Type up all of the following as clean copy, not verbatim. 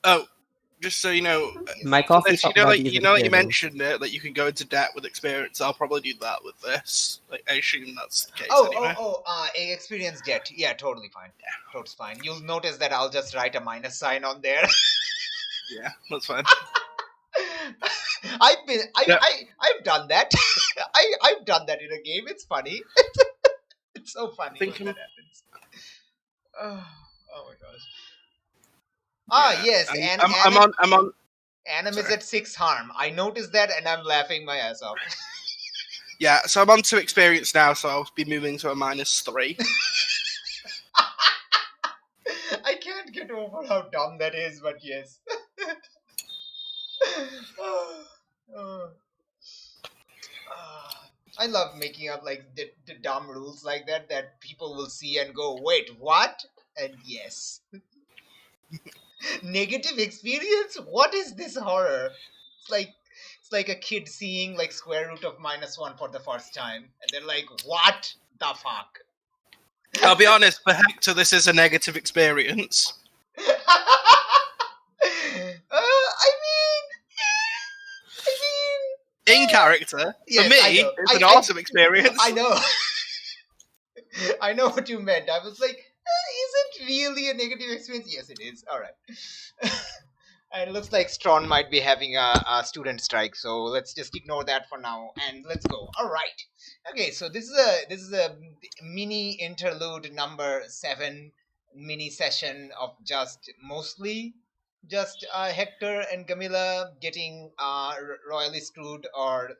Oh, just so you know, My for coffee this, shop buddy isn't you here, though. mentioned it, that you can go into debt with experience. I'll probably do that with this. Like, I assume that's the case anyway. A experience debt. Yeah, totally fine. Totally fine. You'll notice that I'll just write a minus sign on there. Yeah, that's fine. I've done that. I've done that in a game. It's funny. It's so funny when that happens. Oh my gosh. Yes, and I'm on. Anim is at 6 harm. I noticed that, and I'm laughing my ass off. Yeah, so I'm on 2 experience now, so I'll be moving to a -3. I can't get over how dumb that is, but yes. I love making up like the dumb rules like that people will see and go, wait, what? And yes. Negative experience? What is this horror? It's like a kid seeing like square root of -1 for the first time, and they're like, what the fuck? I'll be honest, for Hector, this is a negative experience. In character, yes, for me, it's an awesome experience. I know. I know what you meant. I was like, is it really a negative experience? Yes, it is. All right. And it looks like Strawn might be having a student strike, so let's just ignore that for now and let's go. All right. Okay, so this is a mini interlude number 7 mini session of mostly just Hector and Gamila getting royally screwed or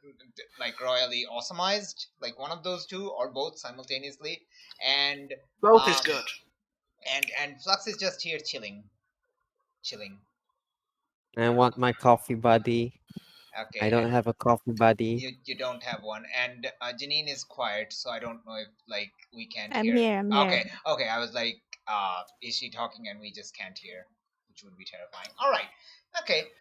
like royally awesomized, like one of those two or both simultaneously, and both is good. And Flux is just here chilling. I want my coffee buddy. Okay. I don't have a coffee buddy. You don't have one, and Janine is quiet, so I don't know if like we can't I'm hear. here. I'm here. Okay. I was like, is she talking and we just can't hear, which would be terrifying. All right. Okay.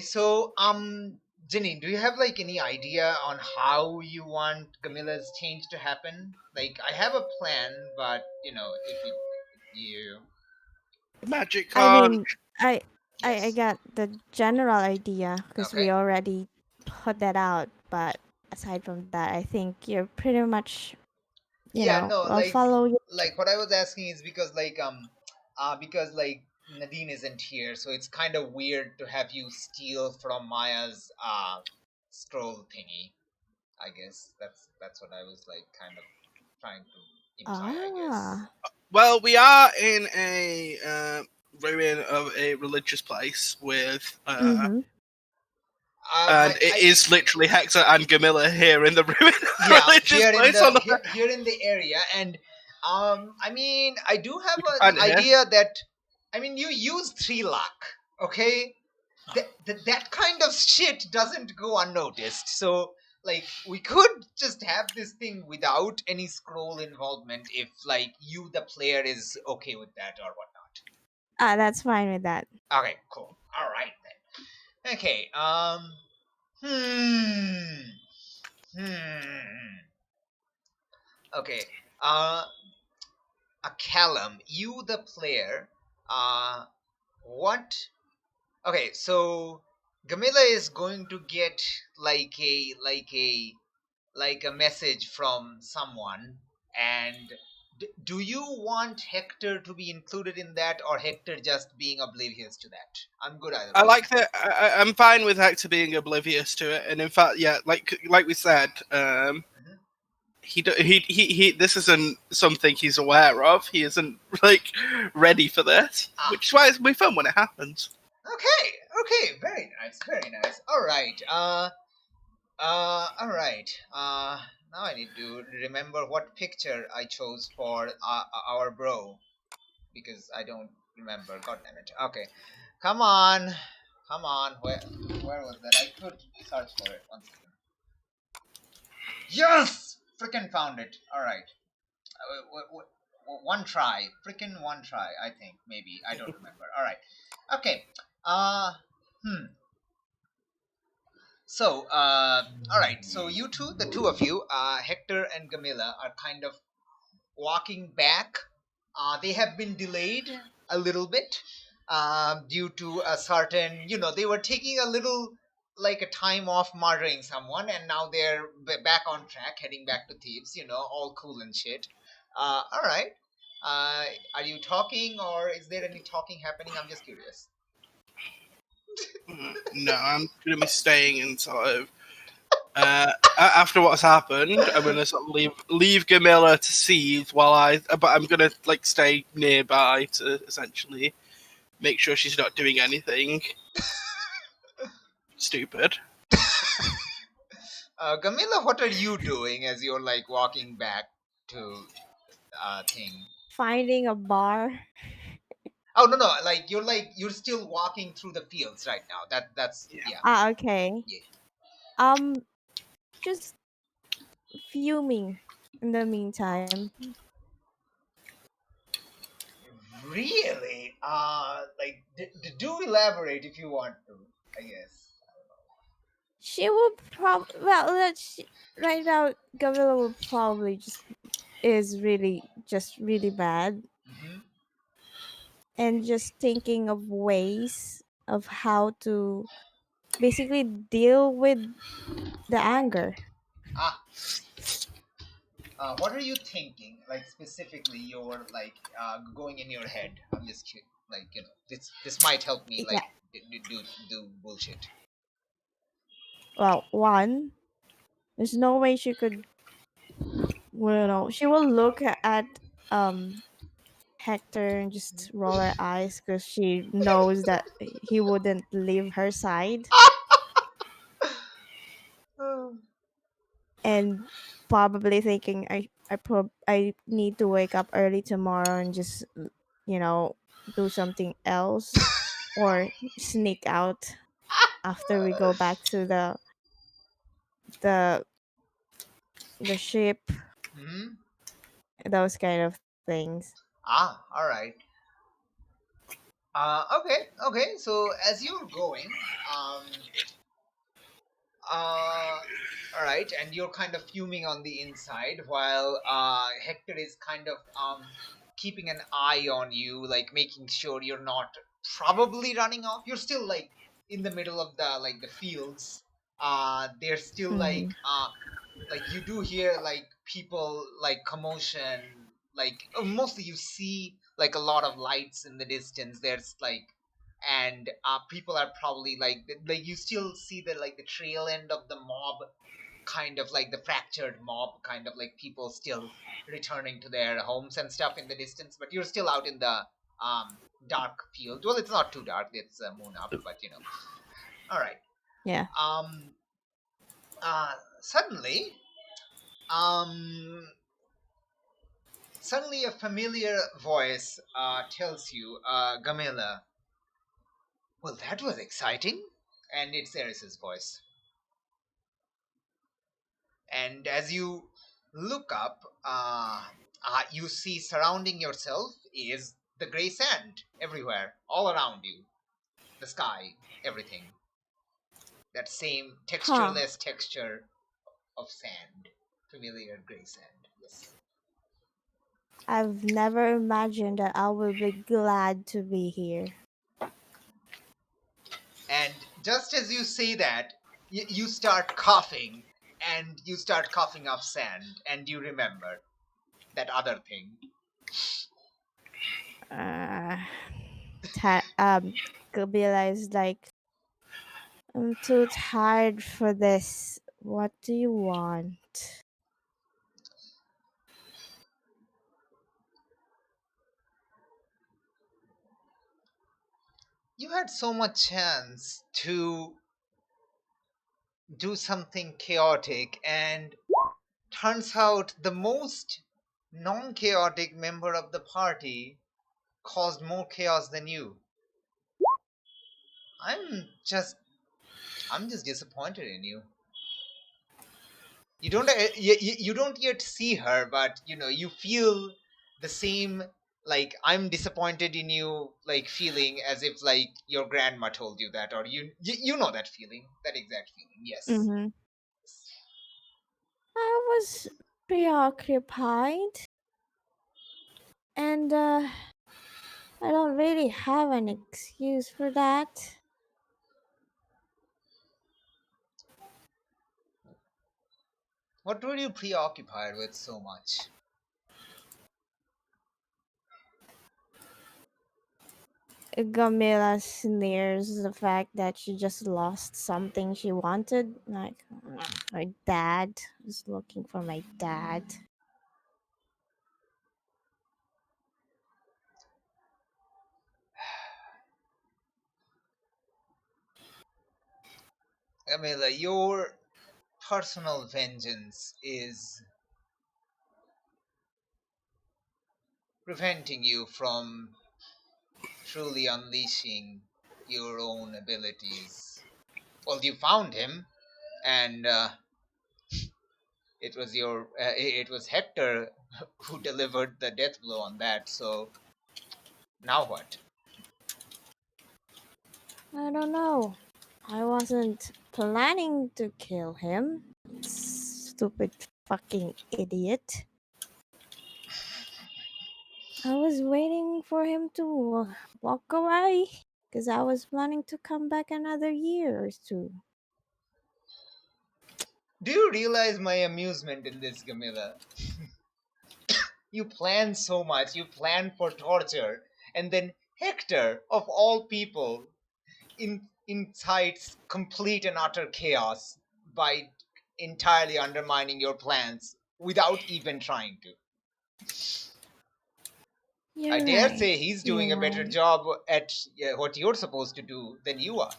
So Janine, do you have like any idea on how you want Gamila's change to happen? Like, I have a plan, but you know, if you magic I card. mean, I got the general idea because we already put that out, but aside from that, I think you're pretty much, I'll follow you. Like what I was asking is because Nadine isn't here, so it's kind of weird to have you steal from Maya's scroll thingy. I guess that's what I was like kind of trying to imply, I guess. Well, we are in a ruin of a religious place with and it is literally Hector and Gamila here in the ruin of religious place here in the area. And I mean, I do have an idea that, I mean, you use 3 luck, okay? That kind of shit doesn't go unnoticed. So like, we could just have this thing without any scroll involvement if like you the player is okay with that or whatnot. That's fine with that. Okay, cool. All right then. Okay. Okay. Callum, you the player. What? Okay, so Gamila is going to get like a message from someone, and do you want Hector to be included in that, or Hector just being oblivious to that? I'm good either way. I like that. I'm fine with Hector being oblivious to it, and in fact, yeah, like we said, he this isn't something he's aware of. He isn't like ready for this, which is why it's fun when it happens. Okay, very nice. All right. All right. Now I need to remember what picture I chose for our bro, because I don't remember. God damn it. Okay, come on. Where was that? I could search for it. 1 second. Yes, freaking found it. All right. One try. I think maybe I don't remember. All right. Okay. So, all right. So you two, the two of you, Hector and Gamila, are kind of walking back. They have been delayed a little bit, due to a certain, they were taking a little like a time off murdering someone, and now they're back on track, heading back to Thebes, all cool and shit. All right. Are you talking, or is there any talking happening? I'm just curious. No, I'm going to be staying until after what's happened. I'm going to sort of leave Gamilla to seethe but I'm going to like stay nearby to essentially make sure she's not doing anything stupid. Gamilla, what are you doing as you're like walking back to thing? Finding a bar. Oh no, like you're still walking through the fields right now. That's yeah. Okay. Yeah. Just fuming in the meantime. Really? Like do elaborate if you want to, I guess. She will probably right now. Gavilla will probably is really bad, and just thinking of ways of how to basically deal with the anger. What are you thinking? Like specifically, you're like going in your head. I'm just like this might help me like do bullshit. Well, one, there's no way she could. Well, she will look at Hector and just roll her eyes because she knows that he wouldn't leave her side. And probably thinking I need to wake up early tomorrow and just do something else or sneak out after we go back to the ship. Those kind of things. All right. Okay. So as you're going, all right, and you're kind of fuming on the inside while Hector is kind of keeping an eye on you, like making sure you're not probably running off. You're still like in the middle of the fields. There's still like you do hear like people like commotion, like mostly you see like a lot of lights in the distance. There's like and people are probably like you still see the trail end of the mob, kind of like the fractured mob, kind of like people still returning to their homes and stuff in the distance, but you're still out in the dark field. Well, it's not too dark, it's moon up, but all right. Yeah. Suddenly a familiar voice tells you, Gamilla, well, that was exciting. And it's Eris's voice. And as you look up, you see surrounding yourself is the gray sand everywhere, all around you. The sky, everything. That same textureless texture of sand. Familiar gray sand, yes. I've never imagined that I will be glad to be here. And just as you say that, you start coughing, and you start coughing up sand, and you remember that other thing. Kabila is like, I'm too tired for this. What do you want? You had so much chance to do something chaotic, and turns out the most non-chaotic member of the party caused more chaos than you. I'm just disappointed in you. You don't yet see her, but you feel the same, like I'm disappointed in you, like feeling as if like your grandma told you that, or you know that feeling, that exact feeling. Yes. Mm-hmm. I was preoccupied, and I don't really have an excuse for that. What were you preoccupied with so much? Gamila sneers the fact that she just lost something she wanted. Like, her dad was looking for my dad. Camilla, your personal vengeance is preventing you from truly unleashing your own abilities. Well, you found him, and it was Hector who delivered the death blow on that. So now what? I don't know. I wasn't planning to kill him. Stupid fucking idiot. I was waiting for him to walk away because I was planning to come back another year or two. Do you realize my amusement in this, Gamila? You plan so much, you plan for torture, and then Hector, of all people, incites complete and utter chaos by entirely undermining your plans without even trying to. I You're dare right. say he's doing You're a better right. job at what you're supposed to do than you are.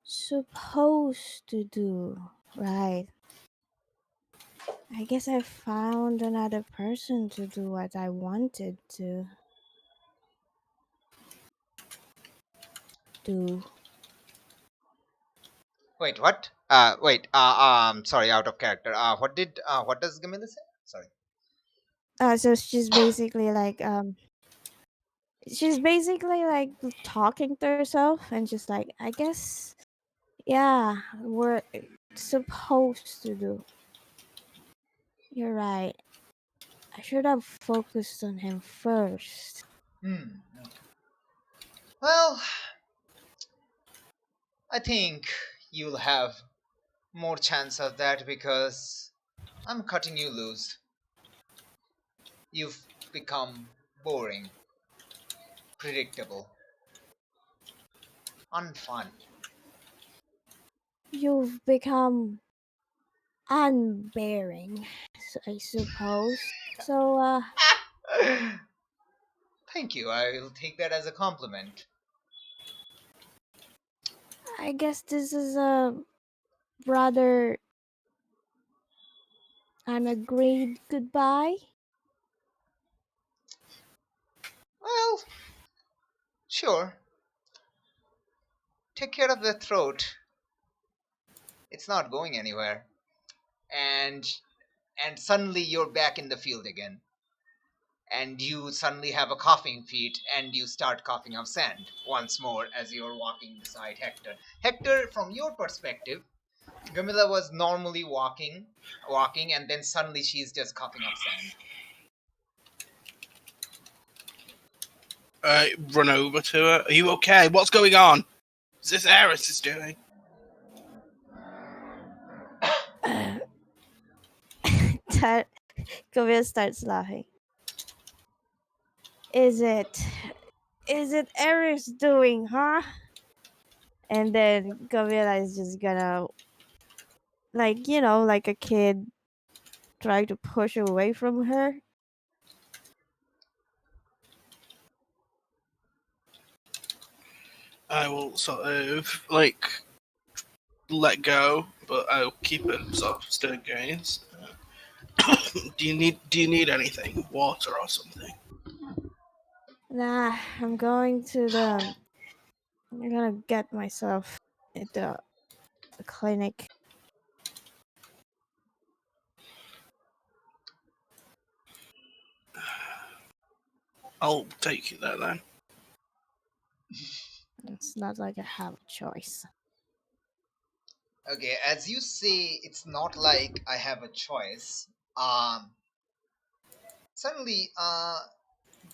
Supposed to do. Right. I guess I found another person to do what I wanted to do. Wait, what? Sorry, out of character. What does Gamila say? Sorry. So she's basically like talking to herself and just like, I guess, yeah, we're supposed to do. You're right. I should have focused on him first. Hmm. Well, I think you'll have more chance of that because I'm cutting you loose. You've become boring, predictable, unfun. You've become unbearing, I suppose. So, Thank you. I'll take that as a compliment. I guess this is a rather an agreed goodbye. Well, sure. Take care of the throat. It's not going anywhere. And suddenly you're back in the field again. And you suddenly have a coughing fit and you start coughing up sand once more as you're walking beside Hector. Hector, from your perspective, Gamila was normally walking, and then suddenly she's just coughing up sand. Run over to her. Are you okay? What's going on? Is this Eris is doing? Kavya starts laughing. Is it Eris doing, huh? And then Kavya is just gonna, like, like a kid try to push away from her. I will sort of let go, but I'll keep a sort of stern gaze. Do you need anything? Water or something? Nah, I'm gonna get myself at the clinic. I'll take you there then. It's not like I have a choice. Okay, as you say, it's not like I have a choice. Suddenly,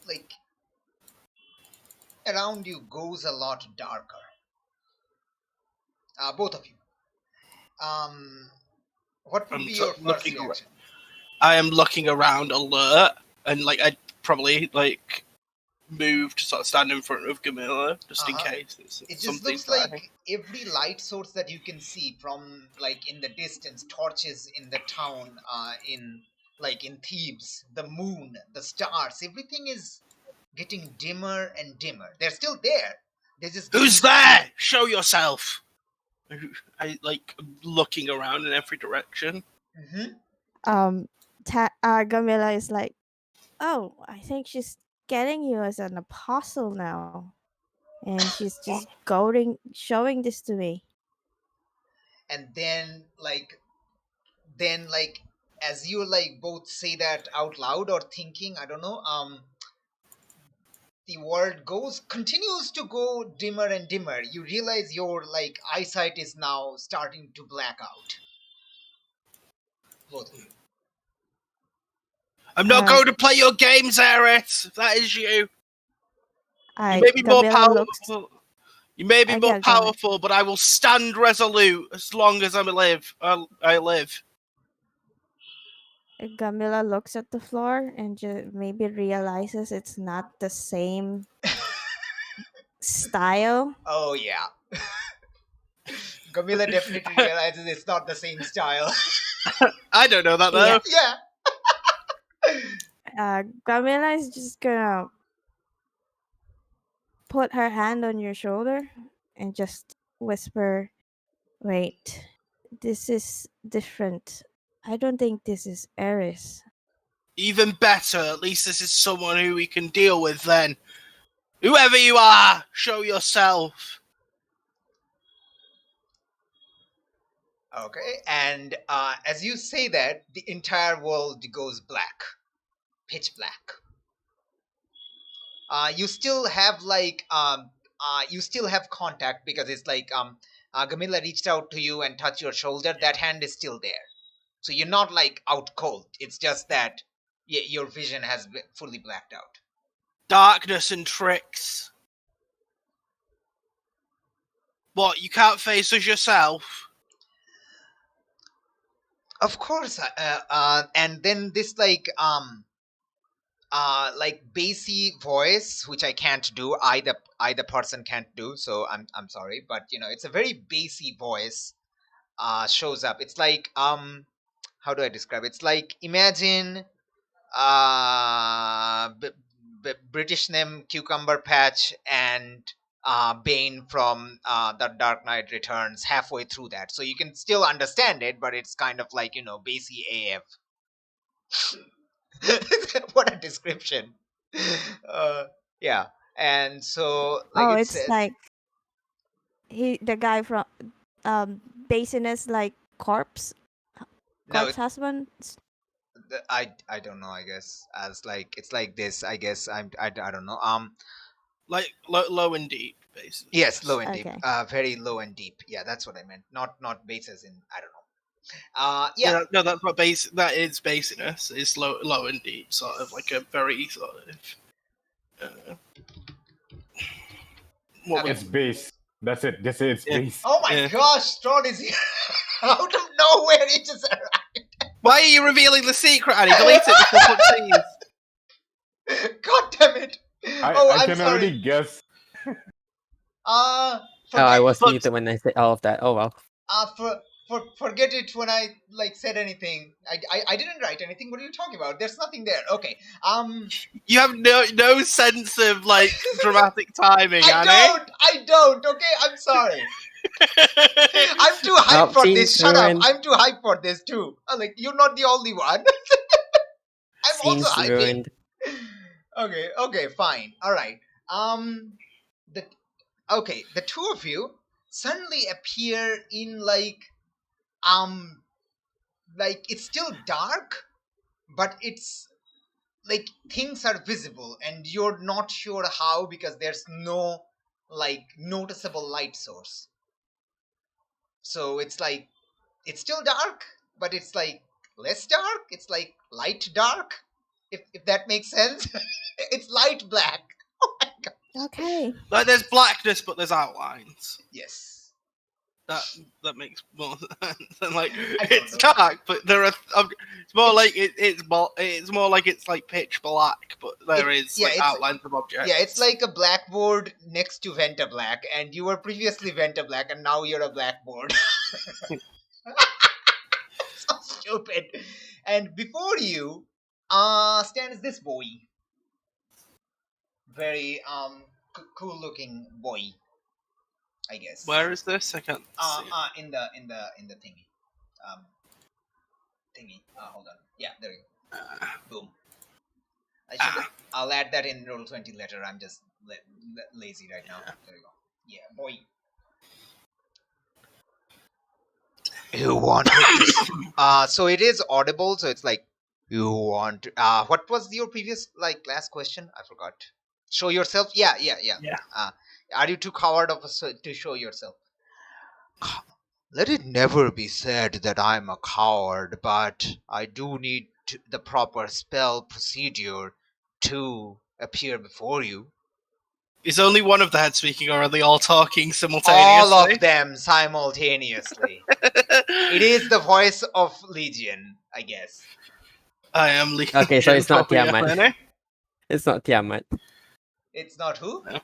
like around you goes a lot darker. Both of you. What would I'm be your first looking. reaction? I am looking around alert, and like I'd probably like move to sort of stand in front of Gamilla just in case it's It just something's looks happening. like every light source that you can see from like in the distance, torches in the town, in Thebes, the moon, the stars, everything is getting dimmer and dimmer. They're still there. They're just Who's there? Show yourself. I like looking around in every direction. Gamila is like, oh, I think she's getting you as an apostle now, and she's just showing this to me. And then as you both say that out loud or thinking, I don't know, the world continues to go dimmer and dimmer. You realize your eyesight is now starting to black out. Both of you. I'm not going to play your games, Eris. If that is you. You may be more powerful. You may be more powerful, but I will stand resolute as long as I live. Gamila looks at the floor and just maybe realizes it's not the same style. Oh yeah. Gamila definitely realizes it's not the same style. I don't know that though. Yeah. Gamila is just gonna put her hand on your shoulder and just whisper, wait, this is different. I don't think this is Eris. Even better, at least this is someone who we can deal with then. Whoever you are, show yourself. Okay, and as you say that, the entire world goes black. Pitch black. You still have you still have contact because it's Gamila reached out to you and touched your shoulder. That hand is still there, so you're not out cold. It's just that your vision has been fully blacked out. Darkness and tricks. What, you can't face us yourself? Of course, and then this bassy voice, which I can't do. Either person can't do. So I'm sorry, but it's a very bassy voice. Shows up. It's how do I describe it? It's like imagine British name Cucumber Patch and Bane from The Dark Knight Returns halfway through that. So you can still understand it, but it's kind of bassy AF. What a description. Yeah. And so it says, like the guy from Basinus corpse husband. I don't know. I guess as it's like this. I guess I don't know. Like low and deep, basically. Yes, low and deep. Very low and deep. Yeah, that's what I meant. Not bases in I don't know. Yeah. No, that's what base. That is basiness. It's low and deep, sort of like a very sort of. It's base. That's it. Just say it's base. Oh my gosh, Strawn is here out of nowhere. He just arrived. Why are you revealing the secret, Annie? Delete it before God damn it! I can already guess. I was muted when I said all of that. Oh well. Forget it when I said anything. I didn't write anything. What are you talking about? There's nothing there. Okay. You have no sense of dramatic timing, Annie. I don't. Okay, I'm sorry. I'm too hyped for this. Shut up. I'm too hyped for this too. You're not the only one. I'm also hyping. Okay, fine. All right. The two of you suddenly appear in it's still dark, but it's things are visible and you're not sure how because there's no noticeable light source. So it's it's still dark, but it's less dark. It's light dark. If that makes sense. It's light black. Oh my god. Okay. Like there's blackness, but there's outlines. Yes. That makes more sense. And like I don't it's know. dark, but there are. It's more like it's more like it's like pitch black, but there is like outlines of objects. Yeah, it's like a blackboard next to Venta Black, and you were previously Venta Black, and now you're a blackboard. So stupid. And before you stands this boy. Very cool looking boy, I guess. Where is this? I can't see. In the thingy. Hold on. Yeah, there you go. Boom. I'll add that in Roll20 later. I'm just lazy right now. There you go. Yeah, boy. You want to... so it is audible, so it's like, you want... what was your previous, like, last question? I forgot. Show yourself? Yeah. Are you too coward to show yourself? Let it never be said that I'm a coward, but I do need the proper spell procedure to appear before you. Is only one of the heads speaking, or are they all talking simultaneously? All of them simultaneously. It is the voice of Legion, I guess. I am Legion. Okay, so it's not Copy Tiamat. FNA. It's not Tiamat. It's not who? No.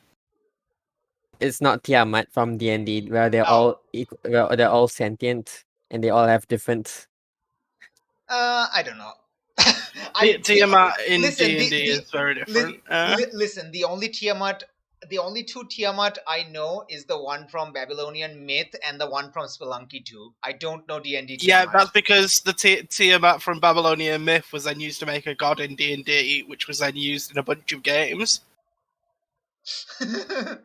It's not Tiamat from D&D, where they're all they're all sentient and they all have different. I don't know. Tiamat in listen, D&D is very different. Listen, the only two Tiamat I know is the one from Babylonian myth and the one from Spelunky 2. I don't know D&D Tiamat. Yeah, that's because the Tiamat from Babylonian myth was then used to make a god in D&D, which was then used in a bunch of games. But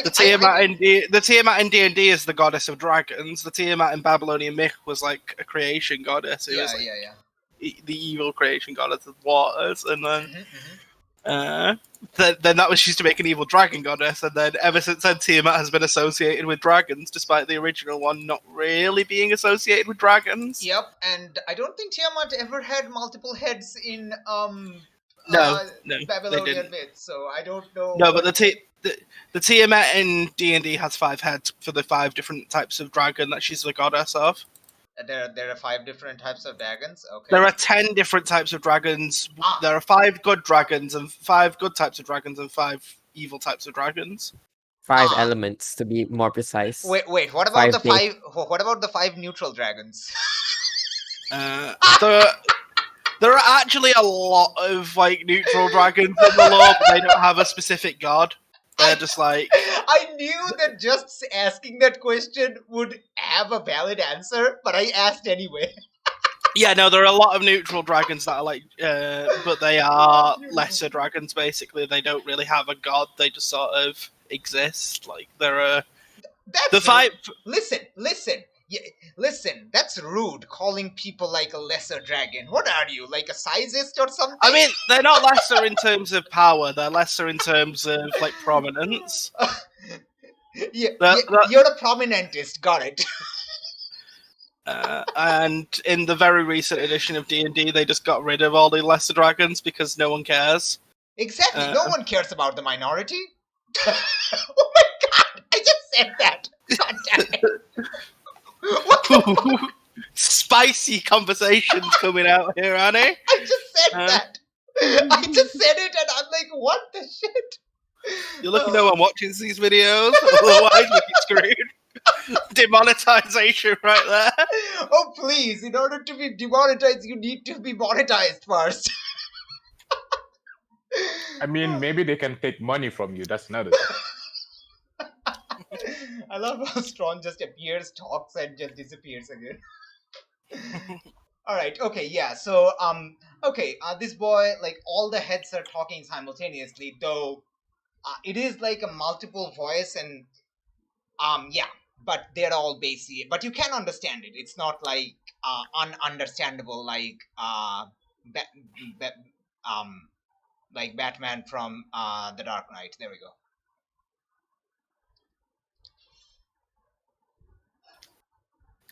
the Tiamat in D&D is the goddess of dragons. The Tiamat in Babylonian myth was like a creation goddess. It was the evil creation goddess of waters, and then then that was used to make an evil dragon goddess, and then ever since then Tiamat has been associated with dragons, despite the original one not really being associated with dragons. Yep, and I don't think Tiamat ever had multiple heads in No, Babylonian myth, so I don't know. No, but the Tiamat in D&D has 5 heads for the 5 different types of dragon that she's the goddess of. There are 5 different types of dragons. Okay. There are 10 different types of dragons. There are 5 good dragons and 5 good types of dragons and 5 evil types of dragons. 5 elements to be more precise. Wait. What about What about the 5 neutral dragons? There are actually a lot of like neutral dragons in the lore, but they don't have a specific god. They're just like... I knew that just asking that question would have a valid answer, but I asked anyway. Yeah, no, there are a lot of neutral dragons that are like... but they are lesser dragons, basically. They don't really have a god. They just sort of exist. Like, there are... Listen, that's rude, calling people like a lesser dragon. What are you, like a sizist or something? I mean, they're not lesser in terms of power, they're lesser in terms of, like, prominence. You're a prominentist, got it. And in the very recent edition of D&D, they just got rid of all the lesser dragons because no one cares. Exactly, no one cares about the minority. Oh my god, I just said that. God damn it. Spicy conversations coming out here, Annie. I just said that. I just said it and I'm like, what the shit? You're lucky no one watches these videos, otherwise we'd be screwed. Demonetization right there. Oh please, in order to be demonetized, you need to be monetized first. I mean, maybe they can take money from you. That's another thing. I love how Strawn just appears, talks, and just disappears again. Alright, okay, yeah, so, this boy, like, all the heads are talking simultaneously, though it is like a multiple voice, and, but they're all basic, but you can understand it. It's not, like, ununderstandable, like, like Batman from, The Dark Knight. There we go.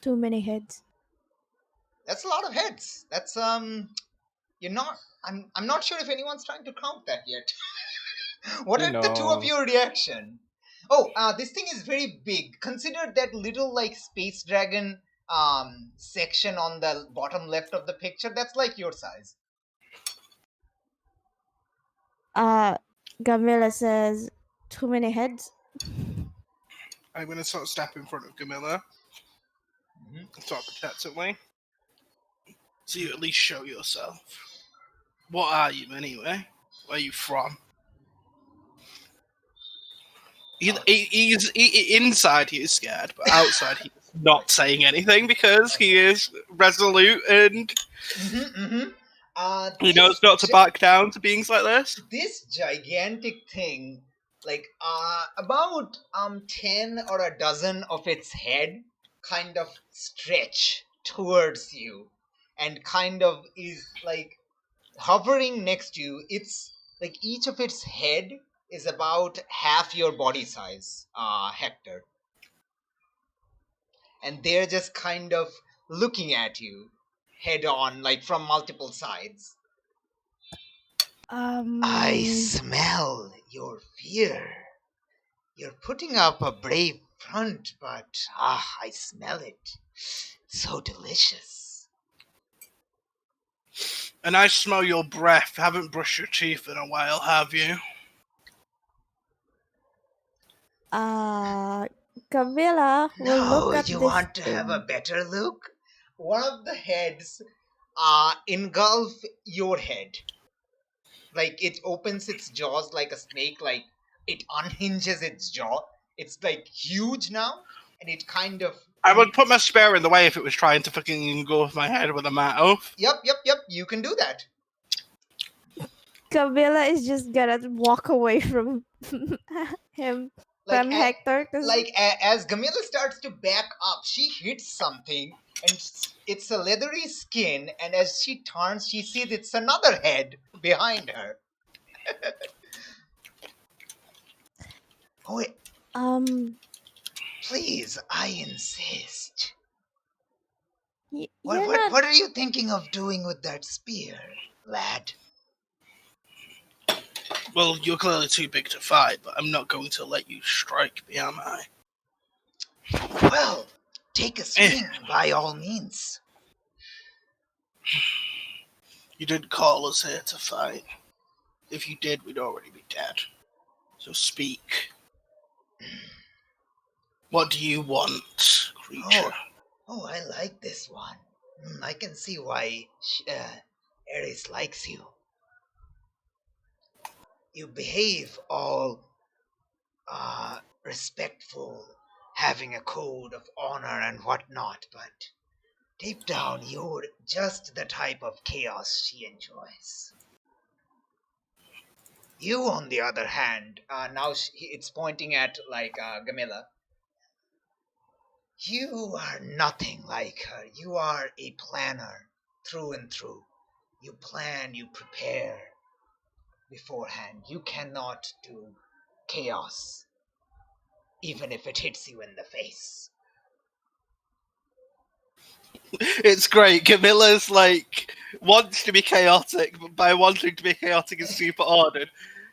Too many heads. That's a lot of heads. That's You're not. I'm not sure if anyone's trying to count that yet. What You are the two of know. your reaction? Oh, this thing is very big. Consider that little like space dragon section on the bottom left of the picture. That's like your size. Gamila says, too many heads. I'm gonna sort of step in front of Gamilla, sort of protectively, so you at least show yourself. What are you anyway? Where are you from? He's inside he is scared, but outside he's not saying anything because he is resolute and he knows not to back down to beings like this. This gigantic thing, like about 10 or a dozen of its head kind of stretch towards you and kind of is like hovering next to you. It's like each of its head is about half your body size, Hector. And they're just kind of looking at you head on, like from multiple sides. I smell your fear. You're putting up a brave front, but I smell it. So delicious. And I smell your breath. Haven't brushed your teeth in a while, have you? Camilla will look at you this want to thing. have a better look? One of the heads engulf your head. Like it opens its jaws like a snake, like it unhinges its jaw. It's like huge now, and it kind of... I would put my spear in the way if it was trying to fucking engulf my head with a mouth. Yep, you can do that. Camilla is just gonna walk away from him, from Hector. As Gamila starts to back up, she hits something, and it's a leathery skin, and as she turns, she sees it's another head behind her. Oh, please, I insist. What are you thinking of doing with that spear, lad? Well, you're clearly too big to fight, but I'm not going to let you strike me, am I? Well, take a swing by all means. You didn't call us here to fight. If you did, we'd already be dead. So speak. What do you want, creature? Oh, I like this one. I can see why Ares likes you. You behave all respectful, having a code of honor and whatnot, but deep down you're just the type of chaos she enjoys. You, on the other hand, now it's pointing at Gamila. You are nothing like her. You are a planner through and through. You plan, you prepare beforehand. You cannot do chaos, even if it hits you in the face. It's great. Camilla's wants to be chaotic, but by wanting to be chaotic is super ordered.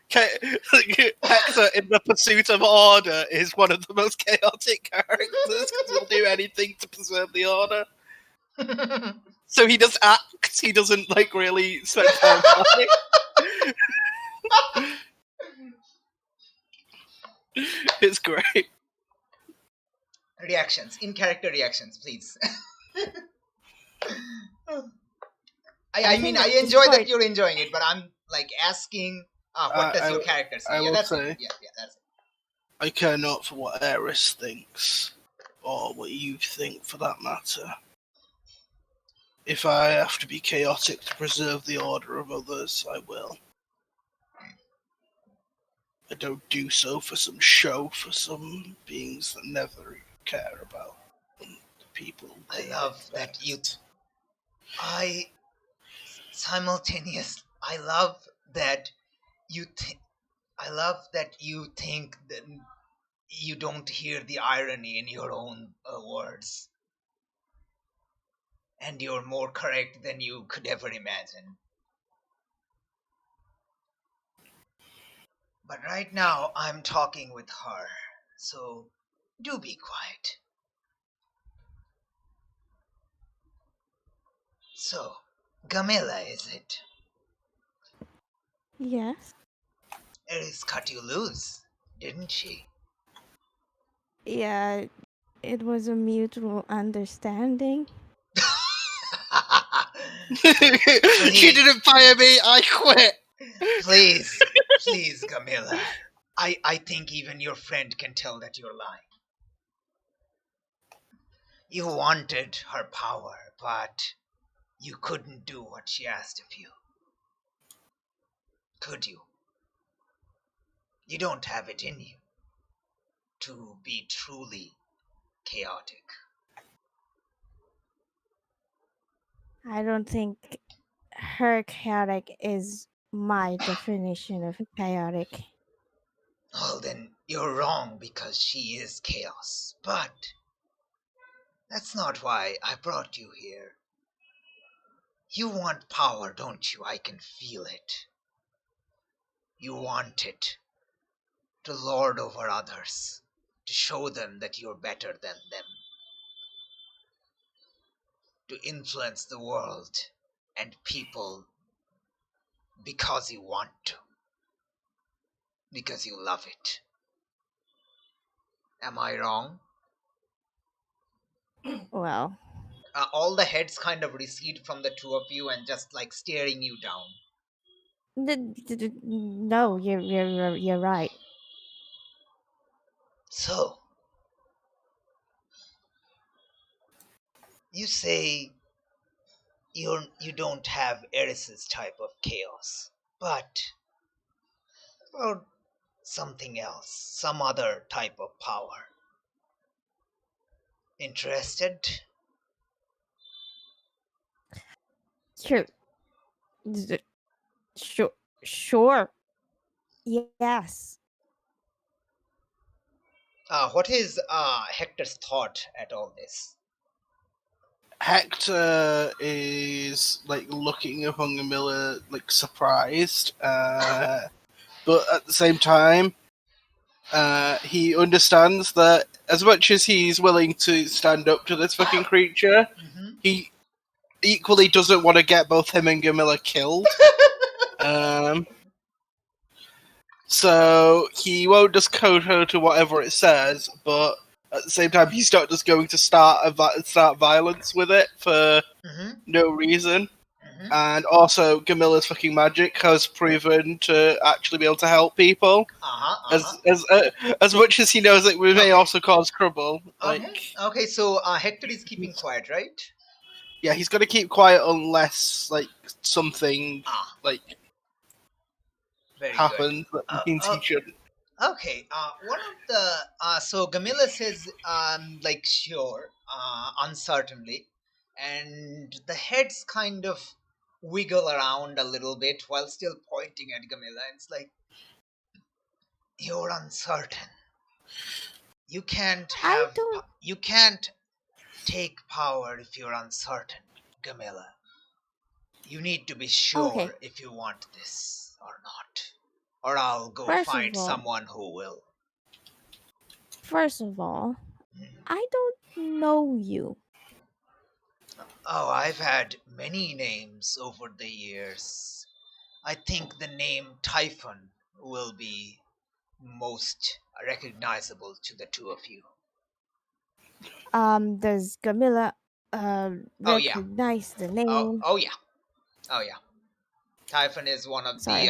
Hector, in the pursuit of order, is one of the most chaotic characters because he'll do anything to preserve the order. So he just acts. He doesn't really spend time planning. It's great. Reactions, in-character reactions, please. I mean, I enjoy that you're enjoying it, but I'm asking, what does your character say? Yeah, that's it. I care not for what Eris thinks, or what you think for that matter. If I have to be chaotic to preserve the order of others, I will. I don't do so for some show, for some beings that never care about the people. I love that you... I love that you think that you don't hear the irony in your own words. And you're more correct than you could ever imagine. But right now, I'm talking with her, so do be quiet. So, Gamila, is it? Yes. Eris cut you loose, didn't she? Yeah, it was a mutual understanding. She didn't fire me. I quit. Please, please, Gamila. I think even your friend can tell that you're lying. You wanted her power, but you couldn't do what she asked of you. Could you? You don't have it in you to be truly chaotic. I don't think her chaotic is my definition of chaotic. Well, then you're wrong because she is chaos. But that's not why I brought you here. You want power, don't you? I can feel it. You want it to lord over others, to show them that you're better than them, to influence the world and people because you want to, because you love it. Am I wrong? Well, All the heads kind of recede from the two of you and just like staring you down. no, you're right. So, you say you don't have Eris's type of chaos, but or something else, some other type of power. Interested? Sure, sure, sure. Yes. What is Hector's thought at all this? Hector is like looking upon Gamila like surprised, but at the same time, he understands that as much as he's willing to stand up to this fucking creature, he equally doesn't want to get both him and Gamila killed. So he won't just code her to whatever it says, but at the same time, he's not just going to start violence with it for no reason. And also, Gamila's fucking magic has proven to actually be able to help people. As much as he knows that we may also cause trouble. Okay, so Hector is keeping quiet, right? Yeah, he's going to keep quiet unless like something happens that means he shouldn't. Okay, one of the so Gamila says like sure, uncertainly, and the heads kind of wiggle around a little bit while still pointing at Gamila. And it's like, you're uncertain. You can't have. You can't take power if you're uncertain, Gamila. You need to be sure if you want this or not, or I'll go find someone who will. First of all, I don't know you. Oh, I've had many names over the years. I think the name Typhon will be most recognizable to the two of you. Does Gamila recognize the name? Oh yeah. Typhon is one of the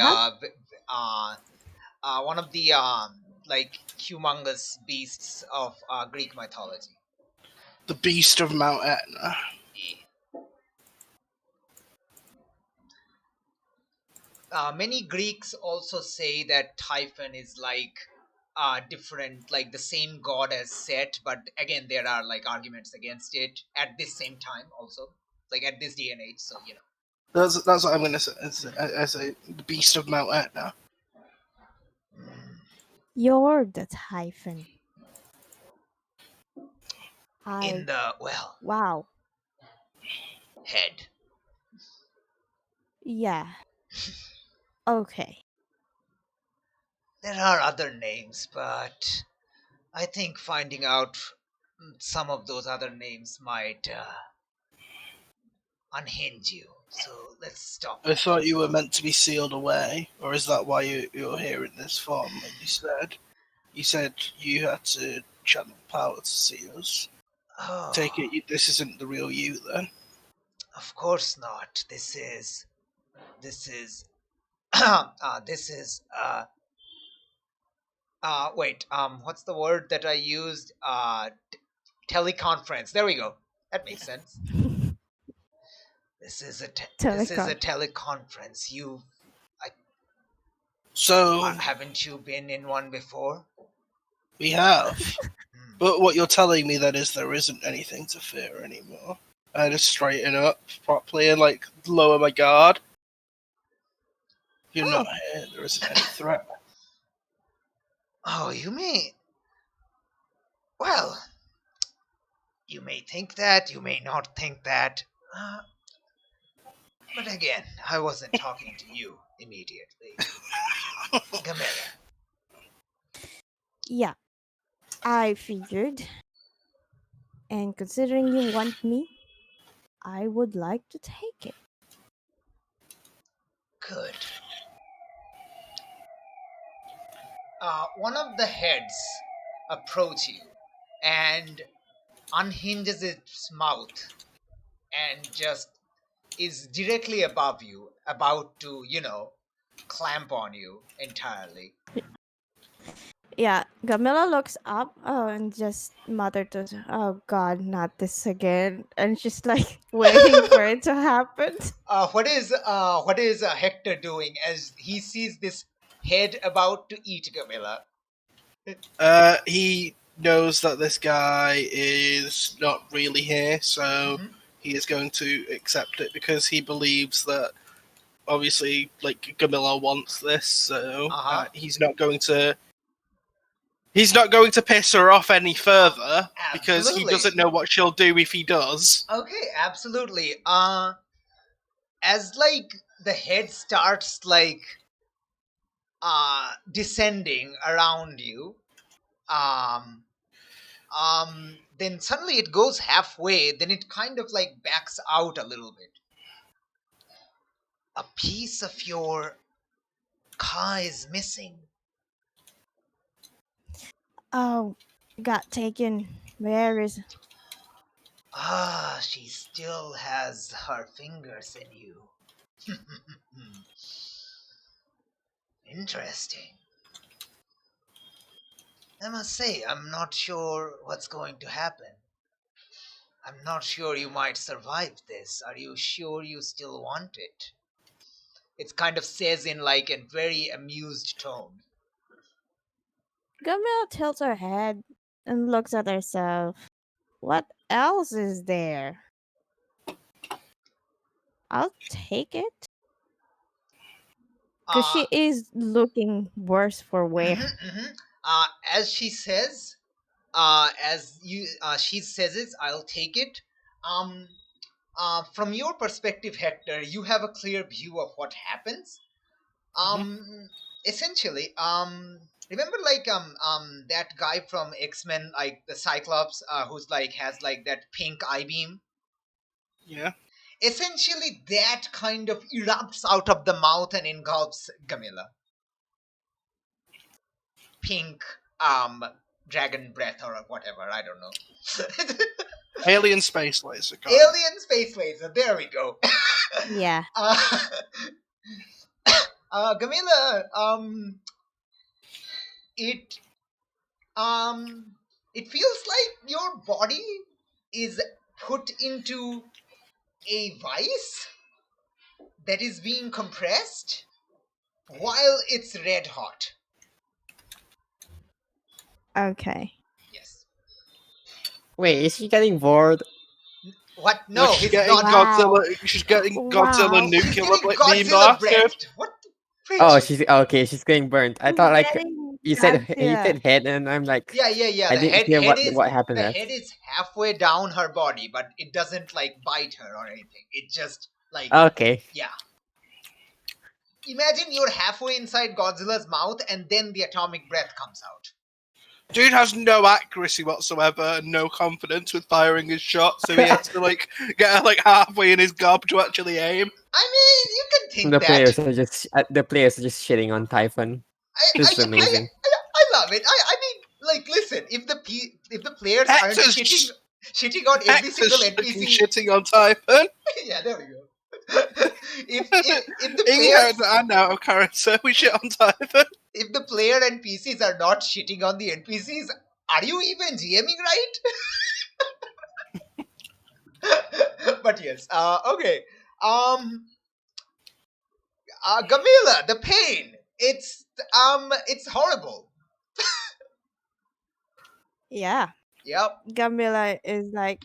like humongous beasts of Greek mythology. The beast of Mount Etna. Many Greeks also say that Typhon is like different, like the same god as Set, but again there are like arguments against it at this same time also, like at this day and age. So you know. That's what I'm going to say. As the beast of Mount Etna. You're the Typhon. In the wow. Head. Yeah. Okay. There are other names, but I think finding out some of those other names might unhinge you. So let's stop. I thought you were meant to be sealed away, or is that why you're here in this form? Like you said, you had to channel power to see us. Oh, Take it, this isn't the real you, then. of course not. This is this is wait, what's the word that I used? Teleconference. There we go. That makes sense. This is a teleconference. So Haven't you been in one before? we have, but what you're telling me then is there isn't anything to fear anymore. I just straighten up properly and like lower my guard. You're not here. There isn't any threat. Oh, you may. Well, you may think that. You may not think that. But again, I wasn't talking to you immediately. Gamera. Yeah, I figured. And considering you want me, I would like to take it. Good. One of the heads approach you and unhinges its mouth and just is directly above you, about to, clamp on you entirely. Yeah, Gamila looks up and just muttered to herself, "Oh God, not this again!" And she's like waiting for it to happen. What is Hector doing as he sees this head about to eat Gamila? He knows that this guy is not really here, so he is going to accept it because he believes that obviously, like, Gamila wants this, so he's not going to piss her off any further because he doesn't know what she'll do if he does. Okay, absolutely. As like the head starts like descending around you, then suddenly it goes halfway, then it kind of like backs out a little bit. A piece of your car is missing. Oh, got taken. Where is? She still has her fingers in you. Interesting. I must say, I'm not sure what's going to happen. I'm not sure you might survive this. Are you sure you still want it? It kind of says in like a very amused tone. Gamila tilts her head and looks at herself. What else is there? I'll take it. Because she is looking worse for wear. As she says, she says it, I'll take it. From your perspective, Hector, you have a clear view of what happens. Essentially, remember like that guy from X-Men, like the Cyclops, who's like has like that pink eye beam. Yeah. Essentially, that kind of erupts out of the mouth and engulfs Gamila. Pink, dragon breath or whatever, I don't know. Alien space laser. Alien space laser, there we go. Yeah. Gamila, it feels like your body is put into a vice that is being compressed while it's red hot. Okay. Yes. Wait, is she getting bored? What? No, she's it's getting not. Godzilla. She's getting Godzilla Wow. She's nuclear getting beam Godzilla blasted. breath. What? Oh, she's okay. She's getting burnt. I thought like Getting you said Godzilla. head, and I'm like, Yeah. I didn't hear what happened The next. head is halfway down her body, but it doesn't like bite her or anything. It just like Okay. yeah. Imagine you're halfway inside Godzilla's mouth, and then the atomic breath comes out. Dude has no accuracy whatsoever and no confidence with firing his shot, so he has to like get like halfway in his gob to actually aim. I mean, you can think The that. players are just shitting on Typhon. This is amazing. I love it. I mean, like, listen, if the players aren't Hector's shitting on every single NPC, shitting on Typhon. yeah, there we go. if the players I'm out of character, we shit on Typhon. If the player and PCs are not shitting on the NPCs, are you even GMing right? But yes, okay. Gamila, the pain. It's horrible. Yeah. Yep. Gamila is like,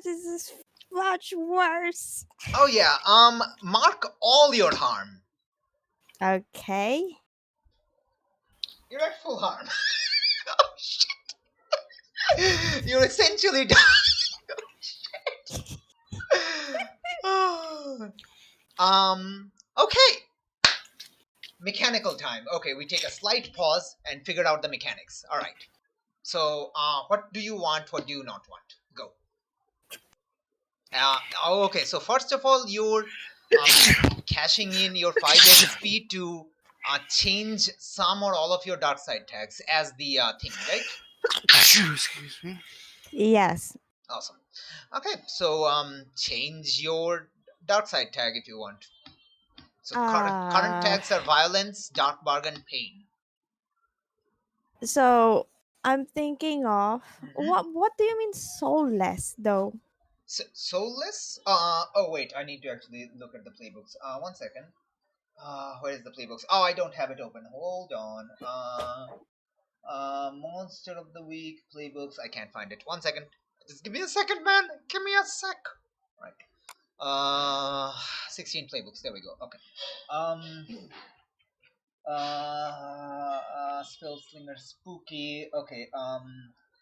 this is much worse. Oh yeah. Mark all your harm. Okay. You're at full harm. Oh shit. You're essentially done. Oh, shit. Okay. Mechanical time. Okay, we take a slight pause and figure out the mechanics. All right. So, what do you want? What do you not want? Go. Okay. So first of all, you're cashing in your 5 speed to change some or all of your dark side tags as the thing, right? Excuse me. Yes. Awesome. Okay. So change your dark side tag if you want. So current tags are violence, dark bargain, pain. So I'm thinking of what do you mean soulless though? Soulless? Oh wait, I need to actually look at the playbooks. 1 second. Where is the playbooks? Oh, I don't have it open. Hold on. Monster of the week playbooks. I can't find it. 1 second. Just give me a second, man. Give me a sec. Right. 16 playbooks. There we go. Okay. Spell Slinger Spooky. Okay.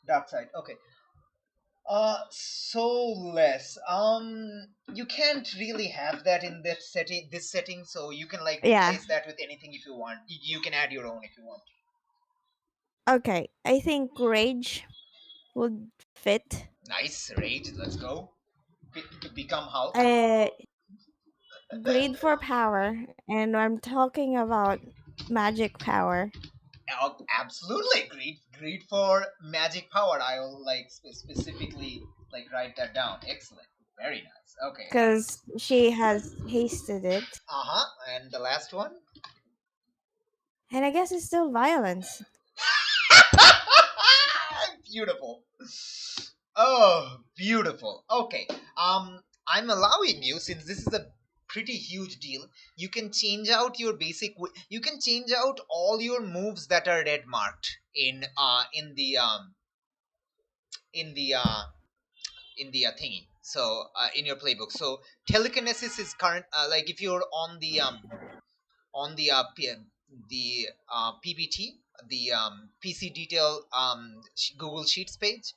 Dark Side. Okay. Soulless. You can't really have that in this setting, so you can like replace that with anything if you want. You can add your own if you want. Okay, I think rage would fit. Nice, rage. Let's go. Become Hulk. Greed for power, and I'm talking about magic power. Absolutely, greed for magic power. I'll like specifically like write that down. Excellent, very nice. Okay. Because she has hasted it. And the last one. And I guess it's still violence. Beautiful. Oh, beautiful. Okay. I'm allowing you, since this is a pretty huge deal, you can change out your basic. You can change out all your moves that are red marked in the thingy. So in your playbook. So telekinesis is current. Like if you're on the PPT, the PC detail Google Sheets page,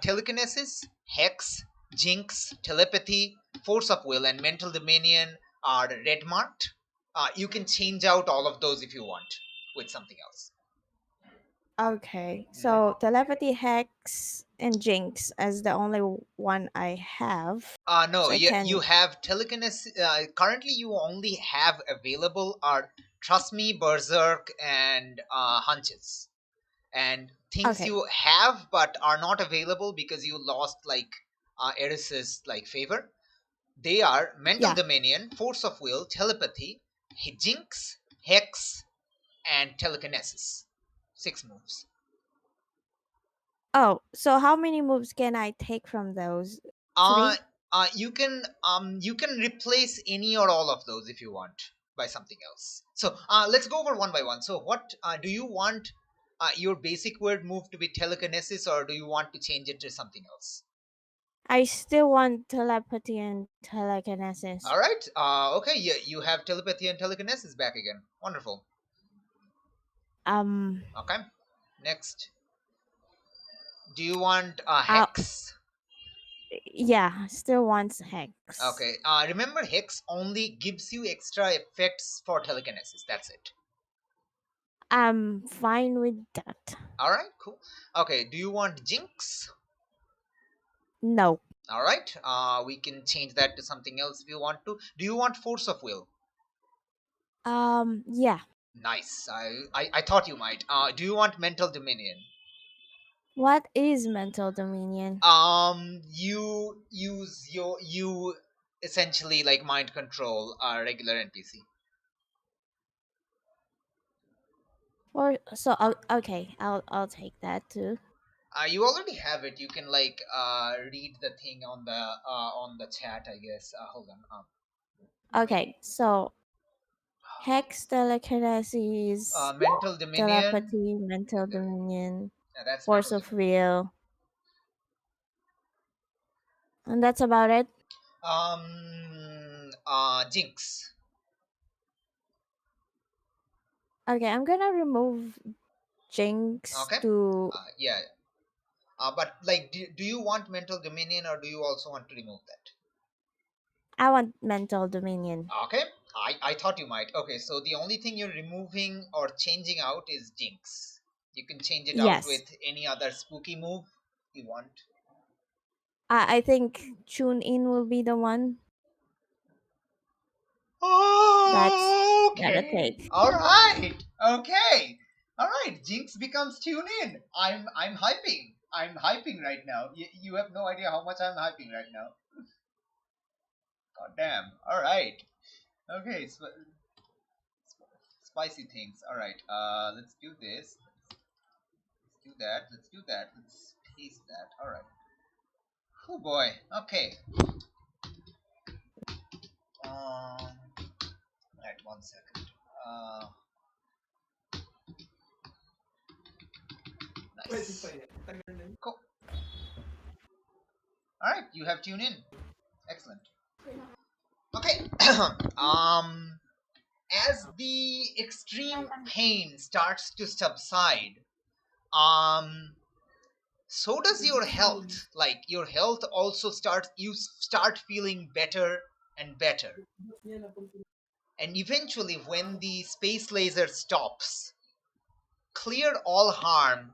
telekinesis, hex, jinx, telepathy, force of will, and mental dominion are red marked. You can change out all of those if you want with something else. Okay, so telepathy, hex, and jinx as the only one I have. No, so you have telekinesis. Currently, you only have available are Trust Me, Berserk, and Hunches. And things you have but are not available because you lost like Eris's like favor. They are mental dominion, force of will, telepathy, jinx, hex, and telekinesis. 6 moves. Oh, so how many moves can I take from those? 3? You can replace any or all of those if you want by something else. So let's go over one by one. So what do you want your basic word move to be telekinesis, or do you want to change it to something else? I still want telepathy and telekinesis. All right. Okay. You have telepathy and telekinesis back again. Wonderful. Okay. Next. Do you want hex? Yeah, still wants Hex. Okay. Remember, Hex only gives you extra effects for telekinesis. That's it. I'm fine with that. All right. Cool. Okay. Do you want Jinx? No. All right. We can change that to something else if you want to. Do you want Force of Will? Yeah. Nice. I thought you might. Do you want Mental Dominion? What is mental dominion? You essentially like mind control a regular NPC. Or so okay, I'll take that too. You already have it. You can like read the thing on the chat, I guess. Hold on. Okay, so Hex, telekinesis, Mental Dominion. telepathy, mental Okay. dominion, Yeah, that's force Mental of will. And that's about it. Jinx. Okay, I'm gonna remove Jinx Okay. to Yeah. But like, do you want Mental Dominion or do you also want to remove that? I want mental dominion. Okay. I thought you might. Okay, so the only thing you're removing or changing out is Jinx. You can change it out Yes. with any other spooky move you want. I think tune in will be the one. That's gotta Okay. take. All right. Okay. All right. Jinx becomes tune in. I'm hyping. I'm hyping right now. You have no idea how much I'm hyping right now. God damn. All right. Okay. Spicy things. All right. Let's do this. Let's do that. Let's do that. Let's paste that. All right. Oh boy. Okay. Right. 1 second. Nice. Cool. All right. You have tune in. Excellent. Okay. As the extreme pain starts to subside, so does your health. Like your health also you start feeling better and better. And eventually, when the space laser stops, clear all harm,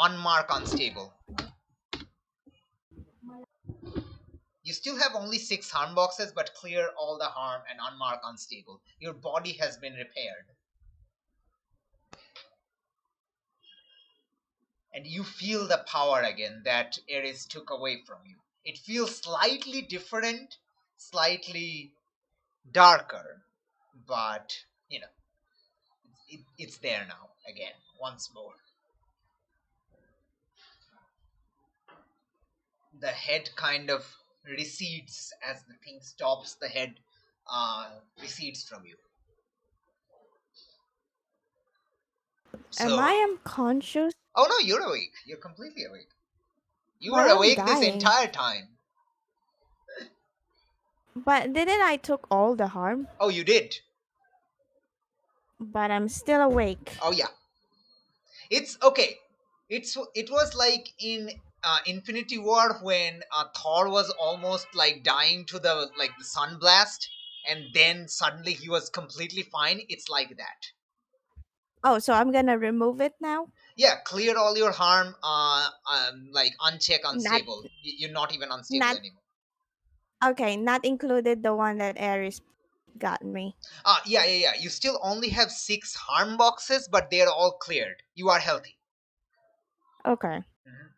unmark unstable. You still have only 6 harm boxes, but clear all the harm and unmark unstable. Your body has been repaired. And you feel the power again that Ares took away from you. It feels slightly different, slightly darker, but you know, it's there now again, once more. The head kind of recedes as the thing stops. The head recedes from you. Am So, I unconscious? oh no, you're awake. You're completely awake. You But were I'm awake this dying. entire time. But didn't I took all the harm? Oh, you did. But I'm still awake. Oh yeah. It's okay. It was like in Infinity War when Thor was almost like dying to the sun blast, and then suddenly he was completely fine. It's like that. Oh, so I'm gonna remove it now? Yeah, clear all your harm. Like uncheck Not unstable. You're not even unstable not anymore. okay, not included the one that Ares got me. Yeah. You still only have 6 harm boxes, but they're all cleared. You are healthy. Okay. Mhm.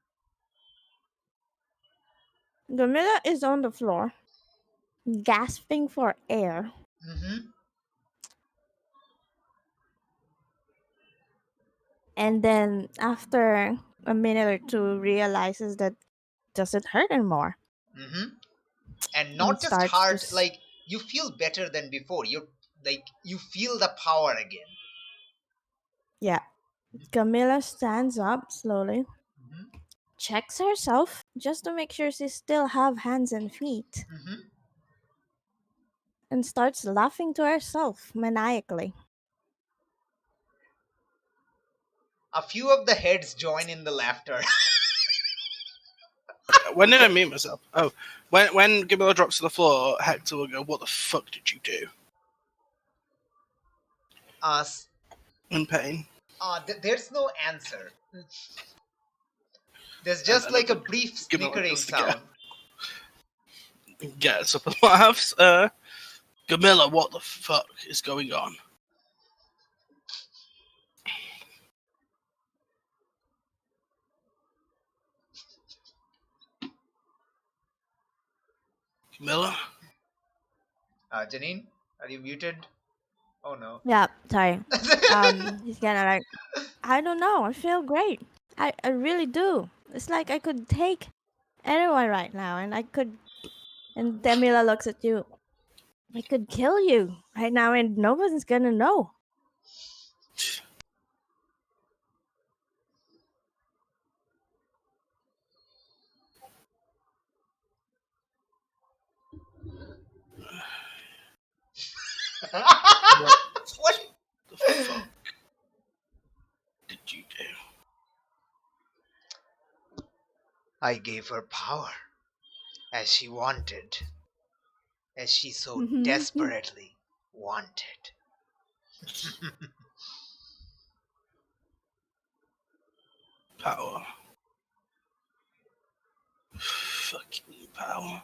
Gamila is on the floor, gasping for air. Mm-hmm. And then after a minute or two realizes that doesn't hurt anymore. Mm-hmm. And And not just starts to hard, like you feel better than before. You feel the power again. yeah. Camilla stands up slowly, Mm-hmm. checks herself just to make sure she still have hands and feet, Mm-hmm. and starts laughing to herself maniacally. A few of the heads join in the laughter. when did I mute myself? Oh, when Camilla drops to the floor, Hector will go, "What the fuck did you do?" In pain. There's no answer. There's And just then like a everyone- brief Camilla flickering goes to get- sound. Gets up and laughs. Camilla, what the fuck is going on? Camilla? Janine, are you muted? Oh no. Yeah, sorry. He's kind of like, I don't know. I feel great. I really do. It's like I could take anyone right now, and I could. And Demila looks at you. I could kill you right now, and no one's gonna know. What the fuck did you do? I gave her power, as she wanted, as she so desperately wanted. Power. Fucking power.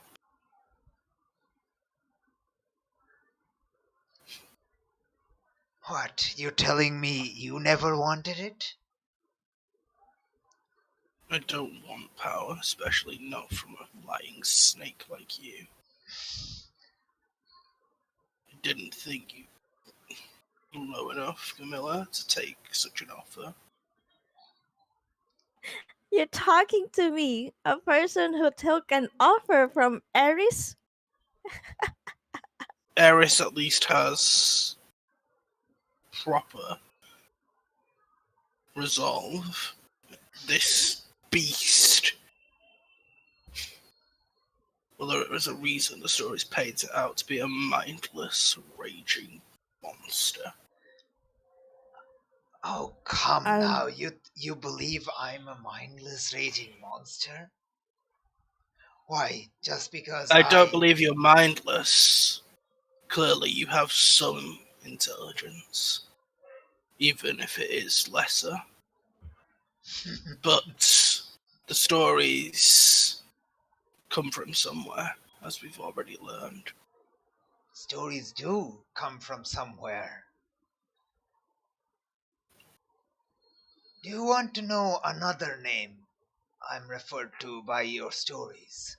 What? You're telling me you never wanted it? I don't want power, especially not from a lying snake like you. I didn't think you were low enough, Camilla, to take such an offer. You're talking to me, a person who took an offer from Eris? Eris at least has proper resolve. This beast. Well, there is a reason the stories paints it out to be a mindless, raging monster. Oh, come now. You believe I'm a mindless, raging monster? Why? Just because I don't believe you're mindless. Clearly, you have some intelligence, even if it is lesser. But the stories come from somewhere, as we've already learned. Stories do come from somewhere. Do you want to know another name I'm referred to by your stories?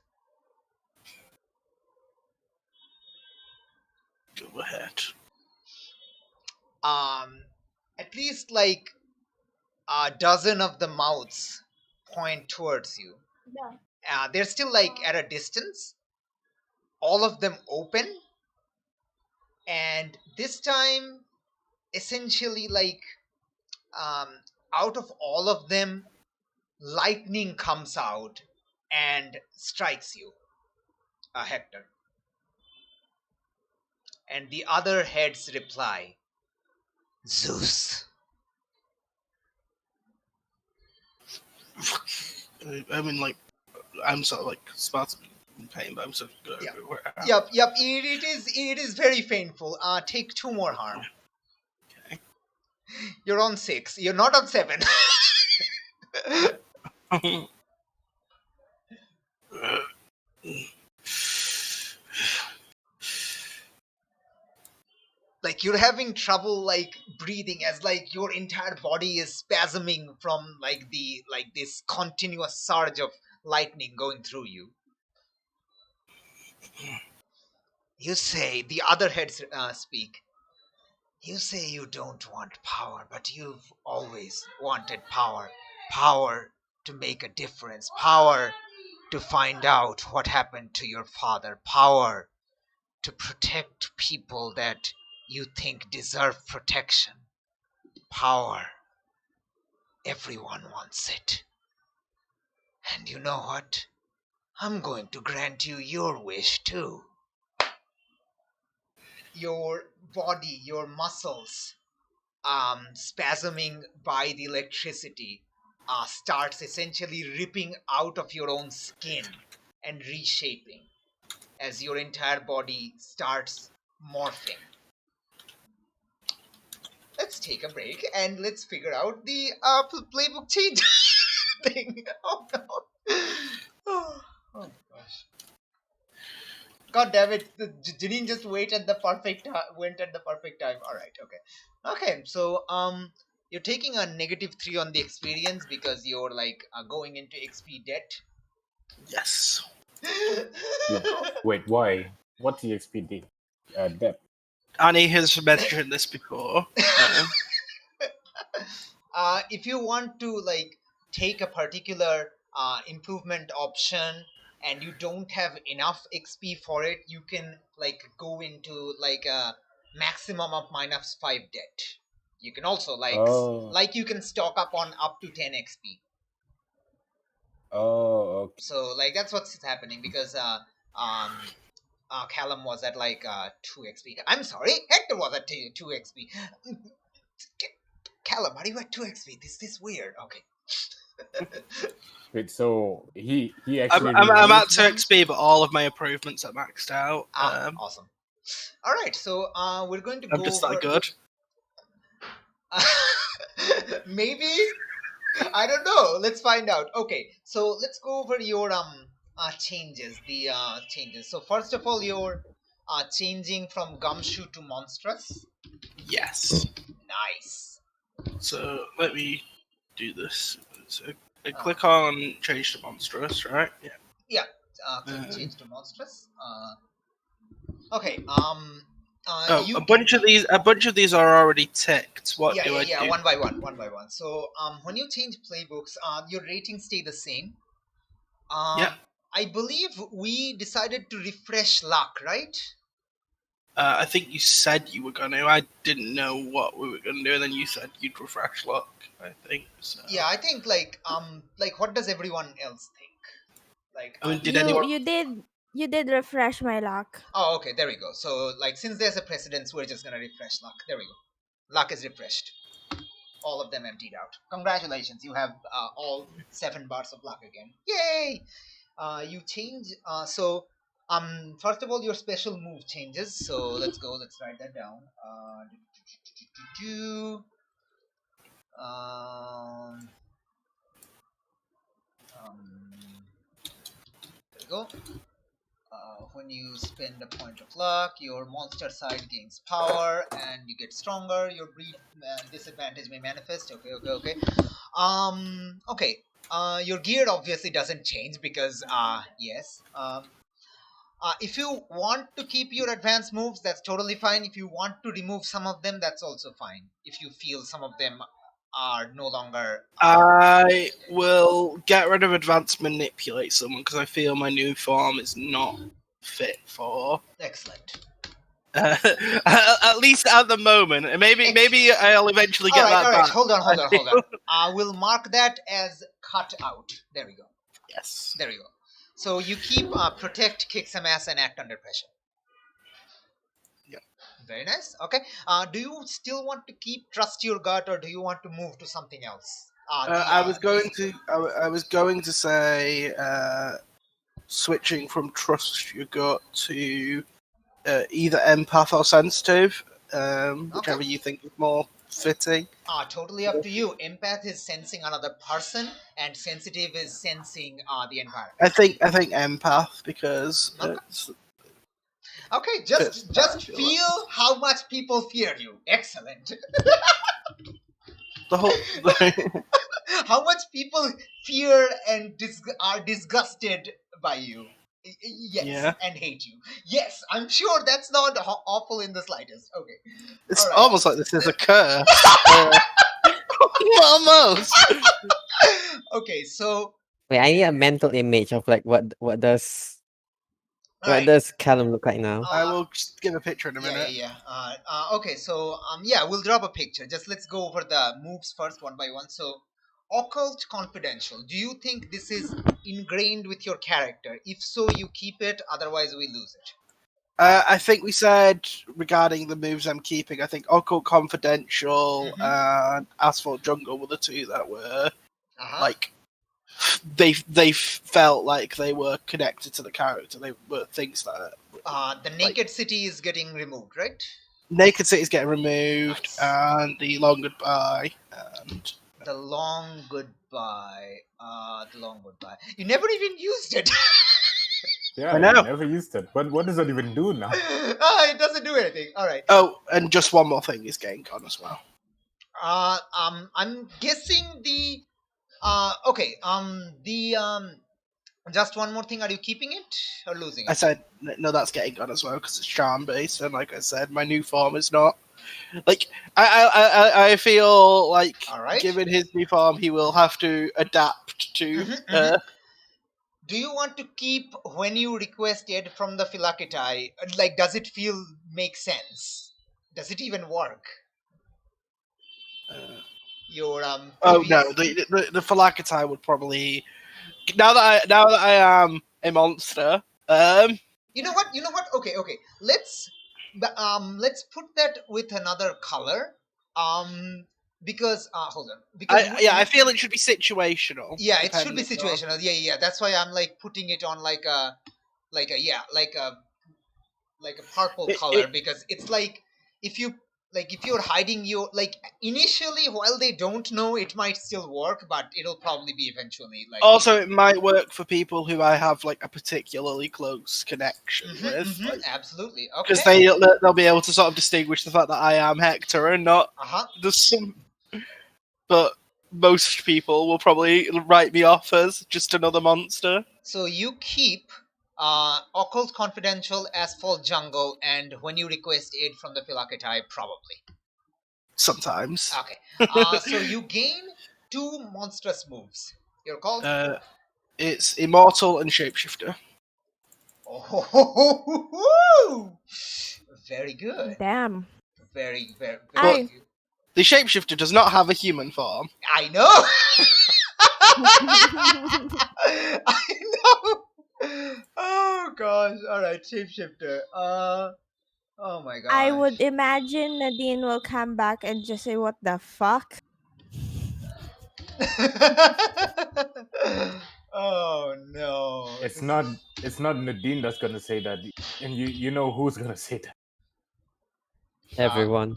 Go ahead. At least like a dozen of the mouths point towards you. They're still like at a distance. All of them open. And this time, essentially like out of all of them, lightning comes out and strikes you, Hector. And the other heads reply, Zeus. I mean, like, I'm sort of like spasming in pain, but I'm sort of going. Yep. It is very painful. Take 2 more harm. Okay. You're on 6. You're not on 7. Like you're having trouble like breathing, as like your entire body is spasming from like this continuous surge of lightning going through you. You say, the other heads speak. You say you don't want power, but you've always wanted power. Power to make a difference. Power to find out what happened to your father. Power to protect people that you think deserve protection. Power. Everyone wants it. And you know what? I'm going to grant you your wish too. Your body, your muscles, spasming by the electricity, starts essentially ripping out of your own skin and reshaping as your entire body starts morphing. Let's take a break and let's figure out the playbook change thing. Oh no. Oh gosh. God damn it! Janine just went at the perfect time. All right, okay. So you're taking a -3 on the experience because you're like going into XP debt. Yes. Wait, why? What's the XP depth? Annie has mentioned this before. If you want to like take a particular improvement option and you don't have enough XP for it, you can like go into like a maximum of -5 debt. You can also like you can stock up on up to 10 XP. Oh, okay. So like that's what's happening because Callum was at like 2 XP. I'm sorry, Hector was at 2 XP. Callum, are you at 2 XP? This is weird. Okay. Wait, so he actually. I'm at removed 2 one? XP, but all of my improvements are maxed out. Awesome. All right, so we're going to I'm go just over... that good. Maybe? I don't know. Let's find out. Okay, so let's go over your changes. The changes. So first of all, you're changing from gumshoe to monstrous. Yes. Nice. So let me do this. So I click on change to monstrous, right? Yeah. Yeah. Click change to monstrous. Okay. A bunch of these are already ticked. What do I do? One by one. So when you change playbooks, your ratings stay the same. Yeah. I believe we decided to refresh luck, right? I think you said you were going to. I didn't know what we were going to do, and then you said you'd refresh luck. I think. So. Yeah, I think like what does everyone else think? Like, I mean, did anyone? You did refresh my luck. Oh, okay, there we go. So like, since there's a precedence, we're just gonna refresh luck. There we go. Luck is refreshed. All of them emptied out. Congratulations, you have all 7 bars of luck again. Yay! You change. So first of all, your special move changes. So let's go. Let's write that down. There we go. When you spend a point of luck, your monster side gains power and you get stronger. Your breed disadvantage may manifest. Okay. Okay. Your gear obviously doesn't change because yes. If you want to keep your advanced moves, that's totally fine. If you want to remove some of them, that's also fine. If you feel some of them are no longer... I will get rid of advanced manipulate someone because I feel my new form is not fit for. Excellent. At least at the moment. Maybe I'll eventually get that back. Hold on. We'll mark that as cut out. There we go. Yes. There we go. So you keep protect, kick some ass, and act under pressure. Yeah. Very nice. Okay. Do you still want to keep trust your gut, or do you want to move to something else? I was going to say switching from trust your gut to either empath or sensitive, whichever you think is more fitting. Totally up to you. Empath is sensing another person, and sensitive is sensing the environment. I think empath because. Okay, just feel how much people fear you. Excellent. The whole. How much people fear and are disgusted by you. Yes, yeah. And hate you. Yes, I'm sure that's not awful in the slightest. Okay. It's almost like this is a curse. Almost. Okay, so... Wait, I need a mental image of like what does Callum look like now? I will just give a picture in a minute. Yeah. Okay, so we'll drop a picture. Just let's go over the moves first, one by one. So, occult confidential. Do you think this is ingrained with your character? If so, you keep it. Otherwise, we lose it. I think we said regarding the moves I'm keeping. I think occult confidential and asphalt jungle were the 2 that were like they felt like they were connected to the character. They were things that the Naked City is getting removed, right? Naked City is getting removed, Nice. and the Long Goodbye, and The Long Goodbye. The Long Goodbye. You never even used it. Yeah, I know. I never used it. But what does that even do now? It doesn't do anything. All right. oh, and just one more thing is getting gone as well. I'm guessing the. Okay. Just one more thing. Are you keeping it or losing it? I said no, that's getting gone as well because it's charm based, and like I said, my new form is not. Like I feel like All right. given his new form, he will have to adapt to. Do you want to keep when you request it from the Philakitai? Like, does it make sense? Does it even work? Your Oh previous- no, the Philakitai would probably. Now that I am a monster, You know what? Okay. Let's put that with another color. Because hold on. Because I feel it should be situational. yeah, it should be depending on- situational. Yeah. That's why I'm like putting it on like a purple color because it's like if you're hiding your like initially while they don't know it might still work, but it'll probably be eventually like. Also, it might work for people who I have like a particularly close connection with, like, Absolutely. Okay. because they'll be able to sort of distinguish the fact that I am Hector and not some. But most people will probably write me off as just another monster. So you keep Occult Confidential, Asphalt Jungle, and when you request aid from the Philakitai, probably. Sometimes. Okay. So you gain 2 monstrous moves. You're called? It's Immortal and Shapeshifter. Oh, very good. Damn. Very good. The Shapeshifter does not have a human form. I know! I know! Oh gosh. Alright, Shapeshifter. Oh my god. I would imagine Nadine will come back and just say, "What the fuck?" Oh no. It's not Nadine that's gonna say that, and you know who's gonna say Everyone.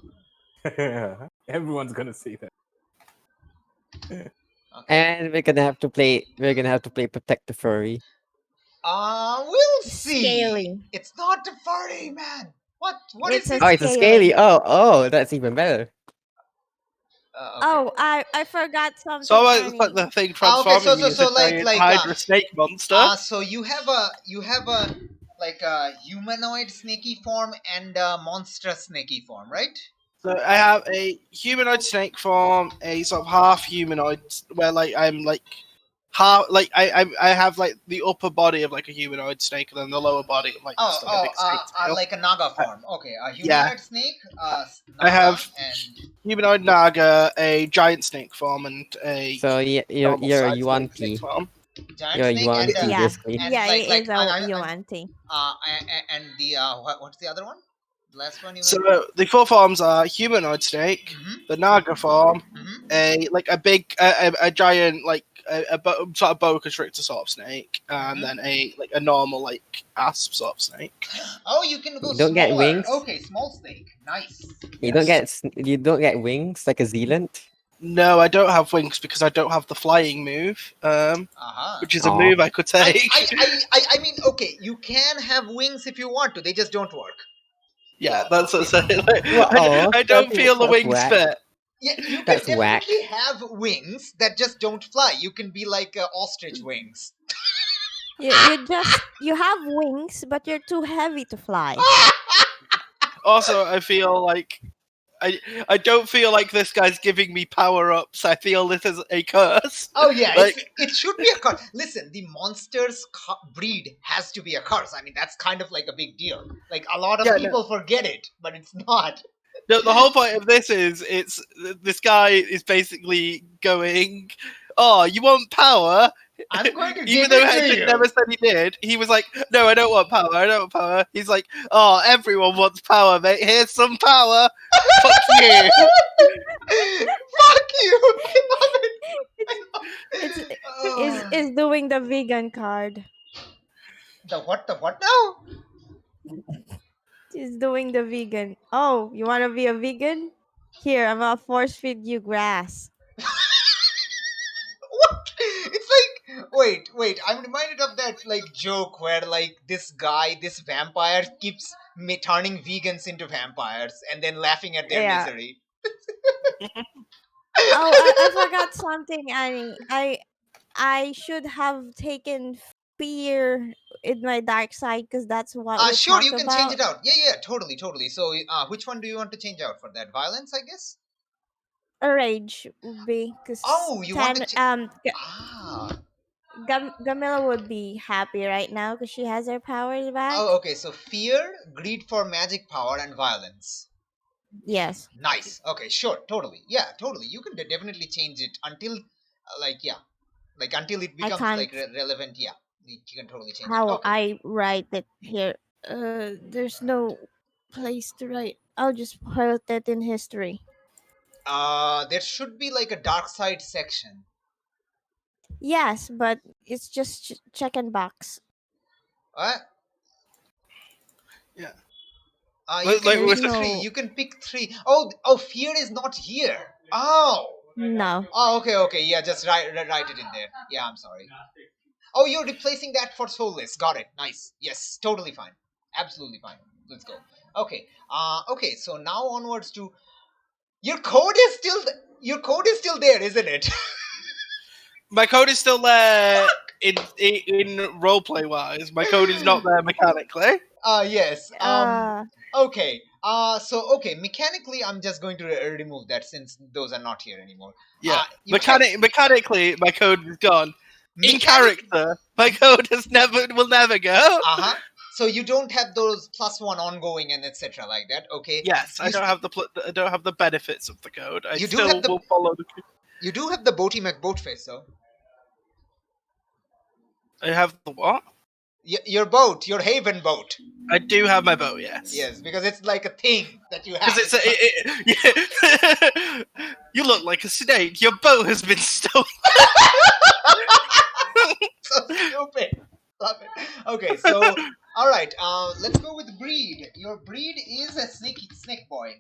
that. Everyone's gonna say that. Okay. And we're gonna have to play Protect the Furry. We'll see. Scaly. It's not a furry, man. What It's is a it? Oh, it's a scaly. Oh, that's even better. Okay. Oh, I forgot something. So it's funny. like the thing Ah, okay, transforming so me into like- a like, Hydra snake monster. So you have a like a humanoid snaky form and a monstrous snaky form, right? So I have a humanoid snake form, a sort of half humanoid, where like I'm like half like I have like the upper body of like a humanoid snake, and then the lower body of like just, like, a big snake tail. Like a naga form. Okay, a humanoid snake. I Naga, have and humanoid naga, a giant snake form, and a So you're normal a sized Yuan-Ti. snake form. giant You're a snake Yuan-Ti, and Yeah. basically. and Yeah, like- it like, is I- a Yuan-Ti. and the what's the other one? The last one you So mentioned? the 4 forms are humanoid snake, Mhm, the naga form, mhm. a big a giant like sort of boa constrictor sort of snake, and Mhm. then a normal like asp sort of snake. Oh, you can go You don't get smaller. wings? Okay, small snake. Nice. You don't get wings like a Zealand. No, I don't have wings because I don't have the flying move, which is a Aw. move I could take. I mean, okay, you can have wings if you want to. They just don't work. Yeah, that's what I'm saying. Like, Well, I don't that's- feel the that's wings whack. fit. Yeah, you can That's whack. definitely have wings that just don't fly. You can be like ostrich wings. You have wings, but you're too heavy to fly. Also, I feel like I don't feel like this guy's giving me power ups. I feel this is a curse. Oh yeah, Like- it should be a curse. Listen, the monster's breed has to be a curse. I mean, that's kind of like a big deal. Like a lot of Yeah, no. people forget it, but it's not. The whole point of this is this guy is basically going, "Oh, you want power?" I'm going to Even give though it to Hector you. never said he did, he was like, "No, I don't want power. I don't want power." He's like, "Oh, everyone wants power, mate. Here's some power. Fuck you." Fuck you! I love it. It's Oh. is doing the vegan card. The what now? Is doing the vegan. Oh, you want to be a vegan? Here, I'm gonna force feed you grass. What? It's like wait. I'm reminded of that like joke where like this vampire keeps turning vegans into vampires and then laughing at their Yeah. misery. Oh, I forgot something, Annie. I should have taken fear in my dark side because that's what we Sure, talked you can change about. it out. Yeah, totally. So, which one do you want to change out for that? Violence, I guess. A rage would be because Oh, you want to? Ah. Gamila would be happy right now because she has her powers back. Oh, okay. So fear, greed for magic power, and violence. Yes. Nice. Okay, sure, totally. Yeah, totally. You can definitely change it until, until it I becomes can't. relevant. Yeah, you can totally change it. How Okay. I write it here? There's no place to write. I'll just put it in history. There should be like a dark side section. Yes, but it's just check and box. What? Yeah. You Like can we were pick There's three. no. You can pick three. Oh, fear is not here. Oh. No. Oh, okay. Yeah, just write it in there. Yeah, I'm sorry. Oh, you're replacing that for soulless. Got it. Nice. Yes, totally fine. Absolutely fine. Let's go. Okay. Okay. So now onwards to your code is still there, isn't it? My code is still there in roleplay wise. My code is not there mechanically. Yes. Uh. Okay. Okay. Mechanically, I'm just going to remove that since those are not here anymore. Yeah. You can- Mechanically, my code is gone. In character, my code will never go. So you don't have those +1 ongoing and etc. like that. Okay. Yes, I don't have the benefits of the code. I You do still have the- will follow the. You do have the Boaty McBoatface though. I have the what? Your boat, your haven boat. I do have my boat. Yes. Yes, because it's like a thing that you have. Because you look like a snake. Your boat has been stolen. So stupid. Love it. Okay, so all right. Let's go with breed. Your breed is a snake boy.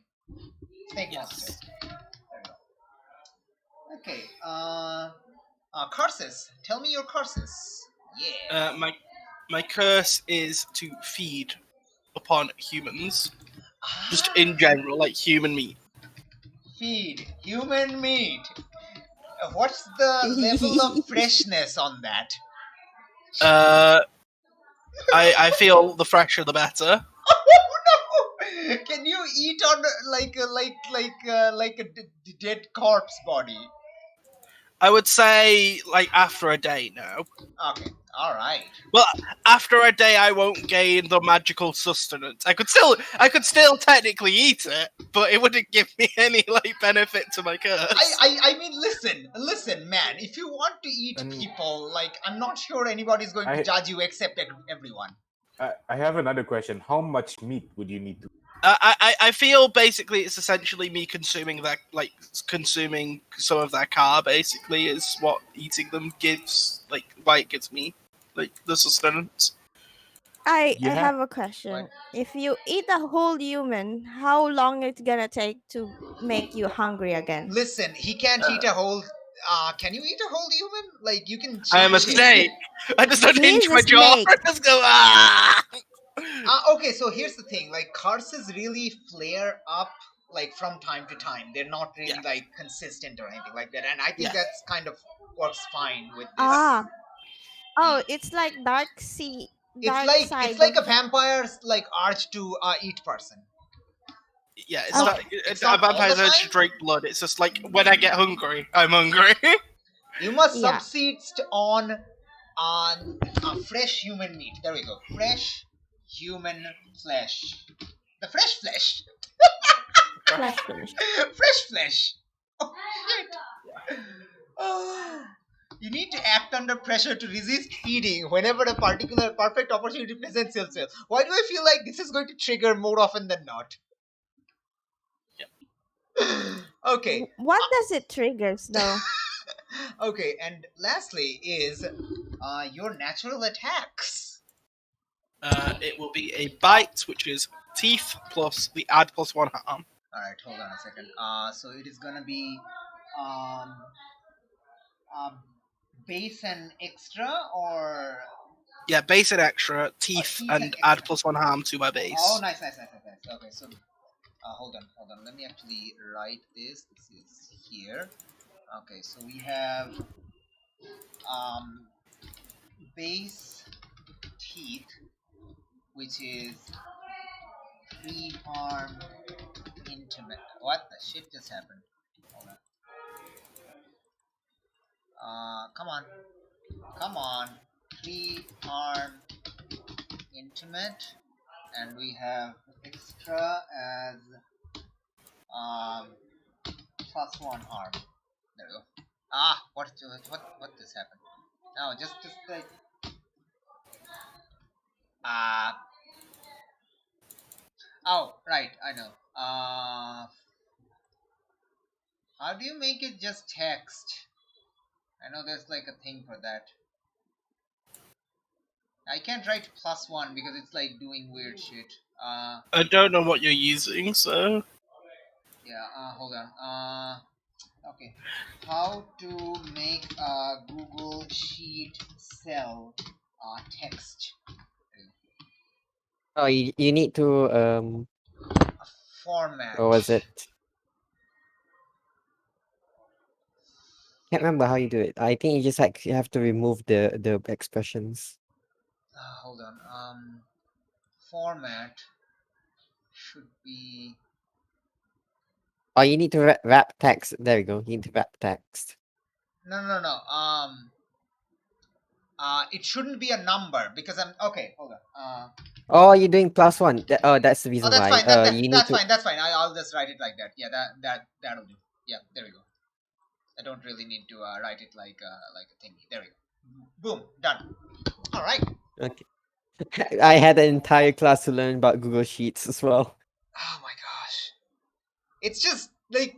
Snake monster. There we go. Okay. Curses. Tell me your curses. Yeah. My curse is to feed upon humans, just in general, like human meat. Feed human meat. What's the level of freshness on that? I feel the fresher the better. Oh no! Can you eat on like a dead corpse body? I would say like after a day now. Okay, all right. Well, after a day, I won't gain the magical sustenance. I could still technically eat it, but it wouldn't give me any like benefit to my curse. I mean, listen, man. If you want to eat people, like I'm not sure anybody's going to judge you except everyone. I have another question. How much meat would you need to? I feel basically it's essentially me consuming consuming some of that car. Basically, is what eating them gives. Like why it gives me like the sustenance. I have a question. What? If you eat a whole human, how long it's gonna take to make you hungry again? Listen, he can't eat a whole. Can you eat a whole human? Like you can. I am a snake. I just don't He hinge is a my jaw. snake. I just go ah. Okay, so here's the thing. Like curses really flare up like from time to time. They're not really like consistent or anything like that. And I think that's kind of works fine with this. Oh, it's like dark side. It's like a vampire's like urge to eat person. Yeah, It's not a vampire's all the urge to time? drink blood. It's just like when I get hungry, I'm hungry. You must Yeah. subsist on fresh human meat. There we go. Fresh human flesh. The fresh flesh. Flesh finish. Fresh flesh. Oh shit. Oh. You need to act under pressure to resist feeding whenever a particular perfect opportunity presents itself. Why do I feel like this is going to trigger more often than not? Okay. What does it triggers though? Okay, and lastly is your natural attacks. It will be a bite, which is teeth plus the add plus 1 harm. Alright, hold on a second. So it is gonna be base and extra, or Yeah, base and extra, teeth, teeth and and add extra. plus 1 harm to my base. Oh, nice. Okay, so hold on. Let me actually write this. This is here. Okay, so we have base teeth, which is 3 harm intimate. What the shit just happened? Hold on. Come on. 3 harm intimate, and we have extra as plus 1 harm. There we go. What just happened? No, just like oh, right, I know. How do you make it just text? I know there's like a thing for that. I can't write plus 1 because it's like doing weird shit. I don't know what you're using, so... Yeah, hold on. Okay. How to make a Google Sheet cell text? Oh, you need to A format. what was it? Can't remember how you do it. I think you just like you have to remove the expressions. Hold on. Format should be. Oh, you need to wrap text. There we go. You need to wrap text. No. It shouldn't be a number because I'm okay. Hold on. Oh, you're doing plus 1. That's the Oh, reason that's why. fine. You need That's to. fine. That's fine. I'll just write it like that. Yeah, that'll do. Yeah, there we go. I don't really need to write it like a thingy. There we go. Boom, done. All right. Okay. I had an entire class to learn about Google Sheets as well. Oh my gosh, it's just like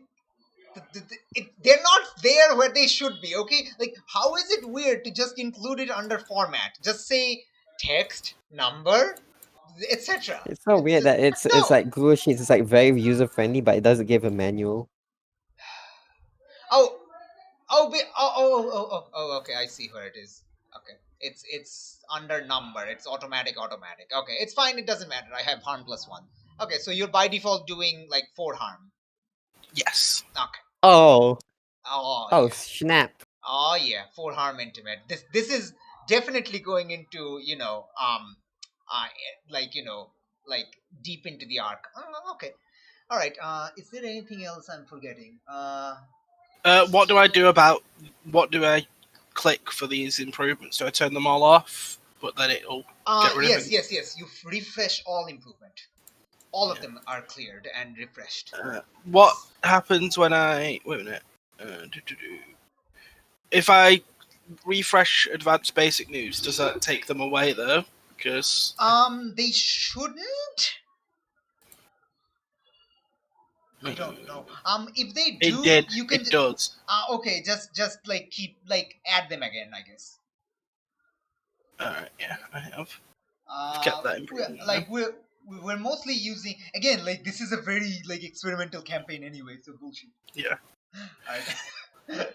they're not there where they should be. Okay, like how is it weird to just include it under format? Just say text, number, etc. It's so weird that it's like Google Sheets is like very user friendly, but it doesn't give a manual. Okay, I see where it is. Okay, it's under number. It's automatic. Okay, it's fine. It doesn't matter. I have harm plus 1. Okay, so you're by default doing like 4 harm. Yes. Okay. Oh, Yeah. snap. Oh yeah, 4 harm intimate. This is definitely going into like deep into the arc. Okay. All right. Is there anything else I'm forgetting? What do I do about... What do I click for these improvements? Do I turn them all off? But then it'll get rid of it? Yes. You refresh all improvement. All of them are cleared and refreshed. What happens when I... Wait a minute. If I refresh Advanced Basic News, does that take them away, though? Because... They shouldn't? I don't know. If they do, It did. you can. It does. Okay, just like keep add them again, I guess. Alright, yeah, I have. Kept that improvement. We're mostly using again. Like this is a very like experimental campaign anyway, so bullshit. Yeah. Alright.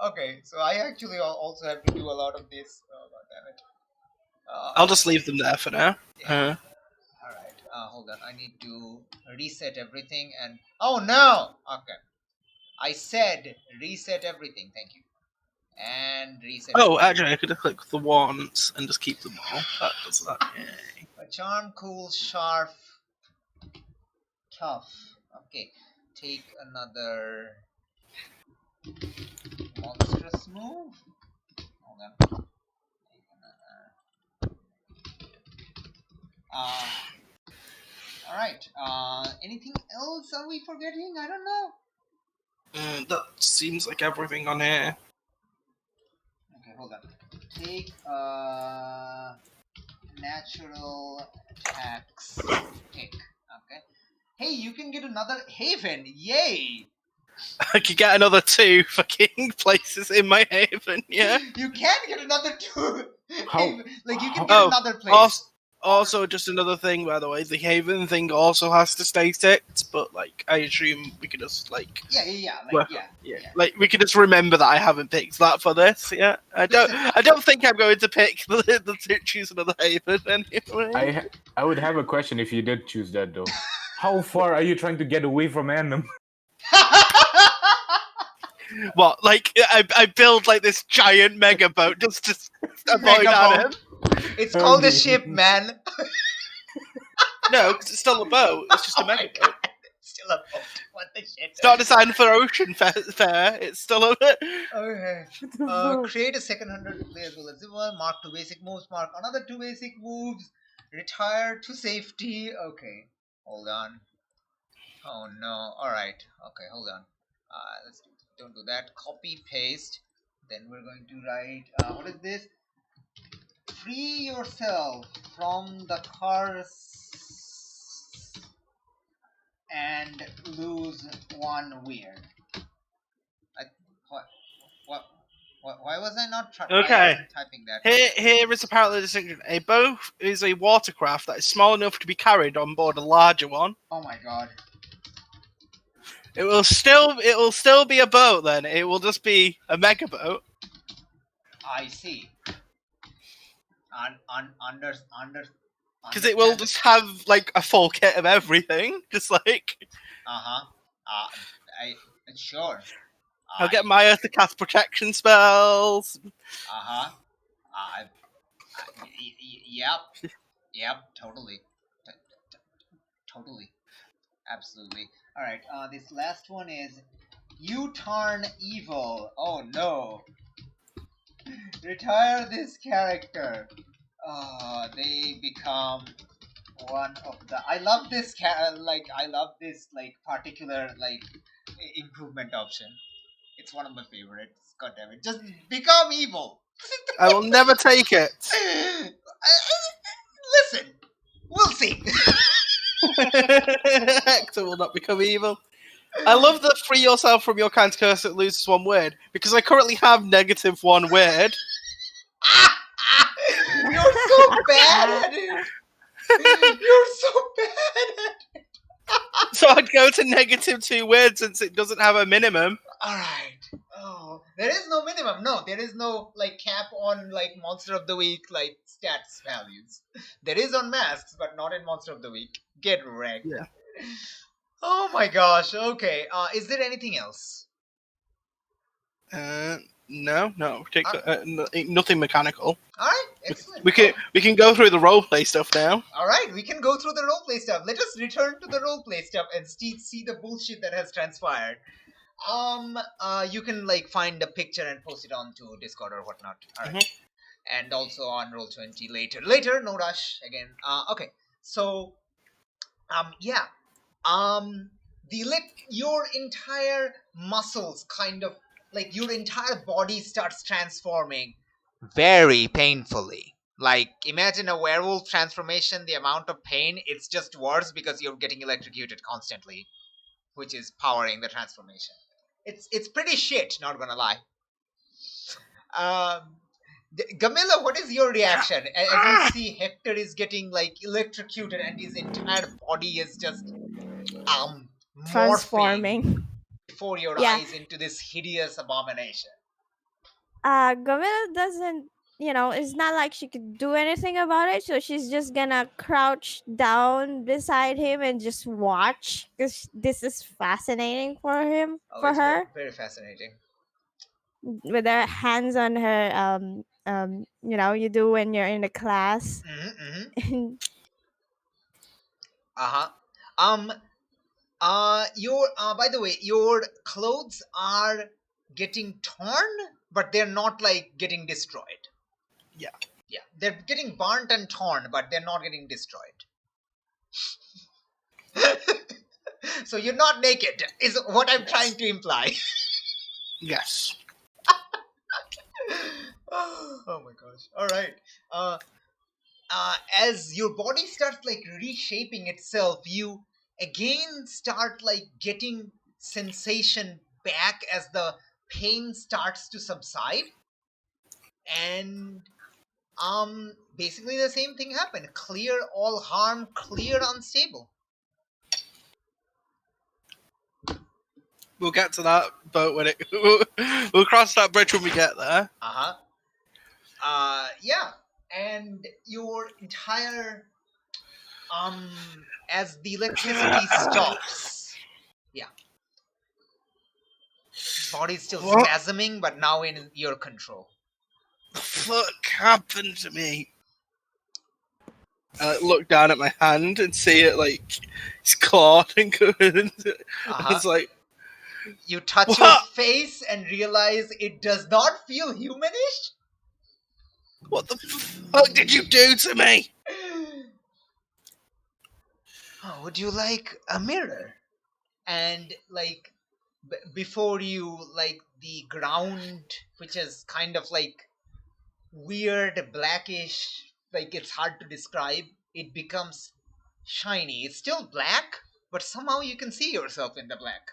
Okay, so I actually also have to do a lot of this. Oh god damn it. I'll just leave them there for now. Yeah. Alright, hold on. I need to reset everything and... Oh no! Okay. I said reset everything. Thank you. And reset everything. Actually, I could have clicked the once and just keep them all. That does that. Yay. A charm, cool, sharp, tough. Okay. Take another monstrous move. Hold on. Alright. Anything else are we forgetting? I don't know. That seems like everything on here. Okay, hold on. Take natural attacks pick. Okay. Hey, you can get another Haven. Yay! I could get another 2 fucking places in my haven. Yeah. You can get another 2. How- Like you can how- get Oh, another place. Also, just another thing, by the way, the haven thing also has to stay ticked, but like I assume we could just like Yeah. well, Yeah. like we could just remember that I haven't picked that for this. Yeah, I don't think I'm going to pick the choose another haven anyway. I would have a question if you did choose that though. How far are you trying to get away from Annam? What? Like I build like this giant mega boat just to avoid Mega Adam? boat. It's called a ship, man. No, because it's still a boat. It's just a Oh my mega God. boat. It's still a boat. What the shit? It's not designed for ocean fare. It's still a. Okay. Create a second 100 players will assemble. Mark 2 basic moves. Mark another 2 basic moves. Retire to safety. Okay. Hold on. Oh no. Alright. Okay, hold on. Don't do that. Copy, paste. Then we're going to write, what is this? Free yourself from the curse and lose 1 weird. Why was I not Okay. typing that? Here is apparently the distinction. A boat is a watercraft that is small enough to be carried on board a larger one. Oh my God. It will still be a boat then. It will just be a mega boat. I see. Because it will just have like a full kit of everything. Just like Sure. I'll get Maya to cast protection spells. Yep. Totally. Totally. Absolutely. All right. This last one is you turn evil. Oh no. Retire this character. They become one of the. I love this particular improvement option. It's one of my favorites. God damn it! Just become evil. I will never take it. Listen, we'll see. Hector will not become evil. I love the free yourself from your kind curse that loses 1 word, because I currently have -1 word. You're so bad at it. You're so bad at it. So I'd go to -2 words since it doesn't have a minimum. Alright. Oh, there is no minimum. No, there is no cap on Monster of the Week stats values. There is on masks, but not in Monster of the Week. Get wrecked. Yeah. Oh my gosh. Okay. Is there anything else? No, nothing mechanical. Alright, excellent. We can go through the roleplay stuff now. Alright, we can go through the roleplay stuff. Let us return to the roleplay stuff and see the bullshit that has transpired. You can find a picture and post it onto Discord or whatnot. Alright. And also on Roll20 later, no rush again. Okay. So your entire muscles kind of your entire body starts transforming very painfully. Imagine a werewolf transformation, the amount of pain, it's just worse because you're getting electrocuted constantly, which is powering the transformation. It's pretty shit, not gonna lie. Gamilla, what is your reaction as you see Hector is getting electrocuted and his entire body is just Transforming before your eyes into this hideous abomination? Gamila doesn't, it's not like she could do anything about it, so she's just gonna crouch down beside him and just watch, because this is fascinating for her. Very fascinating. With her hands on her, you do when you're in the class. By the way, your clothes are getting torn, but they're not getting destroyed. Yeah, they're getting burnt and torn, but they're not getting destroyed. So you're not naked, is what I'm trying to imply. Yes. Oh my gosh. Alright. As your body starts reshaping itself, you again start getting sensation back as the pain starts to subside, and basically the same thing happened. Clear all harm, clear unstable. We'll get to that boat when it. We'll cross that bridge when we get there. Yeah, and your entire as the electricity stops, body's still What? spasming, but now in your control. The fuck happened to me? Look down at my hand and see it like it's caught and going. I was like, you touch what? your face and realize it does not feel humanish. What the fuck did you do to me? Oh, would you like a mirror? And like before you, like the ground, which is kind of like weird blackish, like it's hard to describe, it becomes shiny. It's still black, but somehow you can see yourself in the black.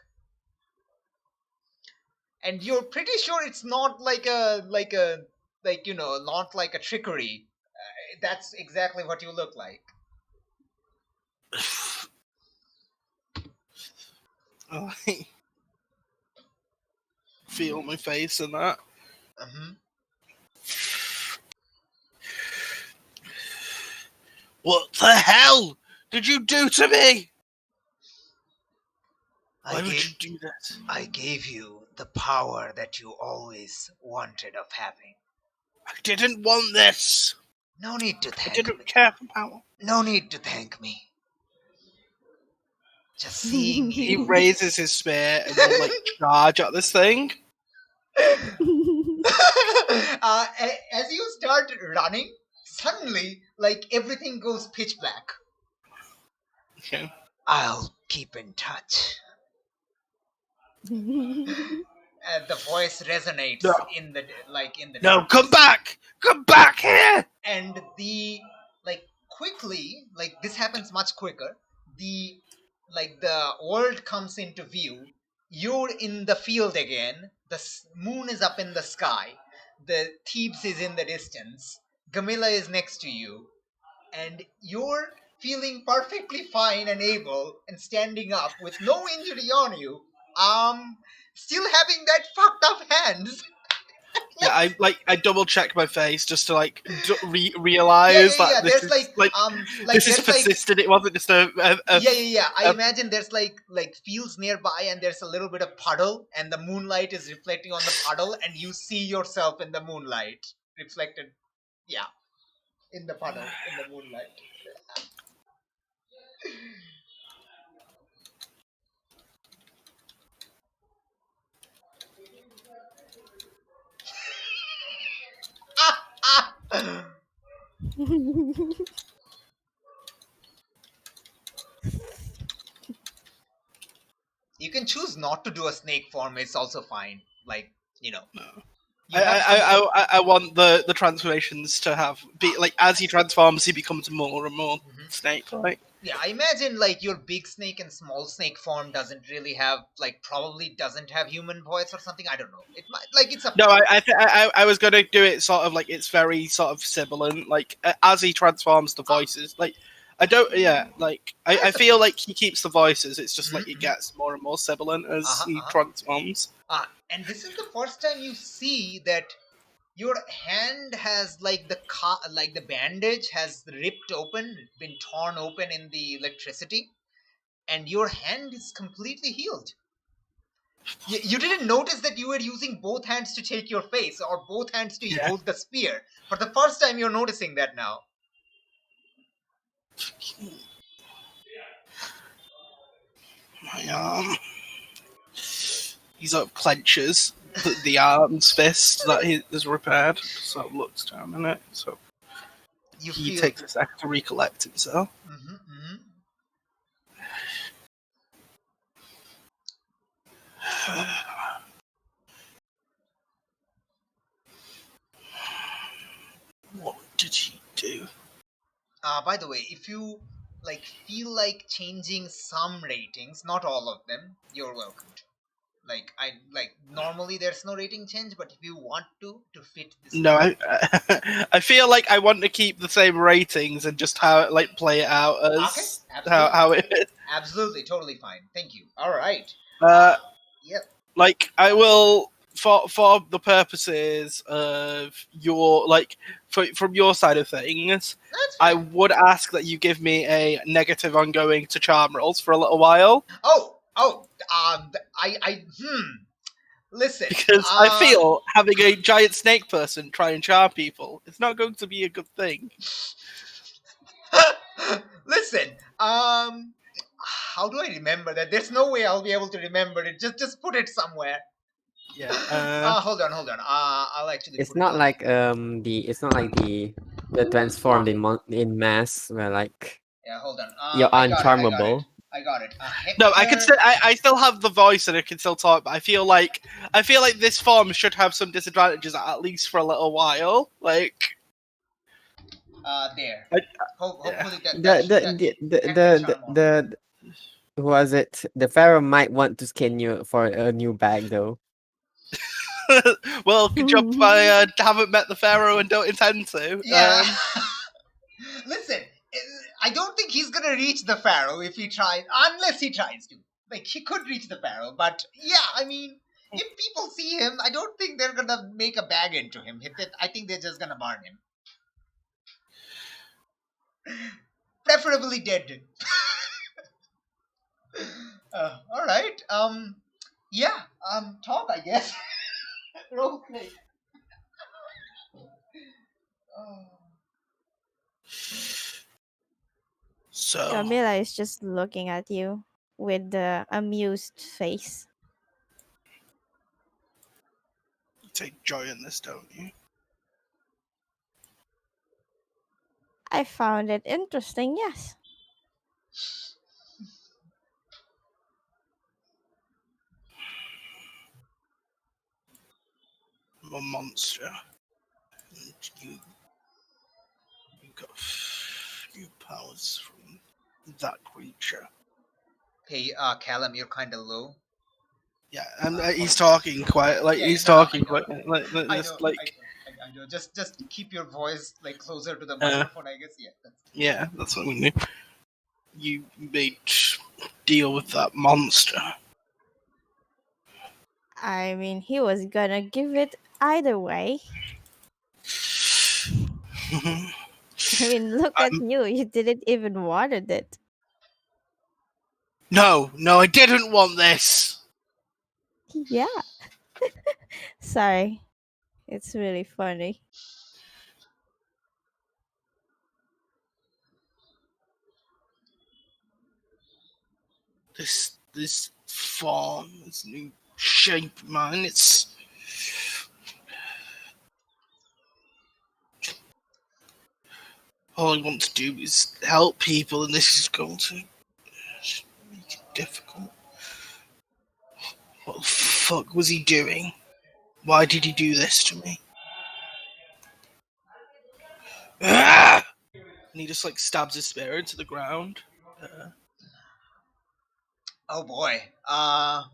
And you're pretty sure it's not like not like a trickery. That's exactly what you look like. I feel my face and that. What the hell did you do to me? Why would you do that? I gave you the power that you always wanted of having. I didn't want this. No need to I thank didn't me. care for power. No need to thank me. Just seeing He you. raises his spear and will like charge at this thing. As you start running, suddenly, like everything goes pitch black. Okay. I'll keep in touch. The voice resonates in the No, darkness. come back! Come back here! And the quickly, this happens much quicker. The world comes into view. You're in the field again. The moon is up in the sky. The Thebes is in the distance. Gamila is next to you, and you're feeling perfectly fine and able and standing up with no injury on you. Still having that fucked up hands. Yeah, I double check my face just to realize that this is persistent. It wasn't just a I imagine there's like fields nearby, and there's a little bit of puddle, and the moonlight is reflecting on the puddle, and you see yourself in the moonlight reflected. Yeah, in the puddle, in the moonlight. You can choose not to do a snake form. It's also fine. No. I want the transformations to be as he transforms, he becomes more and more snake-like. Yeah, I imagine your big snake and small snake form doesn't really have probably doesn't have human voice or something. I don't know. It might it's a No, I was gonna do it sort of it's very sort of sibilant. As he transforms the voices, I don't. Yeah, I feel like he keeps the voices. It's just it gets more and more sibilant as he transforms. And this is the first time you see that your hand has the bandage has ripped open, been torn open in the electricity, and your hand is completely healed. You didn't notice that you were using both hands to take your face or both hands to hold the spear. For the first time, you're noticing that now. My arm. He sort of clenches the arm's fist that he is repaired. So looks down in it. So he takes a second to recollect himself. What did he do? By the way, if you feel like changing some ratings, not all of them, you're welcome to. Like normally there's no rating change, but if you want to fit this. No, I feel like I want to keep the same ratings and just play it out as how it is. Absolutely, totally fine. Thank you. All right. Yep. Like I will for the purposes of your from your side of things, I would ask that you give me a negative ongoing to charm rolls for a little while. Listen, because I feel having a giant snake person try and charm people is not going to be a good thing. Listen, how do I remember that? There's no way I'll be able to remember it. Just put it somewhere. Yeah. Hold on. I'll actually. It's not like the transformed in mass where like. Yeah, hold on. You're uncharmable. I got it. No, I still have the voice and I can still talk, but I feel like this form should have some disadvantages at least for a little while. Like there. Hopefully the who was it? The Pharaoh might want to skin you for a new bag though. Well, good job. I haven't met the Pharaoh and don't intend to. Yeah. Listen, I don't think he's gonna reach the Pharaoh if he tries, unless he tries to. Like, he could reach the Pharaoh, but yeah, I mean, if people see him, I don't think they're gonna make a bag into him. I think they're just gonna burn him. Preferably dead. All right. Yeah. Talk, I guess. Roleplay. So Camilla is just looking at you with the amused face. You take joy in this, don't you? I found it interesting, yes. I'm a monster. And you got few powers from that creature. Hey, Callum, you're kind of low. Yeah, and he's talking quite like Yeah, he's no, talking I know. quite like I just know. like I know. Just keep your voice like closer to the microphone, I guess. Yeah. yeah, that's what we knew. You made deal with that monster. I mean, he was gonna give it either way. I mean, look at you. You didn't even wanted it. No, I didn't want this. Yeah. Sorry. It's really funny. This form, this new shape, man, it's all I want to do is help people, and this is going to make it difficult. What the fuck was he doing? Why did he do this to me? Ah! And he just like stabs his spear into the ground. Oh boy. And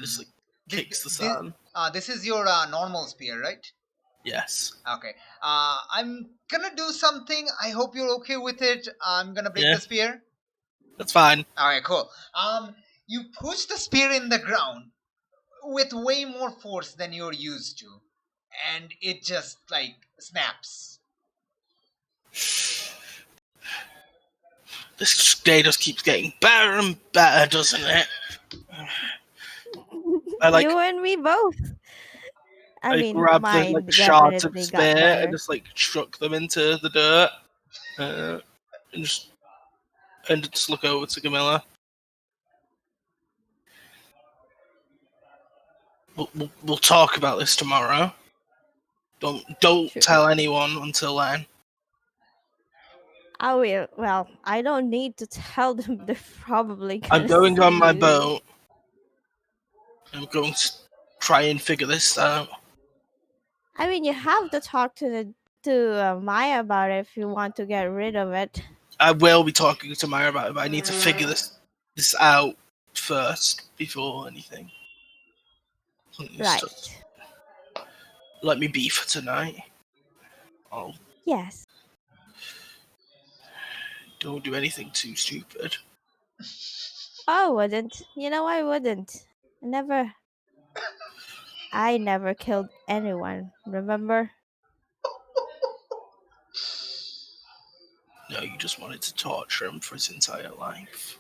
just like kicks the sand. This is your normal spear, right? Yes. Okay. I'm gonna do something. I hope you're okay with it. I'm gonna break Yeah. the spear. That's fine. Alright, cool. You push the spear in the ground with way more force than you're used to, and it just like snaps. This day just keeps getting better and better, doesn't it? You and me both. I mean, grabbed mine the shards of definitely got spear better. and just like chuck them into the dirt, and just look over to Camilla. We'll talk about this tomorrow. Don't Sure. tell anyone until then. I will. Well, I don't need to tell them. They're probably gonna I'm going on my see you. boat. I'm going to try and figure this out. I mean, you have to talk to Maya about it if you want to get rid of it. I will be talking to Maya about it, but I need to figure this out first before anything. Please Right. let me be for tonight. Oh, Yes. don't do anything too stupid. I wouldn't. You know, I wouldn't. I never killed anyone, remember? No, you just wanted to torture him for his entire life.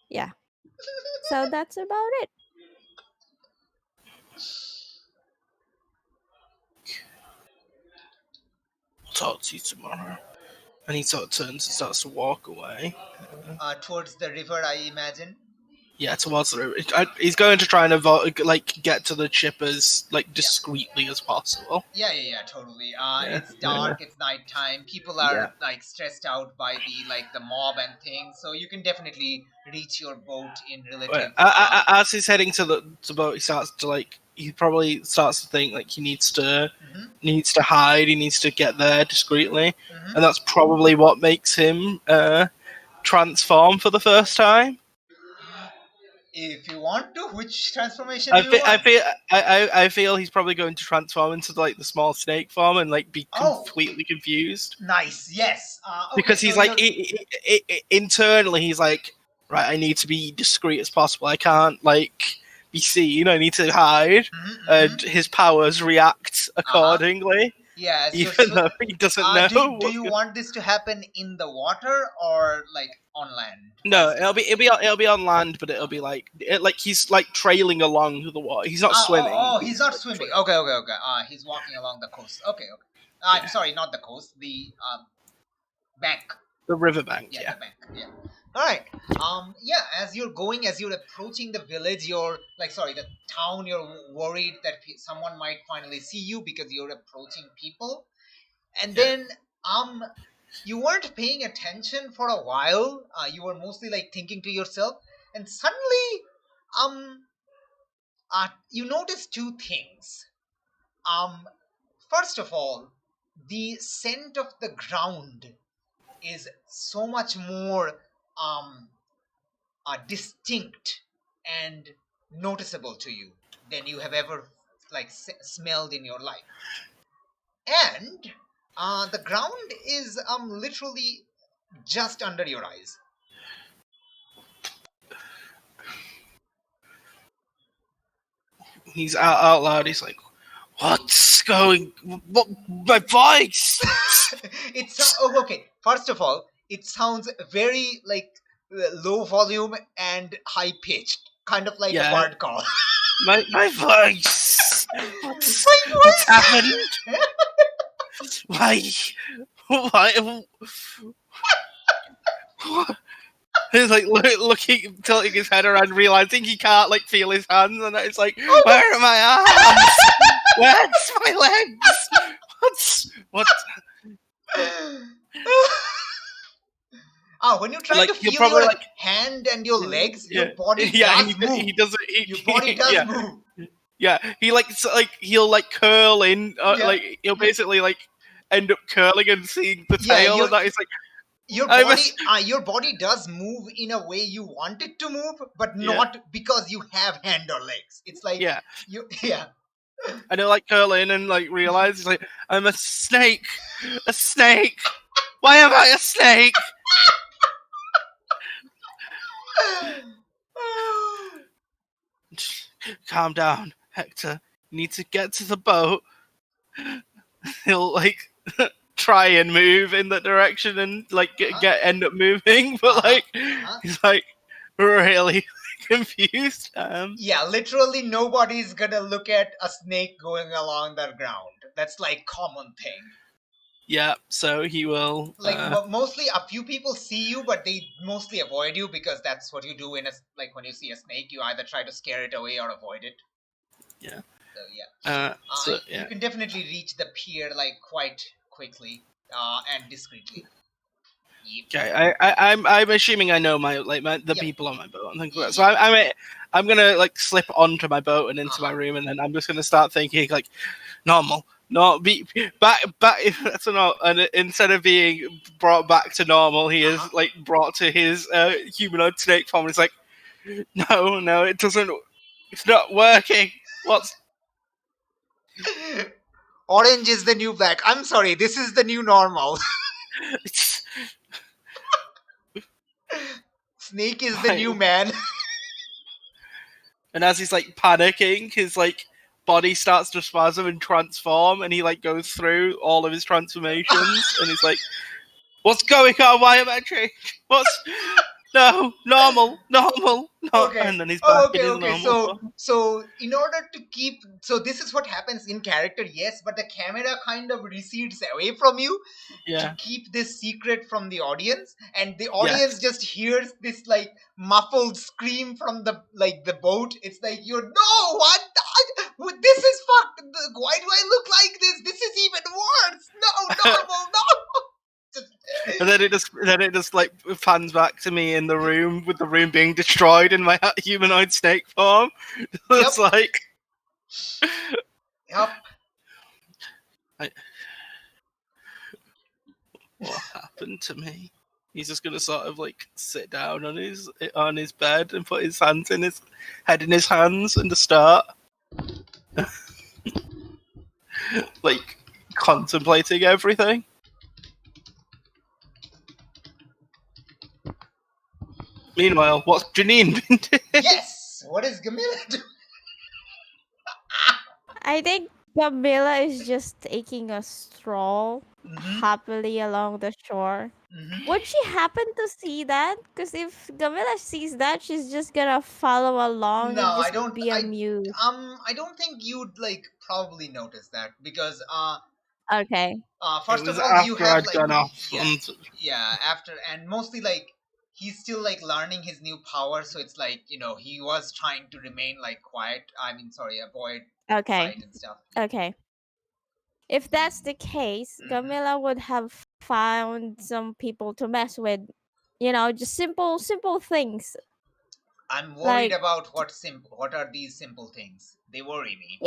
Yeah. So that's about it. I'll talk to you tomorrow. And he sort of turns and starts to walk away. Towards the river, I imagine. Yeah, towards the river. He's going to try and get to the ship as discreetly as possible. Yeah, totally. It's Yeah. dark, it's nighttime. People are Yeah. like stressed out by the mob and things, so you can definitely reach your boat in relative. As he's heading to the boat, he starts to he probably starts to think he needs to hide. He needs to get there discreetly, and that's probably what makes him transform for the first time. If you want to, which transformation I do you want? I feel he's probably going to transform into the small snake form and be completely confused. Nice, yes. Okay, Because he's so internally he's like, right, I need to be discreet as possible. I can't be seen. I need to hide, and his powers react accordingly. Yes, even though he doesn't know. Do you want this to happen in the water or on land? No, it'll be on land, but it'll be he's trailing along the water. He's not swimming. He's not swimming. Okay. He's walking along the coast. Okay. I'm sorry, not the coast. The bank. The riverbank. Yeah. The bank. Yeah. All right. As you're approaching the village, the town, you're worried that someone might finally see you because you're approaching people, and then you weren't paying attention for a while. You were mostly thinking to yourself, and suddenly you notice two things. First of all, the scent of the ground is so much more distinct and noticeable to you than you have ever smelled in your life. And the ground is literally just under your eyes. He's out loud. He's like, "What's going? What? My voice!" It's okay. First of all, it sounds very low volume and high pitched, kind of like a bird call. My voice. What's happened? Why? He's looking, tilting his head around, realizing he can't feel his hands, and it's like, where are my arms? Where's my legs? What? When you try to feel your hand and your legs, your body does move. Your body does move. Yeah, he'll curl in, he'll basically end up curling and seeing the tail, and that is your body does move in a way you want it to move, but not because you have hand or legs. It's and he'll curl in and realize I'm a snake. A snake. Why am I a snake? Calm down, Hector. You need to get to the boat. He'll try and move in that direction and end up moving, but he's really confused. Literally nobody's gonna look at a snake going along the ground. That's common thing. Yeah, so he will mostly a few people see you, but they mostly avoid you because that's what you do in when you see a snake, you either try to scare it away or avoid it. Yeah. You can definitely reach the pier quite quickly and discreetly. Okay, I'm assuming I know the people on my boat. So I'm gonna slip onto my boat and into my room, and then I'm just gonna start thinking normal. No, be back. So no, and instead of being brought back to normal, he is brought to his humanoid snake form. It's no, it doesn't. It's not working. What's Orange is the new black. I'm sorry, this is the new normal. Snake is the new man. And as he's like panicking, his like body starts to spasm and transform, and he like goes through all of his transformations, and he's like, "What's going on? Why am I changed? What's normal, no," Okay. and then he's back in his Okay. normal form. So in order to keep, so this is what happens in character, yes, but the camera kind of recedes away from you to keep this secret from the audience, and the audience just hears this like muffled scream from the boat. It's like, no, what? This is fucked. Why do I look like this? This is even worse. No, normal, no. And then it just like pans back to me in the room with the room being destroyed in my humanoid snake form. It's like, yep. What happened to me? He's just gonna sort of like sit down on his bed and put his hands in his head in his hands and just start like contemplating everything. Meanwhile, what's Janine been doing? Yes! What is Gamila doing? I think Gamila is just taking a stroll happily along the shore. Would she happen to see that? Because if Gamila sees that, she's just gonna follow along No, and just I don't. be amused. I don't think you'd like probably notice that because Okay. First It was of all, you after have I'd like gone off. after, and mostly like he's still like learning his new power, so it's like he was trying to remain like quiet. I mean, sorry, avoid fight and stuff. Okay. If that's the case, Gamila would have found some people to mess with. Just simple things. I'm worried about what are these simple things? They worry me.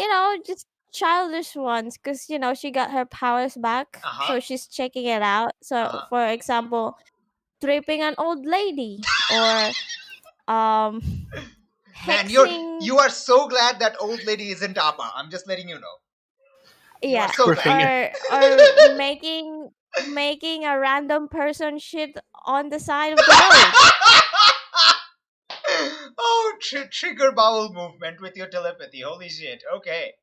Just childish ones, because she got her powers back, so she's checking it out. So, for example, tripping an old lady, or Man, hexing. you are so glad that old lady isn't Appa. I'm just letting you know. Yeah, so or making a random person shit on the side of the boat. Oh, trigger bowel movement with your telepathy. Holy shit. Okay.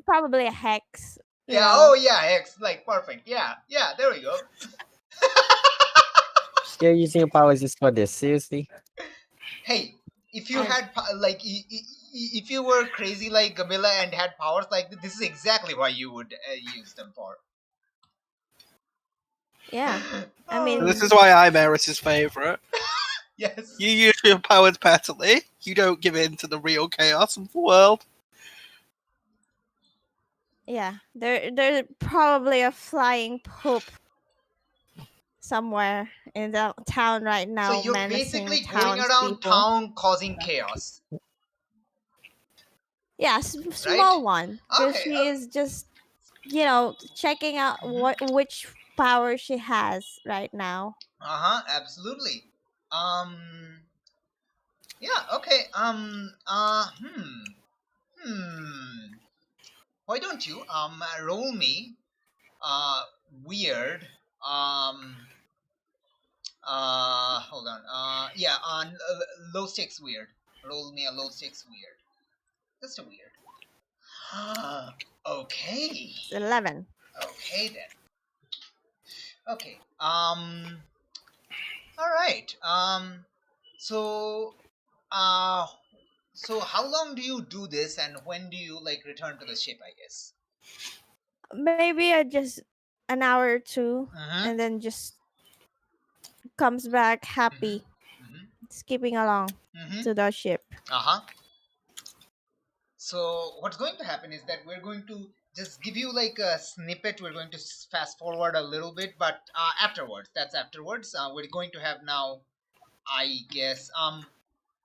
Probably a hex. Yeah. Oh, yeah. Hex. Like perfect. Yeah. Yeah. There we go. You're using your powers just for this, seriously? Hey, if you had like, if you were crazy like Gamila and had powers like this is exactly what you would use them for. Yeah. I mean, this is why I'm Eris's favorite. Yes. You use your powers pettily. You don't give in to the real chaos of the world. Yeah, there's probably a flying poop somewhere in the town right now. So you're basically going around town causing chaos. Yeah, small one. Because she is just, checking out which power she has right now. Absolutely. Yeah. Okay. Why don't you roll me weird hold on yeah on low stakes weird. Roll me a low stakes weird. Just a weird. Okay. It's 11. Okay then. Okay. All right. So how long do you do this, and when do you like return to the ship? I guess. Maybe just an hour or two, and then just comes back happy, skipping along to the ship. So what's going to happen is that we're going to just give you like a snippet. We're going to fast forward a little bit, but afterwards. That's afterwards. We're going to have now, I guess.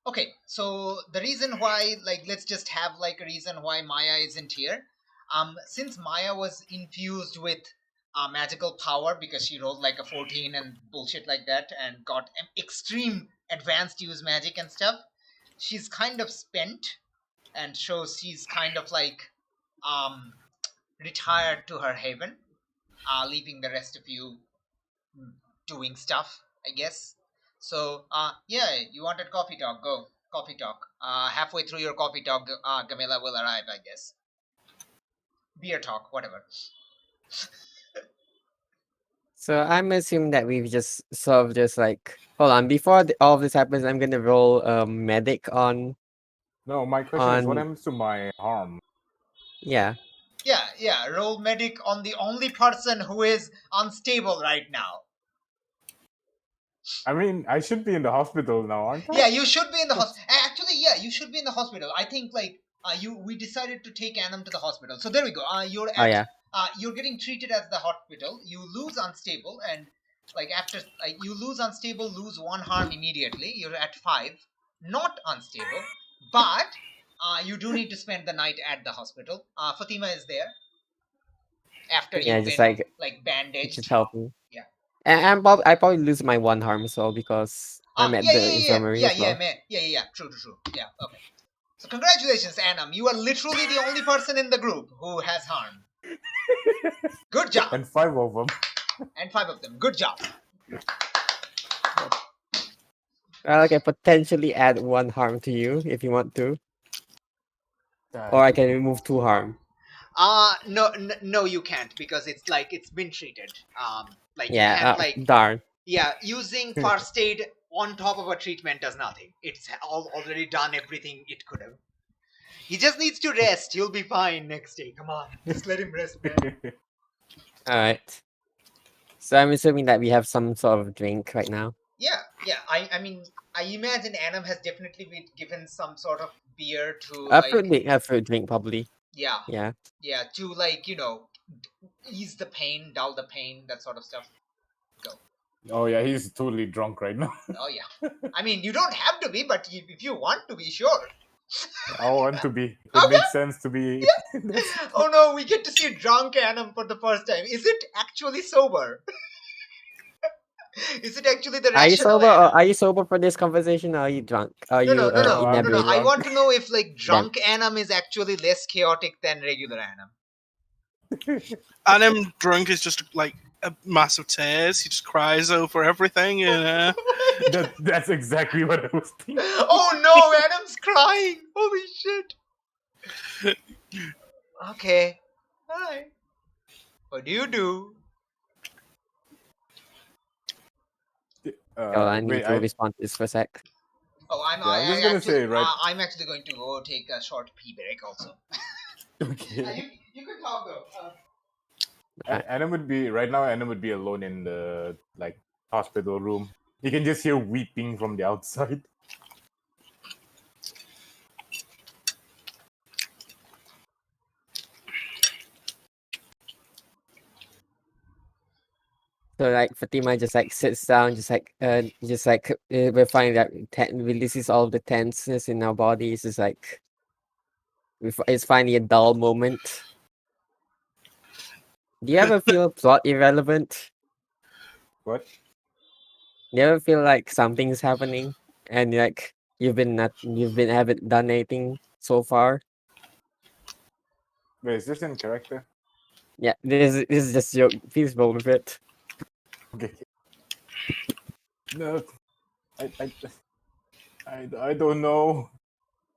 Okay, so the reason why, like, let's just have like a reason why Maya isn't here. Since Maya was infused with magical power because she rolled like a 14 and bullshit like that and got extreme advanced use magic and stuff, she's kind of spent and shows she's kind of like retired to her haven, leaving the rest of you doing stuff, I guess. So yeah, you wanted coffee talk, go coffee talk. Halfway through your coffee talk, Gamela will arrive, I guess. Beer talk, whatever. So I'm assuming that we've just sort of just like hold on before all of this happens. I'm gonna roll medic on. No, my question is, what On happens to my arm? yeah. Yeah, roll medic on the only person who is unstable right now. I mean, I should be in the hospital now, aren't I? Yeah, you should be in the hospital. Actually, yeah, you should be in the hospital. I think like we decided to take Annam to the hospital. So there we go. You're Oh at yeah. you're getting treated at the hospital. You lose unstable, and like after you lose unstable, lose 1 harm immediately. You're at 5, not unstable, but you do need to spend the night at the hospital. Fatima is there after Yeah, you've just been like bandaged. just helping. Yeah. And I probably lose my 1 harm as well because I'm at the infirmary as well. Man. Yeah. True. Yeah. Okay. So congratulations, Annam. You are literally the only person in the group who has harm. Good job. And 5 of them. And 5 of them. Good job. Well, I can potentially add 1 harm to you if you want to, or I can remove 2 harm. No, you can't because it's like it's been treated. Like Yeah, you can't like darn. yeah, using first aid on top of a treatment does nothing. It's already done everything it could have. He just needs to rest. He'll be fine next day. Come on, just let him rest, man. All right. So I'm assuming that we have some sort of drink right now. Yeah. I mean, I imagine Annam has definitely been given some sort of beer to A fruit drink probably. Yeah. Yeah. Yeah, to like ease the pain, dull the pain, that sort of stuff. Go. Oh yeah, he's totally drunk right now. Oh yeah. I mean, you don't have to be, but if you want to be, sure. I want to be. It Okay. makes sense to be. Oh no, we get to see drunk Annam for the first time. Is it actually sober? Is it actually the rational Are you sober? Annam? Or are you sober for this conversation? Or are you drunk? Are you No. I'm inebriated? I drunk. want to know if like drunk Annam is actually less chaotic than regular Annam. Annam drunk is just like a mass of tears. He just cries over everything. That's exactly what I was thinking. Oh no, Annam's crying. Holy shit. Okay. Hi. What do you do? I need to respond to this for a sec. Oh, I'm just gonna say, right? I'm actually going to go take a short pee break also. Okay. You can talk though. Annam would be right now. Annam would be alone in the hospital room. You can just hear weeping from the outside. So like Fatima just like sits down, we're finding that releases all of the tenseness in our bodies. It's like it's finally a dull moment. Do you ever feel plot irrelevant? What? Do you ever feel like something's happening and like haven't done anything so far? Wait, is this in character? Yeah, this is just your please roll with it. Okay. No, I don't know.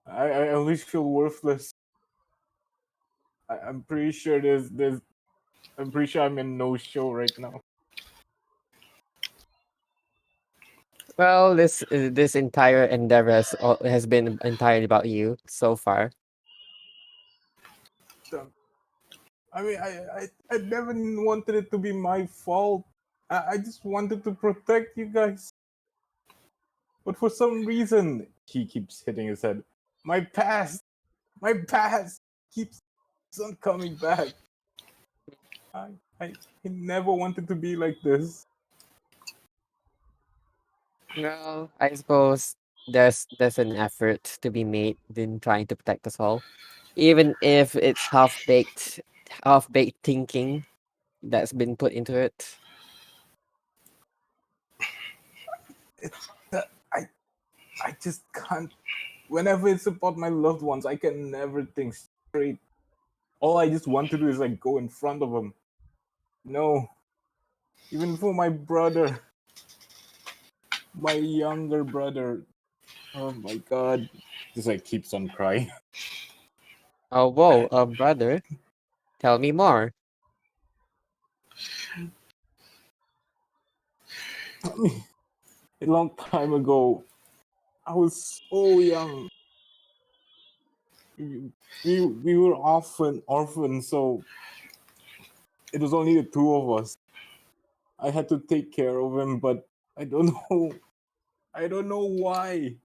I always feel worthless. I'm pretty sure I'm pretty sure I'm in no show right now. Well, this entire endeavor has been entirely about you so far. I mean, I never wanted it to be my fault. I just wanted to protect you guys. But for some reason, he keeps hitting his head. My past keeps on coming back. I never wanted to be like this. Well, I suppose there's an effort to be made in trying to protect us all, even if it's half baked thinking that's been put into it. I just can't whenever it's about my loved ones, I can never think straight. All I just want to do is like go in front of them. No, even for my brother, my younger brother. Oh my god, just like keeps on crying. Oh, whoa, brother, tell me more. I mean, a long time ago, I was so young. We were orphans, so it was only the two of us. I had to take care of him, but I don't know why.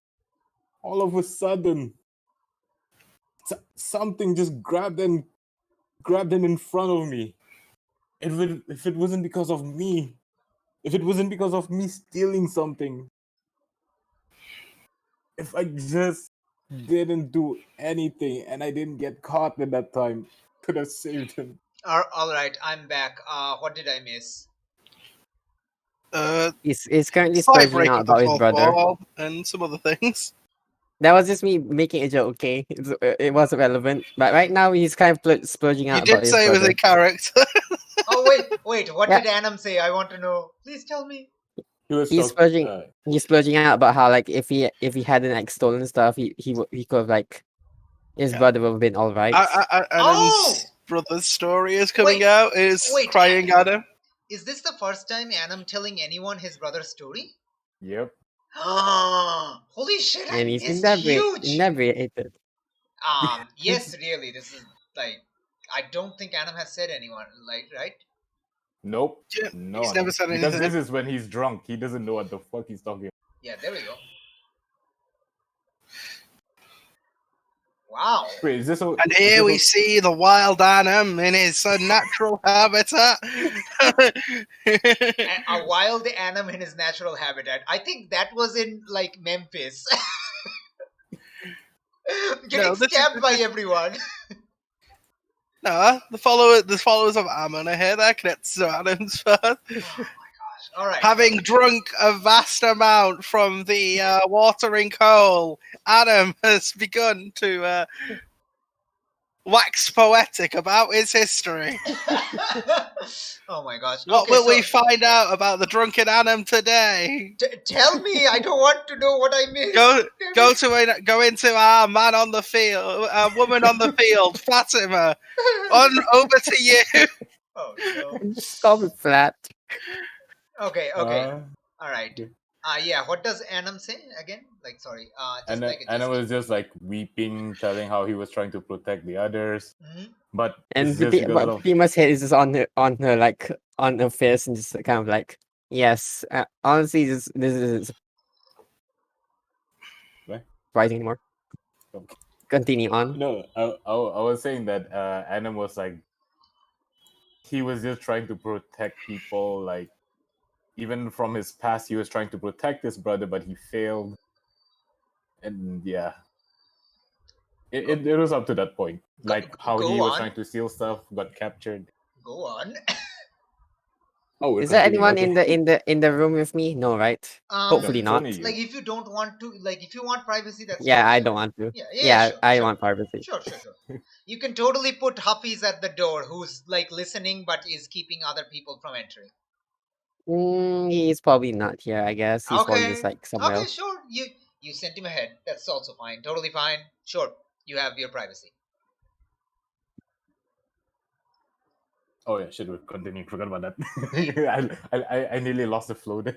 All of a sudden, something just grabbed him in front of me. If it wasn't because of me, if it wasn't because of me stealing something, if I just didn't do anything and I didn't get caught at that time, could have saved him. All right, I'm back. What did I miss? He's currently Slight splurging break out of the about his fourth brother. wall and some other things. That was just me making a joke, okay? It wasn't relevant. But right now, he's kind of splurging You out about did his say it was brother. a character. Oh wait, what Yeah. did Anam say? I want to know. Please tell me. He was He's splurging. He's splurging out about how like if he hadn't like stolen stuff, he could have like his Yeah. brother would have been all right. Adam's brother's story is coming Wait, out. Is wait, crying Adam. Is this the first time Anam telling anyone his brother's story? Yep. Holy shit! I And he's missed huge. inebriated. Yes, really. This is like I don't think Anam has said anyone like right. Nope. Yeah, No. he's never said because anything. this is when he's drunk. He doesn't know what the fuck he's talking about. Yeah, there we go. Wow. Wait, is this a, And here we see the wild Adam in his natural habitat. A wild Anam in his natural habitat. I think that was in like Memphis. Getting stabbed by everyone. No, the followers of Ammon are here. They're connected to Adam's first. Oh my gosh. All right. Having drunk a vast amount from the watering hole, Adam has begun to wax poetic about his history. Oh my gosh. What will we find out about the drunken Adam today? Tell me. I don't want to know what I missed. Go into our man on the field, woman on the field, Fatima. Over to you. Oh no. Just call me flat. Okay. All right. Yeah. What does Anam say again? Like, sorry. Anna was just like weeping, telling how he was trying to protect the others, but And it's just because of Pima's head is just on her like on her face and just kind of like yes. Honestly, this is What? surprising anymore. Okay. Continue on. No, I was saying that Anna was like he was just trying to protect people, like even from his past, he was trying to protect his brother, but he failed. And yeah, it was up to that point, like how he was trying to steal stuff, got captured. Go on. Oh, is there anyone in the room with me? No, right? Hopefully No, not. Like, if you don't want to, like, if you want privacy, that's Yeah, totally I don't want to. Yeah, sure, I sure. want privacy. Sure. You can totally put Hafiz at the door, who's like listening but is keeping other people from entering. He's probably not here. I guess he's probably just like somewhere Okay, else. sure. You sent him ahead. That's also fine. Totally fine. Sure. You have your privacy. Oh yeah, should we continue? Forgot about that. I nearly lost the flow there.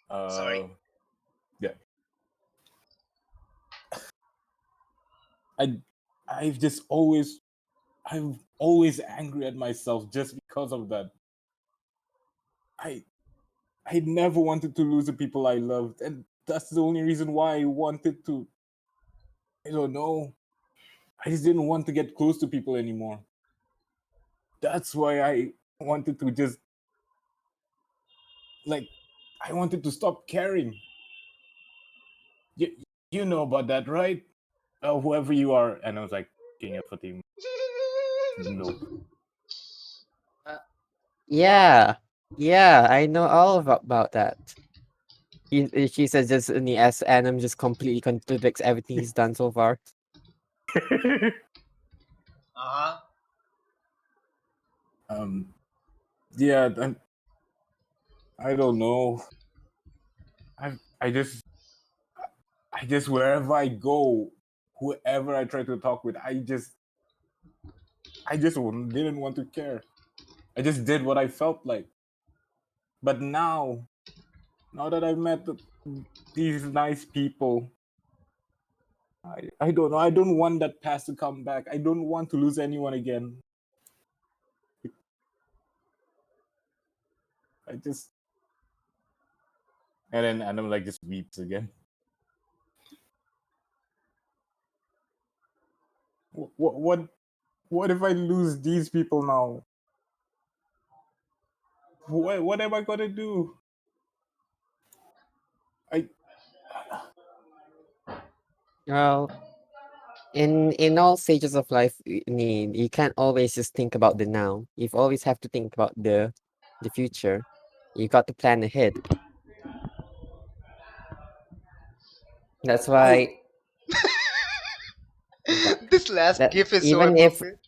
Sorry. Yeah. I'm always angry at myself just because of that. I never wanted to lose the people I loved, and that's the only reason why I wanted to. I don't know. I just didn't want to get close to people anymore. That's why I wanted to just I wanted to stop caring. You know about that, right? Whoever you are. And I was like, King of Fatima. No. Yeah, I know all about that. She says just in the S, Adam just completely contradicts everything he's done so far. Uh-huh. Yeah, I don't know. I just wherever I go, whoever I try to talk with, I just didn't want to care. I just did what I felt like. But now that I've met these nice people, I don't know. I don't want that past to come back. I don't want to lose anyone again. I just and then Adam like just weeps again. What if I lose these people now? What am I gonna do? Well, in all stages of life, you can't always just think about the now. You always have to think about the future. You got to plan ahead. That's why This last that gif is so even if appropriate.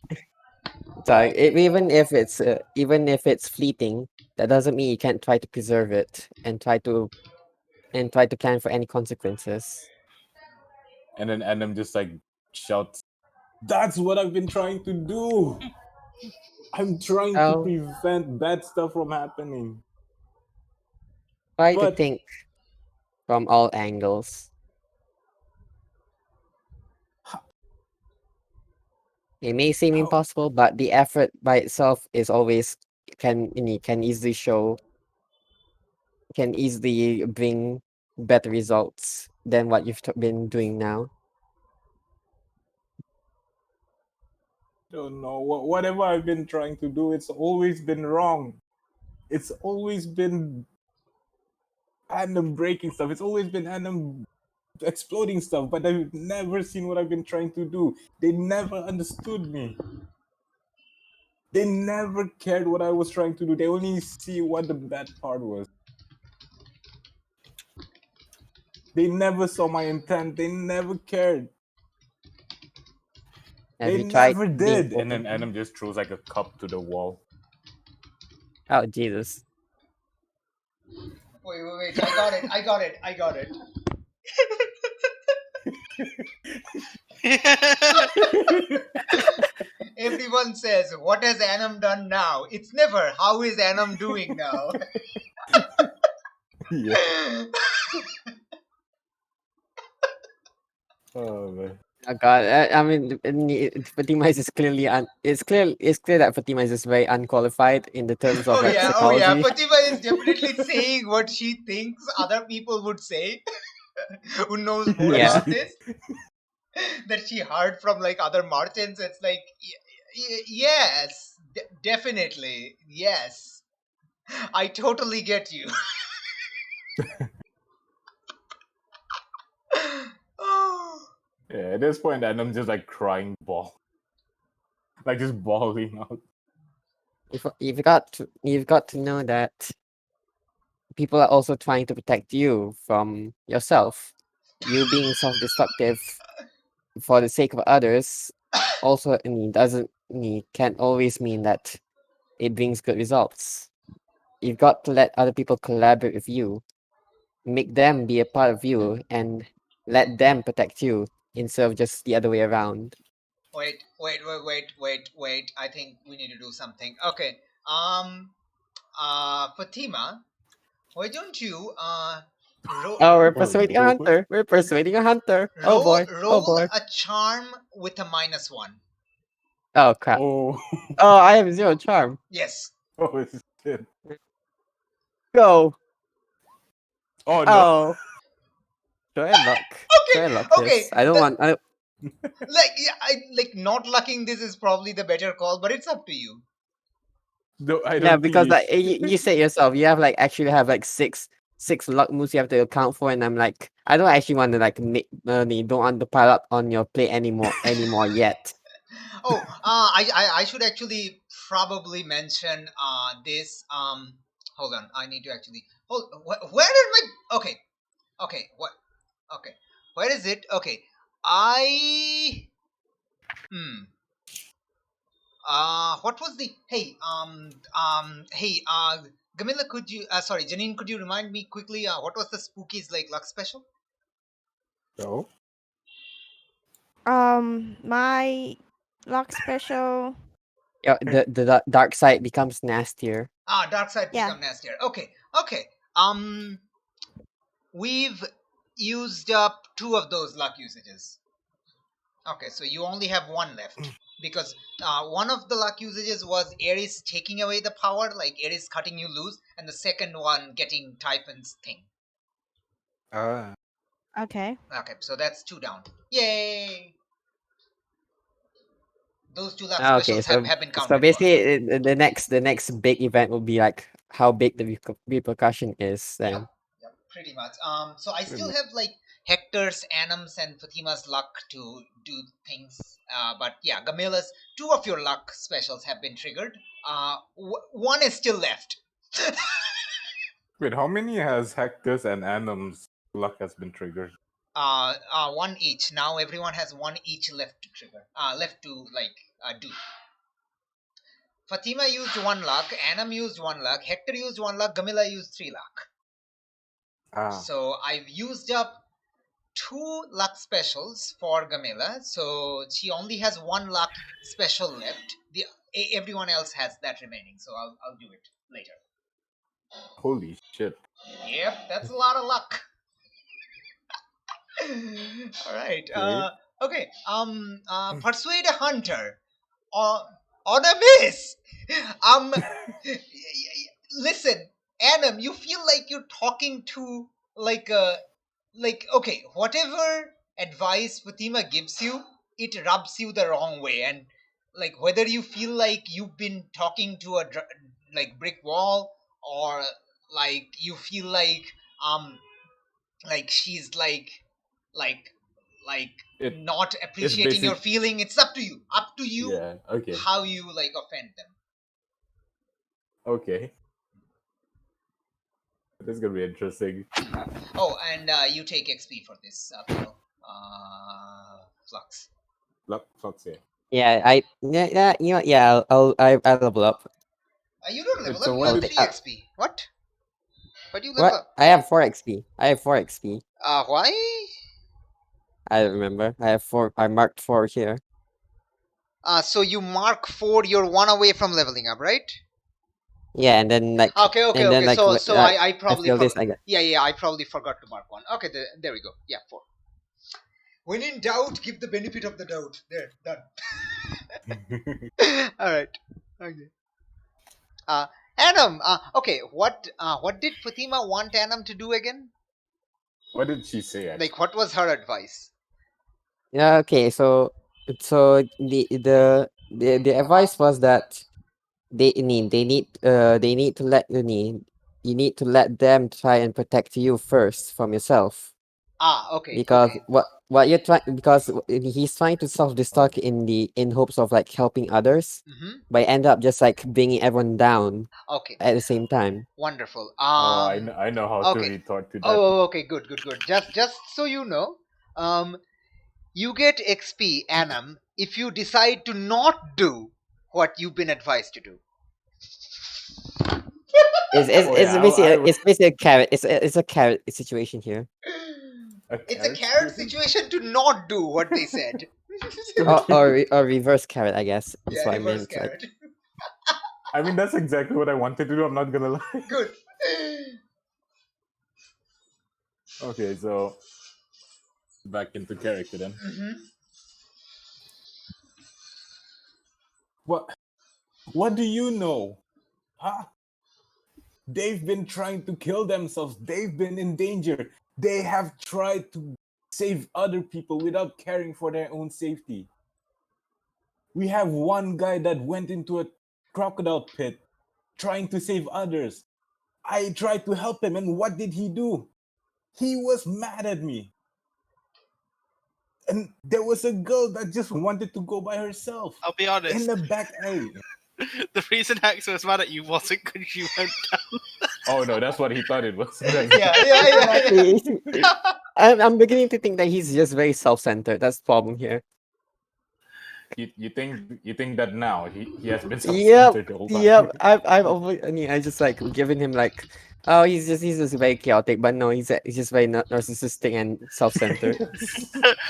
sorry, even if it's fleeting, that doesn't mean you can't try to preserve it and try to plan for any consequences. And then Adam just like shouts, "That's what I've been trying to do. I'm trying to Oh, prevent bad stuff from happening." try to But think from all angles. It may seem how, impossible, but the effort by itself is always can easily show can easily bring better results than what you've been doing now. don't know, whatever I've been trying to do, it's always been wrong. It's always been Adam breaking stuff. It's always been Adam exploding stuff, but I've never seen what I've been trying to do. They never understood me. They never cared what I was trying to do. They only see what the bad part was. They never saw my intent. They never cared. Have They you tried never being did. And then open? Adam just throws like a cup to the wall. Oh Jesus! Wait. I got it. Everyone says, what has Anam done now? It's never, how is Anam doing now? Yeah. Oh man. Oh God! I mean, Fatima is clearly it's clear that Fatima is just very unqualified in the terms of Oh like yeah. psychology. Fatima is definitely saying what she thinks other people would say. Who knows more Yeah. about this? That she heard from like other merchants. It's like, yes, definitely, yes. I totally get you. Oh. Yeah, at this point, Adam's just like crying like just bawling out. You've got to know that people are also trying to protect you from yourself. You being self-destructive for the sake of others also can't always mean that it brings good results. You've got to let other people collaborate with you, make them be a part of you, and let them protect you instead of just the other way around. Wait. I think we need to do something. Okay. Fatima, why don't you Oh, we're Oh, persuading a go for it. hunter. We're persuading a hunter. Oh boy. Oh roll boy. a charm with a -1? Oh crap. Oh, Oh, I have 0 charm. Yes. oh shit. Go. Oh no. Oh. Try luck. Try luck this. Okay. I don't want. Like, yeah, not lucking this is probably the better call, but it's up to you. No, I don't Yeah, think because you like you say yourself, you have like actually have like six luck moves you have to account for, and I'm like, I don't actually want to like make money. Don't want to pile up on your plate anymore yet. Oh, I should actually probably mention this. Hold on, I need to actually hold. Where did my okay? Okay, what? Okay, where is it? Okay, what was the? Gamila, could you? Sorry, Janine, could you remind me quickly? What was the Spookies like luck special? So, My luck special. Yeah, the dark side becomes nastier. Dark side Yeah. become nastier. Okay. We've used up 2 of those luck usages. Okay, so you only have 1 left because one of the luck usages was Ares taking away the power, like Ares cutting you loose, and the second one getting Typhon's thing. Okay. Okay, so that's 2 down. Yay! Those 2 luck Okay, specials have been counted so for. basically, the next big event will be like how big the repercussion is. Then Yep, pretty much. So I still have like Hector's, Anim's, and Fatima's luck to do things. But yeah, Gamila's 2 of your luck specials have been triggered. 1 is still left. wait, how many has Hector's and Anim's luck has been triggered? 1 each. Now everyone has 1 each left to trigger. Left to do. Fatima used 1 luck, Anam used 1 luck, Hector used 1 luck, Gamila used 3 luck. So I've used up 2 luck specials for Gamila, so she only has 1 luck special left. Everyone else has that remaining, so I'll do it later. Holy shit. Yep, that's a lot of luck. All right. Okay. Persuade a hunter. On a miss. Listen, Adam, you feel like you're talking to okay, whatever advice Fatima gives you, it rubs you the wrong way, and whether you feel like you've been talking to a brick wall, or you feel like she's not appreciating your feeling. It's up to you. Yeah, okay. How you offend them. Okay. This is gonna be interesting. Oh, and you take XP for this, fellow. Flux. Flux, yeah. Yeah, I'll level up. You don't level So up. You when have did 3 XP. What? Why do you level What? up? I have 4 XP. Why? I remember. I marked 4 here. So you mark 4. You're 1 away from leveling up, right? Yeah, and then Okay. Then, So I probably feel this. I got. Yeah. I probably forgot to mark 1. Okay, there we go. Yeah, 4. When in doubt, give the benefit of the doubt. There, done. All right. Okay. Anam. Okay. What did Fatima want Anam to do again? What did she say? Actually? What was her advice? Yeah. Okay. So the advice was that they need to let you need to let them try and protect you first from yourself. Okay. Because okay. what you're trying, because he's trying to self-destruct in hopes of hoping others, but end up just bringing everyone down. Okay. At the same time. Wonderful. I know how to retort to that. Okay. Good. Just so you know, you get XP, Anam, if you decide to not do what you've been advised to do. It's basically a carrot. It's a carrot situation here. It's a carrot situation to not do what they said. or reverse carrot, I guess. That's what I reverse meant. Carrot. I mean, that's exactly what I wanted to do. I'm not gonna lie. Good. Okay, so back into character then. What do you know? Huh? They've been trying to kill themselves. They've been in danger. They have tried to save other people without caring for their own safety. We have one guy that went into a crocodile pit trying to save others. I tried to help him, and what did he do? He was mad at me. And there was a girl that just wanted to go by herself. I'll be honest. In the back alley. The reason Hector was mad at you wasn't because you went down. Oh no, that's what he thought it was. Yeah. Exactly. I'm beginning to think that he's just very self-centered. That's the problem here. You think that now he has been Yep, self-centered the whole time. yep. I just like given him like, oh, he's just very chaotic, but no, he's just very narcissistic and self-centered.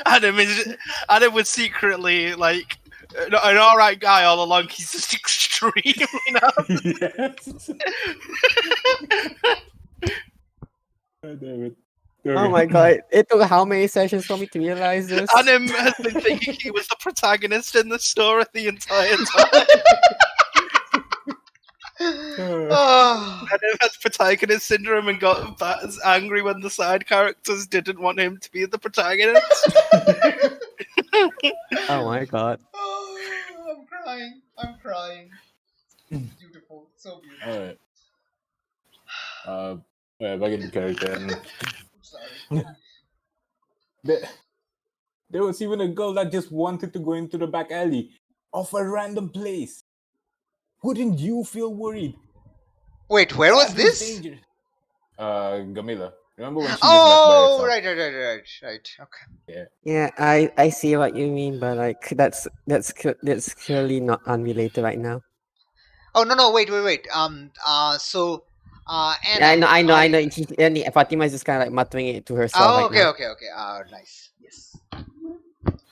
Adam was secretly like an alright guy all along. He's just extremely Yes. God damn it. Oh my god! It took how many sessions for me to realize this? Adam has been thinking he was the protagonist in the story the entire time. Oh. Adam has protagonist syndrome and got angry when the side characters didn't want him to be the protagonist. Oh my god! Oh, I'm crying. Beautiful, so beautiful. Alright. Back in the character. And Sorry. there was even a girl that just wanted to go into the back alley of a random place. Wouldn't you feel worried? Wait, where was That this? danger. Gamila. Remember when she was left by herself? Right. Okay. Yeah, I see what you mean, but like that's clearly not unrelated right now. Oh no, wait. So, Yeah, Anna, I know. Fatima is just kind of like muttering it to herself Oh, right now. okay. Nice. Yes.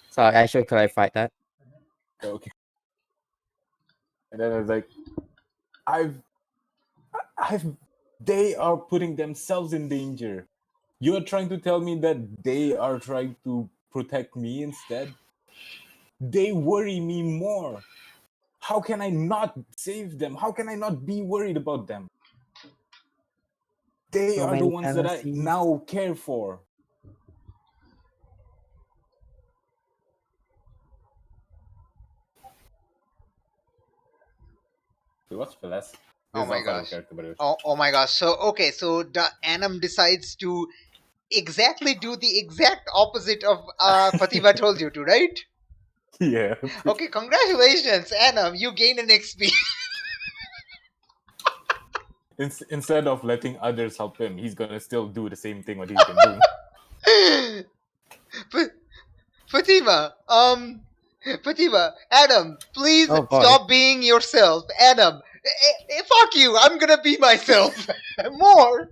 So I should clarify that. Okay. And then I was like, they are putting themselves in danger. You're trying to tell me that they are trying to protect me instead? They worry me more. How can I not save them? How can I not be worried about them? They So are the many ones that I fallacies. now care for. What's fallacy? Oh my This is outside of gosh. character, by the way. Oh my gosh. So Anam decides to exactly do the exact opposite of Fatima told you to, right? Yeah. Okay, congratulations, Anam. You gain an XP. Instead of letting others help him, he's gonna still do the same thing what he's been doing. Fatima, Adam, please Oh, boy. stop being yourself. Adam, fuck you. I'm gonna be myself more.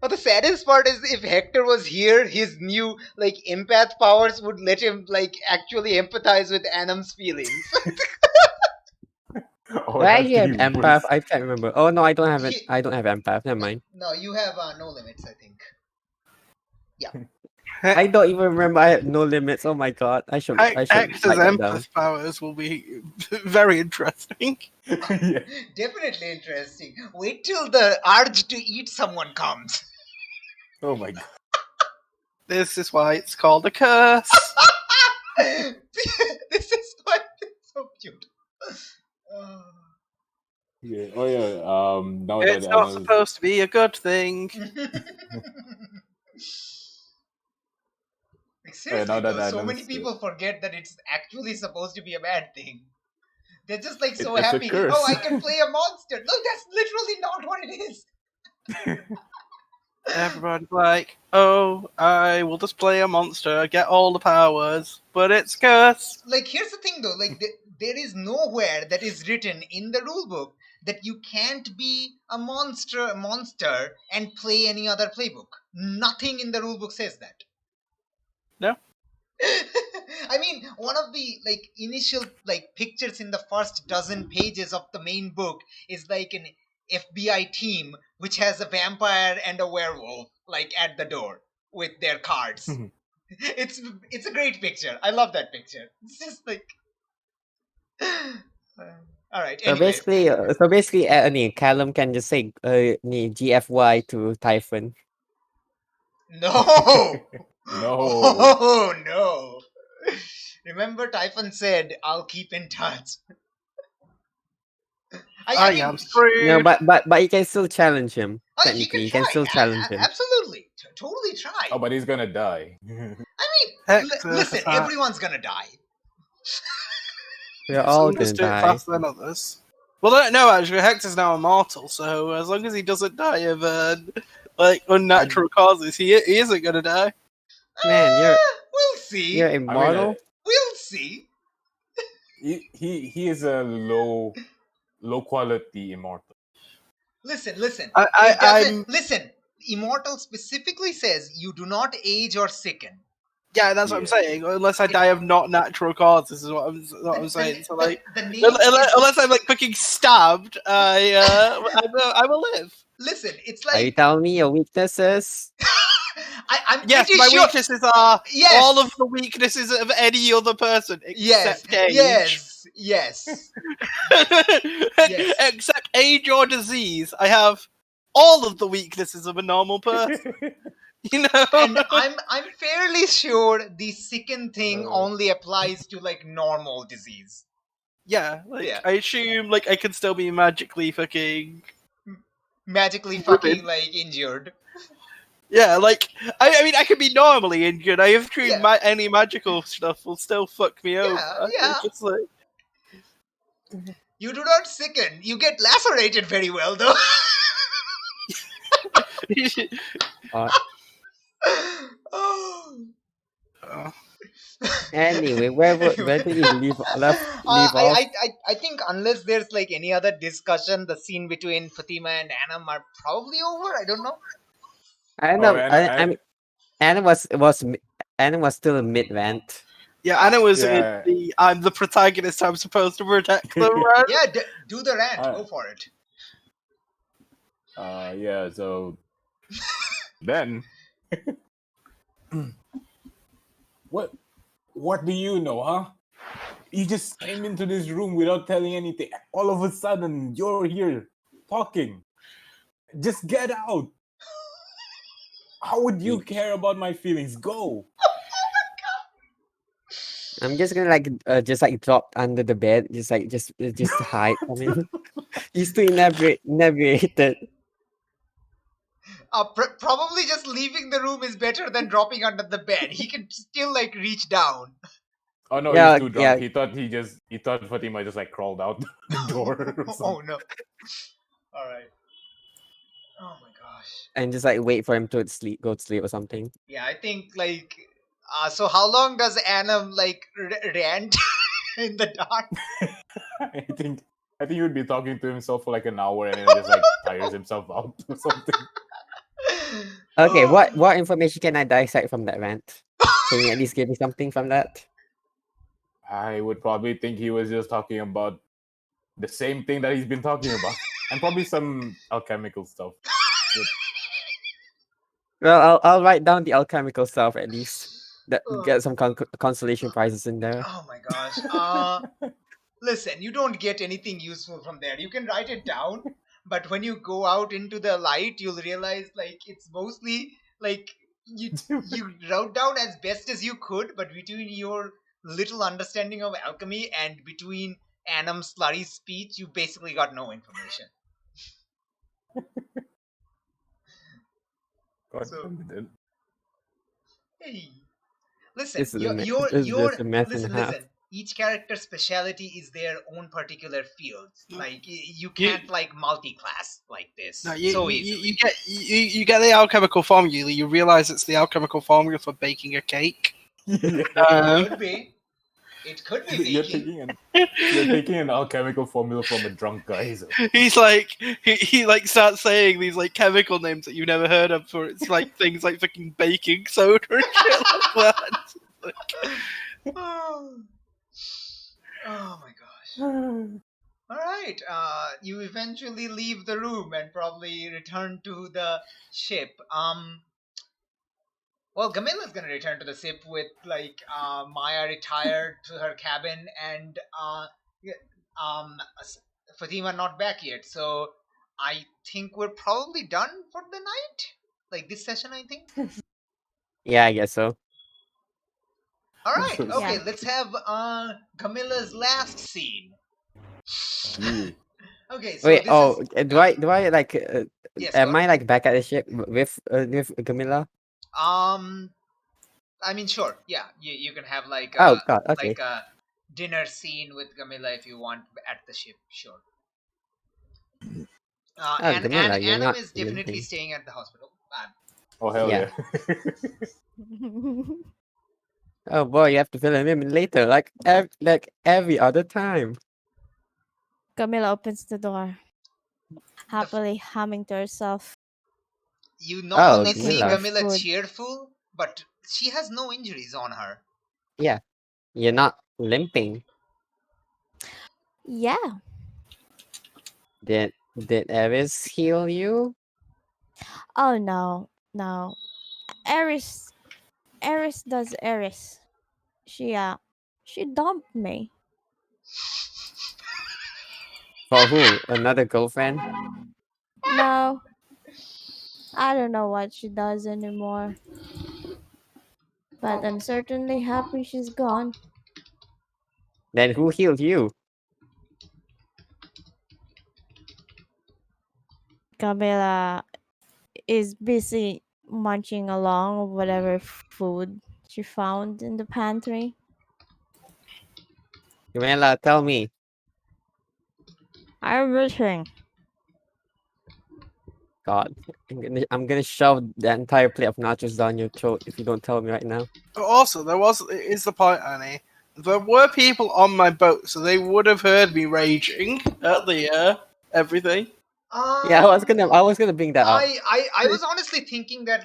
But the saddest part is if Hector was here, his new empath powers would let him actually empathize with Adam's feelings. Oh, Do I that's actually have even empath? worse. I can't remember. Oh no, I don't have it. Ye- I don't have empath. Never mind. No, you have no limits, I think. I don't even remember. I have no limits. Oh my god! I should Hector's write that down. empath powers will be very interesting. Yeah. Definitely interesting. Wait till the urge to eat someone comes. Oh my god. This is why it's called a curse. This is why it's so cute. Yeah. Oh yeah. Now It's that not Anna's- supposed to be a good thing. Seriously, now that though, so Anna's- many people forget that it's actually supposed to be a bad thing. They're just so It's a happy. curse. Oh, I can play a monster. No, that's literally not what it is. Everyone's like, oh, I will just play a monster, get all the powers, but it's curse. Here's the thing, though. There is nowhere that is written in the rulebook that you can't be a monster and play any other playbook. Nothing in the rulebook says that. No. I mean, one of the initial pictures in the first dozen pages of the main book is an FBI team which has a vampire and a werewolf at the door with their cards. It's a great picture. I love that picture. It's just all right. So Anyway. basically, Callum can just say GFY to Typhon. No. No. Oh no. Remember, Typhon said, "I'll keep in touch." I am screwed. No, but you can still challenge him. He Technically, you can can try. still challenge him. Absolutely, totally try. Oh, but he's gonna die. I mean, Hector listen, has- everyone's gonna die. We're all Some just gonna do it die. faster than others. Well, no, actually, Hector's now immortal, so as long as he doesn't die of unnatural causes, he isn't gonna die. Man, We'll see. you're I immortal. mean, We'll see. he is a low quality immortal. Listen. I- It doesn't. I'm- Listen. Immortal specifically says you do not age or sicken. Yeah, that's what I'm Yeah. saying. Unless I die of not natural causes, is what I'm saying. So like, the name is, unless I'm like fucking stabbed, I will live. listen, it's Are you like telling me your weaknesses? I'm Yes, pretty my sure. weaknesses are Yes. all of the weaknesses of any other person except age. Yes. Except age or disease, I have all of the weaknesses of a normal person. You know, And I'm fairly sure the sicken thing Oh. only applies to like normal disease. yeah, like Yeah. I assume like I can still be magically fucking. Magically Women. fucking like injured. Yeah, like I mean, I can be normally injured. I have true Yeah. any magical stuff will still fuck me over. yeah. It's just like You do not sicken. You get lacerated very well though. Oh. Anyway, where did we leave off? I think unless there's like any other discussion, the scene between Fatima and Anam are probably over. I don't know. I don't Oh, know. and I mean, Anna was still a mid rant. yeah, Anna was Yeah. I'm the protagonist. I'm supposed to protect them, right? Yeah, do the rant. Go for it. Yeah. So then, what do you know, huh? You just came into this room without telling anything. All of a sudden, you're here talking. Just get out. How would you care about my feelings? Go. I'm just gonna just drop under the bed, just to hide. I mean, he's too inebriated. Probably just leaving the room is better than dropping under the bed. He can still like reach down. Oh no, Yeah, he's too drunk. yeah. He thought Fatima just like crawled out the door. Or Oh something. no. All right. Oh my gosh. And just wait for him to go to sleep or something. Yeah, I think like. So how long does Anam like rant in the dark? I think he would be talking to himself for like an hour and then just like tires himself out or something. Okay, Oh. what information can I dissect from that rant? Can you at least give me something from that? I would probably think he was just talking about the same thing that he's been talking about, and probably some alchemical stuff. Well, I'll write down the alchemical stuff at least. Get some consolation prizes in there. Oh my gosh. Listen, you don't get anything useful from there. You can write it down, but when you go out into the light, you'll realize like it's mostly like you wrote down as best as you could, but between your little understanding of alchemy and between Anam's slurry speech, you basically got no information. God, So- Hey. Listen, This is just a mess and a half. listen. Each character's speciality is their own particular field. Like you can't like multi-class like this. No, so you, easily. you get the alchemical formula. You realize it's the alchemical formula for baking a cake. Could be. It could be You're baking. taking an alchemical formula from a drunk guy. So. He's like he like starts saying these like chemical names that you've never heard of. For it's like things like fucking baking soda and shit like that. Oh my gosh. All right. You eventually leave the room and probably return to the ship. Well, Gamila's gonna return to the ship with like Maya retired to her cabin and Fatima not back yet. So I think we're probably done for the night. Like this session, I think. Yeah, I guess so. All right. Yeah. Okay. Let's have Camilla's last scene. Yeah. Okay. So Wait, this do I like? Yes, am go I like back at the ship with Camilla? I mean, sure. Yeah, you can have like Oh God, okay. like dinner scene with Camilla if you want at the ship. Sure. And Camilla, you're Anam not is definitely limping. staying at the hospital. Oh hell Yeah. yeah. Oh boy, you have to fill him in later, like every other time. Camilla opens the door, happily humming to herself. You normally see Camilla. Camilla Food. cheerful, but she has no injuries on her. Yeah, you're not limping. Yeah. Did Eris heal you? Oh no, no. Eris does Eris. She dumped me. For who? Another girlfriend? No, I don't know what she does anymore. But I'm certainly happy she's gone. Then who healed you? Camilla is busy munching along whatever food she found in the pantry. Camilla, tell me. I'm missing. God, I'm gonna shove the entire plate of nachos down your throat if you don't tell me right now. But also, is the point, Annie. There were people on my boat, so they would have heard me raging at the everything. Yeah, I was gonna bring that up. I was honestly thinking that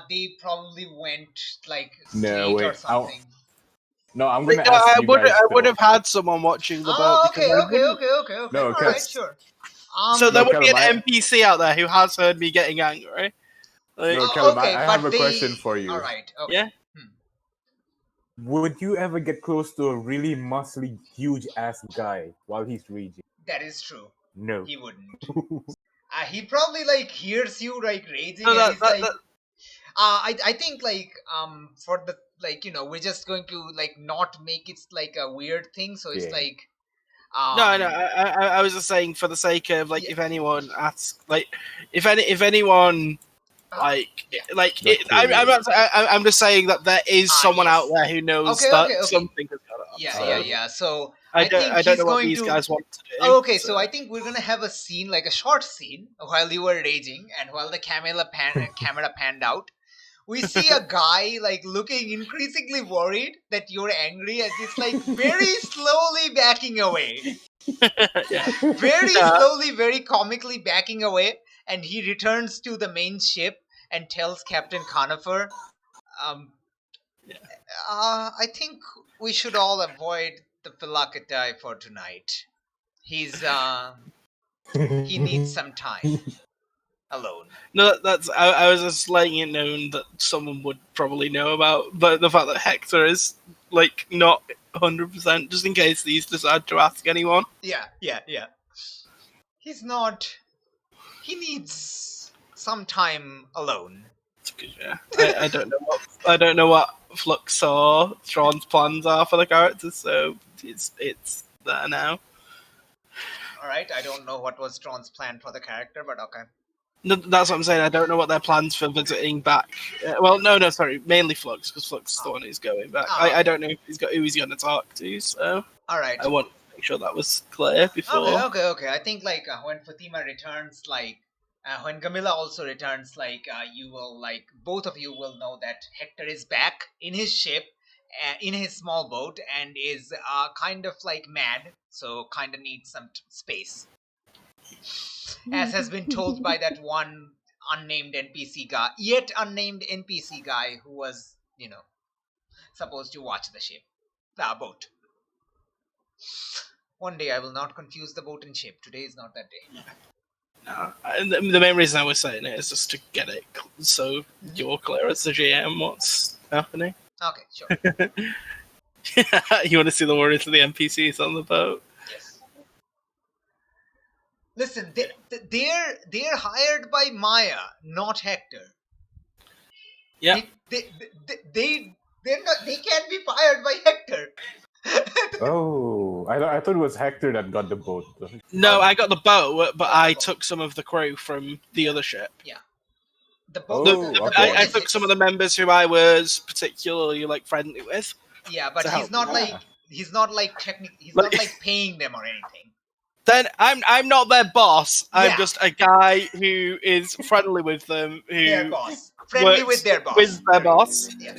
they probably went like No, straight wait, or something. No, I'm gonna Like, ask I you would guys. I would though. have had someone watching the boat because Okay. I wouldn't. No, All right, because- sure. So there No, would be Callum, an NPC out there who has heard me getting angry. Like, No, Callum, okay, I but have a question for you. All right. Okay. Yeah. Would you ever get close to a really muscly, huge ass guy while he's raging? That is true. No. He wouldn't. He probably hears you raging, So and he's I think for the we're just going to not make it a weird thing, so it's No, I was just saying for the sake of if anyone asks, if anyone I'm just saying that there is someone yes. out there who knows Okay, that okay. something has got up. Yeah. So I think don't he's know what going these to. guys want to do. Okay, so I think we're gonna have a scene, a short scene, while you were raging and while the camera panned out. We see a guy looking increasingly worried that you're angry, as it's very slowly backing away. Yeah. Very slowly, very comically backing away, and he returns to the main ship and tells Captain Conifer, I think we should all avoid the Philocati for tonight. He needs some time alone. No, that's I was just letting it known that someone would probably know about, but the fact that Hector is not 100%, just in case these decide to ask anyone. Yeah. He's not. He needs some time alone. Yeah, I don't know I don't know what Flux or Strawn's plans are for the characters, so it's there now. All right, I don't know what was Strawn's plan for the character, but okay. No, that's what I'm saying. I don't know what their plans for visiting back. Sorry, mainly Flux, because Flux is the one who's going back. I don't know who he's going to talk to, so all right. I want to make sure that was clear before. Okay. I think when Fatima returns, when Camilla also returns, you will both of you will know that Hector is back in his ship, in his small boat, and is kind of mad, so kind of needs some space. As has been told by that one unnamed NPC guy, who was, supposed to watch the ship, the boat. One day I will not confuse the boat and ship. Today is not that day. No, the main reason I was saying it is just to get it so you're clear as the GM what's happening. Okay, sure. You want to see the worries of the NPCs on the boat? Yes. Listen, they're hired by Maya, not Hector. Yeah. They can't be fired by Hector. Oh, I thought it was Hector that got the boat. No, I got the boat, but I took some of the crew from the other ship. Yeah. The boat. I took some of the members who I was particularly friendly with. Yeah, but to he's help. not He's not like he's Like- not like paying them or anything. Then I'm not their boss. I'm Yeah. just a guy who is friendly with them. Who Their boss. Friendly works with their boss. With their Very good. boss. Yeah.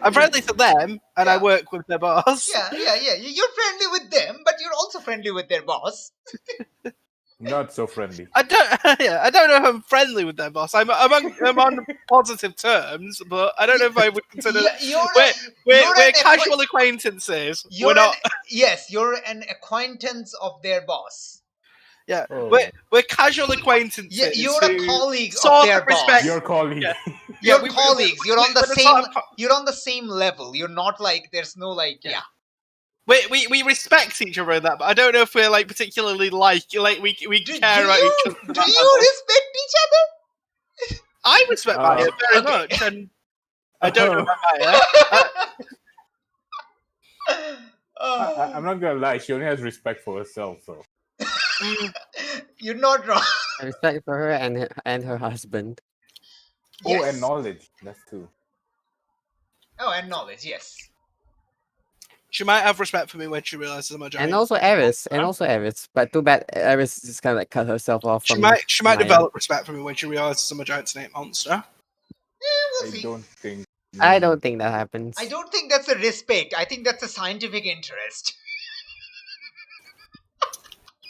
I'm friendly to them, and I Yeah. work with their boss. Yeah. You're friendly with them, but you're also friendly with their boss. Not so friendly. I don't know if I'm friendly with their boss. I'm on positive terms, but I don't know if I would consider. Yeah, We're casual acquaintances. We're not. Yes, you're an acquaintance of their boss. Yeah, Oh. we're casual acquaintances. Yeah, you're a who colleague of sort their of respect. boss. Your colleague. Yeah. You're we- colleagues. You're on the we're same. sort of- You're on the same level. You're not like there's no like Yeah. yeah. We respect each other in that, but I don't know if we're like particularly like we Do care about each other. do you respect each other? I respect Maya very okay. much, and I don't know about Maya. I'm not gonna lie, she only has respect for herself, so. You're not wrong. Respect for her and her husband. Oh, Yes. and knowledge. That's too. Oh, and knowledge. Yes. She might have respect for me when she realizes I'm a giant. And also Eris. But too bad Eris just kind of like cut herself off She from might Maya. develop respect for me when she realizes I'm a giant snake monster. We'll I see. don't think. I don't think that happens. I don't think that's a respect. I think that's a scientific interest.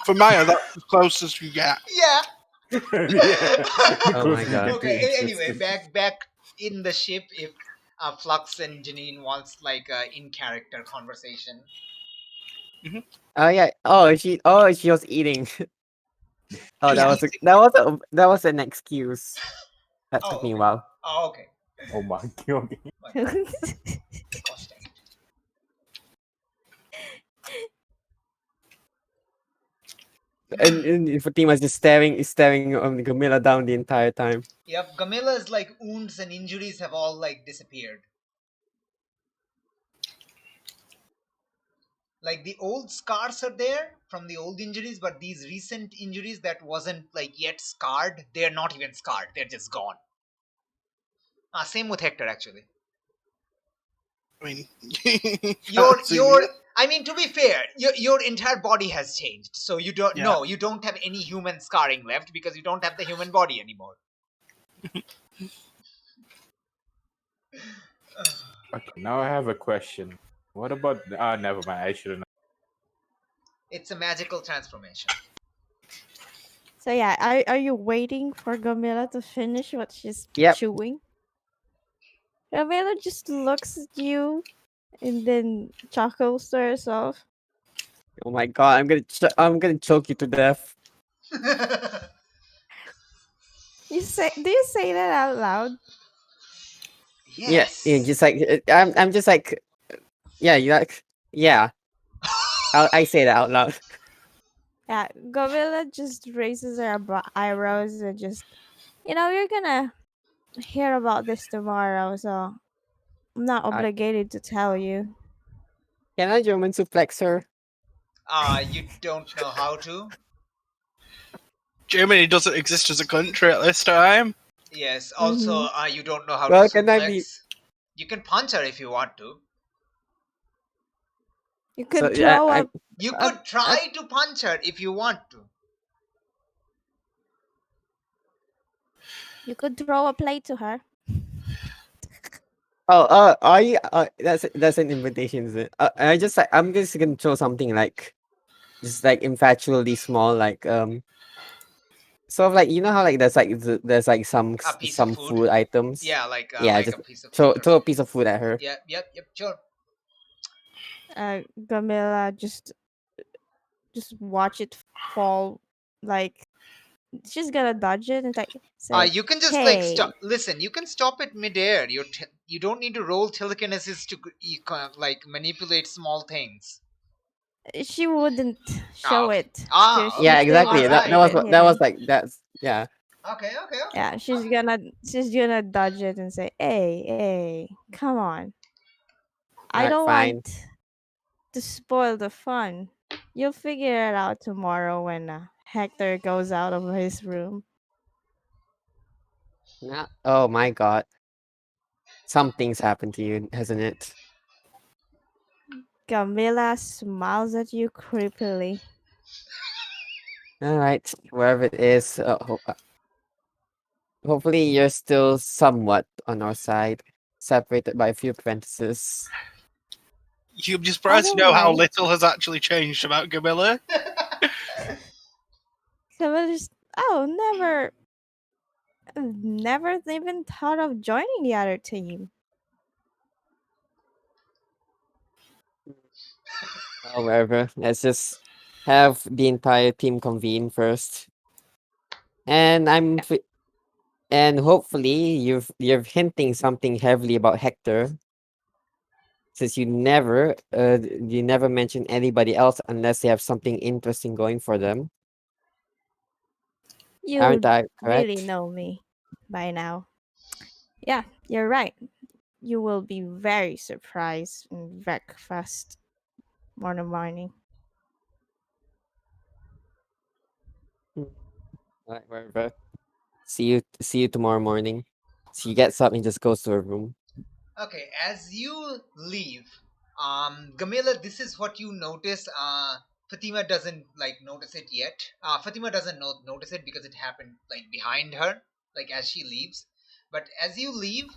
For Maya, that's as close as you get. Yeah. Yeah. Oh my God. Okay. Anyway, back in the ship. If Flux and Janine wants like a in character conversation. Oh yeah. Oh she was eating. Oh, that was an excuse. That Oh, took me a okay. while. Oh, okay. Oh my god. Gosh dang it. And Fatima's just staring on Camilla down the entire time. Yep, Gamila's like wounds and injuries have all like disappeared. Like the old scars are there from the old injuries, but these recent injuries that wasn't like yet scarred, they're not even scarred. They're just gone. Same with Hector actually. I mean, I mean, to be fair, your entire body has changed. So you don't Yeah. no, you don't have any human scarring left because you don't have the human body anymore. Okay, now I have a question. What about? Never mind. I shouldn't. It's a magical transformation. So yeah, are you waiting for Gamila to finish what she's Yep. chewing? Gamila just looks at you and then chuckles to herself. Oh my god, I'm gonna choke you to death. Do you say that out loud? Yes. Yeah, just like I'm just like, yeah, you like, yeah. I say that out loud. Yeah, Gamila just raises her eyebrows and just, you're gonna hear about this tomorrow, so I'm not obligated to tell you. Can I German suplex her? You don't know how to? Germany doesn't exist as a country at this time. Yes. Also, you don't know how Well, to can I be- suplex. You can punch her if you want to. You could yeah, throw I- You could try to punch her if you want to. you could throw a plate to her. Are you? That's an invitation, is it? I'm just gonna throw something like, just like infatually small, like sort of like how like there's like some A piece of food? food items. Yeah, like Yeah, like just a piece of throw food throw a piece of food at her. Yep, sure. Gamila just watch it fall, like she's gonna dodge it and say, You can just like "Hey." stop. Listen, you can stop it midair. You don't need to roll telekinesis to like manipulate small things. She wouldn't show okay. it. Ah, so Yeah, she exactly. stays Alright. That was hidden. that was like that's yeah. Okay. Yeah, she's gonna dodge it and say, hey, come on. I Alright, don't fine. want to spoil the fun. You'll figure it out tomorrow when Hector goes out of his room. Yeah. Oh my god. Something's happened to you, hasn't it? Camilla smiles at you creepily. All right, wherever it is, hopefully you're still somewhat on our side, separated by a few apprentices. You'd be I surprised to don't know how mind. little has actually changed about Gamilla. Camilla just, oh, never even thought of joining the other team. Well, wherever. Let's just have the entire team convene first. And and hopefully you're hinting something heavily about Hector, since you never mention anybody else unless they have something interesting going for them. Aren't You I really correct? know me by now. Yeah, you're right. You will be very surprised in breakfast morning. Hmm. Alright, wherever. See you tomorrow morning. She gets up and just goes to her room. Okay, as you leave, Gamila, this is what you notice. Fatima doesn't like notice it yet. Fatima doesn't notice it because it happened like behind her, like as she leaves. But as you leave,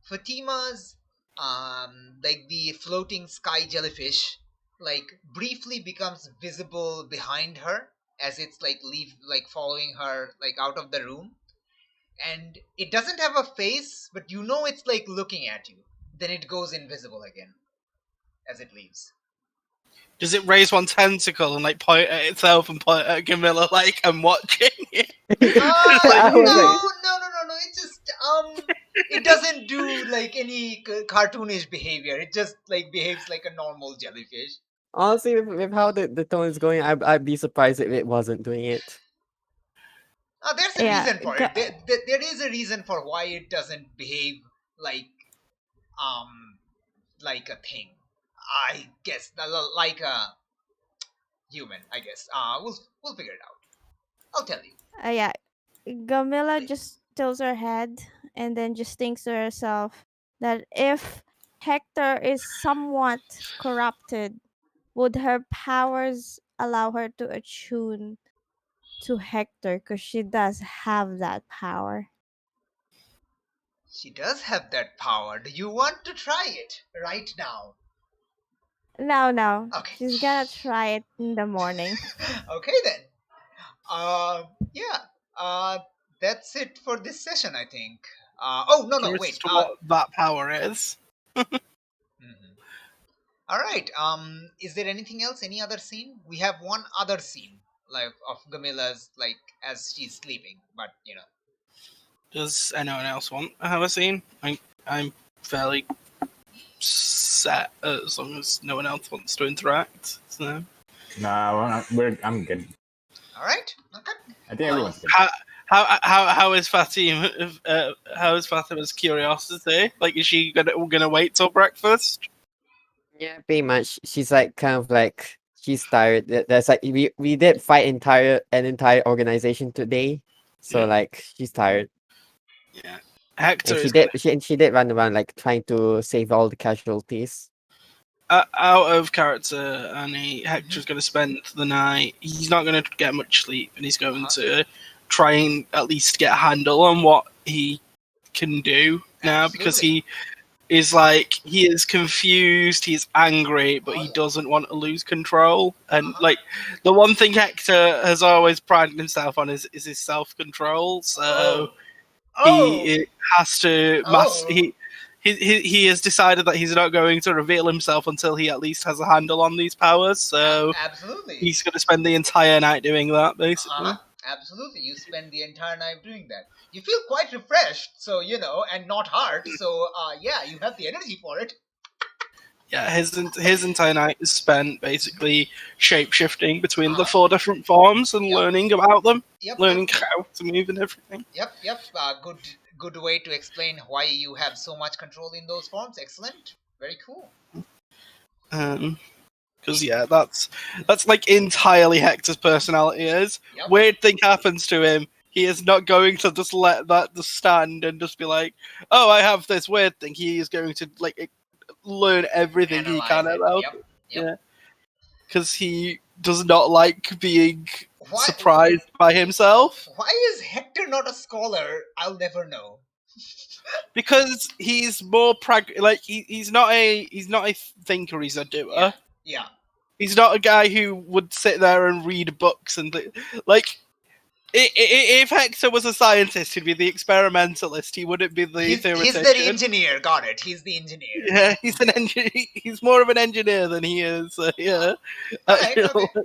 Fatima's like the floating sky jellyfish, like briefly becomes visible behind her as it's like following her like out of the room, and it doesn't have a face, but you know it's like looking at you. Then it goes invisible again as it leaves. Does it raise one tentacle and like point at itself and point at Gamilla like I'm watching it? I No, was like, no. It just it doesn't do like any cartoonish behavior. It just like behaves like a normal jellyfish. honestly, with how the tone is going, I'd be surprised if it wasn't doing it. There's a Yeah, reason for it. There is a reason for why it doesn't behave like um like a thing. I guess like a human. I guess. We'll figure it out. I'll tell you. yeah. Gamila just tilts her head and then just thinks to herself that if Hector is somewhat corrupted, would her powers allow her to attune to Hector? Because she does have that power. She does have that power. Do you want to try it right now? No. Okay. She's gonna try it in the morning. Okay then. Yeah. Uh, that's it for this session, I think. Oh no, Curious as wait. to what that power is. Mhm. All right. Is there anything else? Any other scene? We have one other scene, like of Gamila's, like as she's sleeping, but you know. Does anyone else want to have a scene? I'm fairly set as long as no one else wants to interact. So Nah, I'm good. All right. Okay. I think everyone's good. how is Fatima? How is Fatima's curiosity? Like, is she gonna wait till breakfast? Yeah, pretty much. She's like kind of like she's tired. There's like we did fight an entire organization today, so Yeah. like she's tired. Yeah, Hector And is gonna, she did run around like trying to save all the casualties. out of character, and Hector's going to spend the night. He's not going to get much sleep, and he's going to try and at least get a handle on what he can do now, because he is confused, he's angry, but he doesn't want to lose control. And like the one thing Hector has always prided himself on is his self-control. So he has to he has decided that he's not going to reveal himself until he at least has a handle on these powers. So Absolutely. he's going to spend the entire night doing that, basically. Absolutely. You spend the entire night doing that. You feel quite refreshed, so you know, and not hard. So yeah, you have the energy for it. Yeah, his entire night is spent basically shape-shifting between the 4 different forms and learning about them, learning how to move and everything. Yep. Good way to explain why you have so much control in those forms. Excellent. Very cool. Because that's like entirely Hector's personality is. Yep. Weird thing happens to him, he is not going to just let that just stand and just be like, oh, I have this weird thing. He is going to learn everything he Analyze can it. about Yep. it. Yep. Yeah, because he does not like being Why? surprised by himself. Why is Hector not a scholar? I'll never know. Because he's more he's not a thinker. He's a doer. Yeah. Yeah. He's not a guy who would sit there and read books and like. If Hector was a scientist, he'd be the experimentalist. He wouldn't be the He's theoretician. the engineer. Got it. He's the engineer. Yeah, he's an engineer. He's more of an engineer than he is. Yeah. All right. Okay.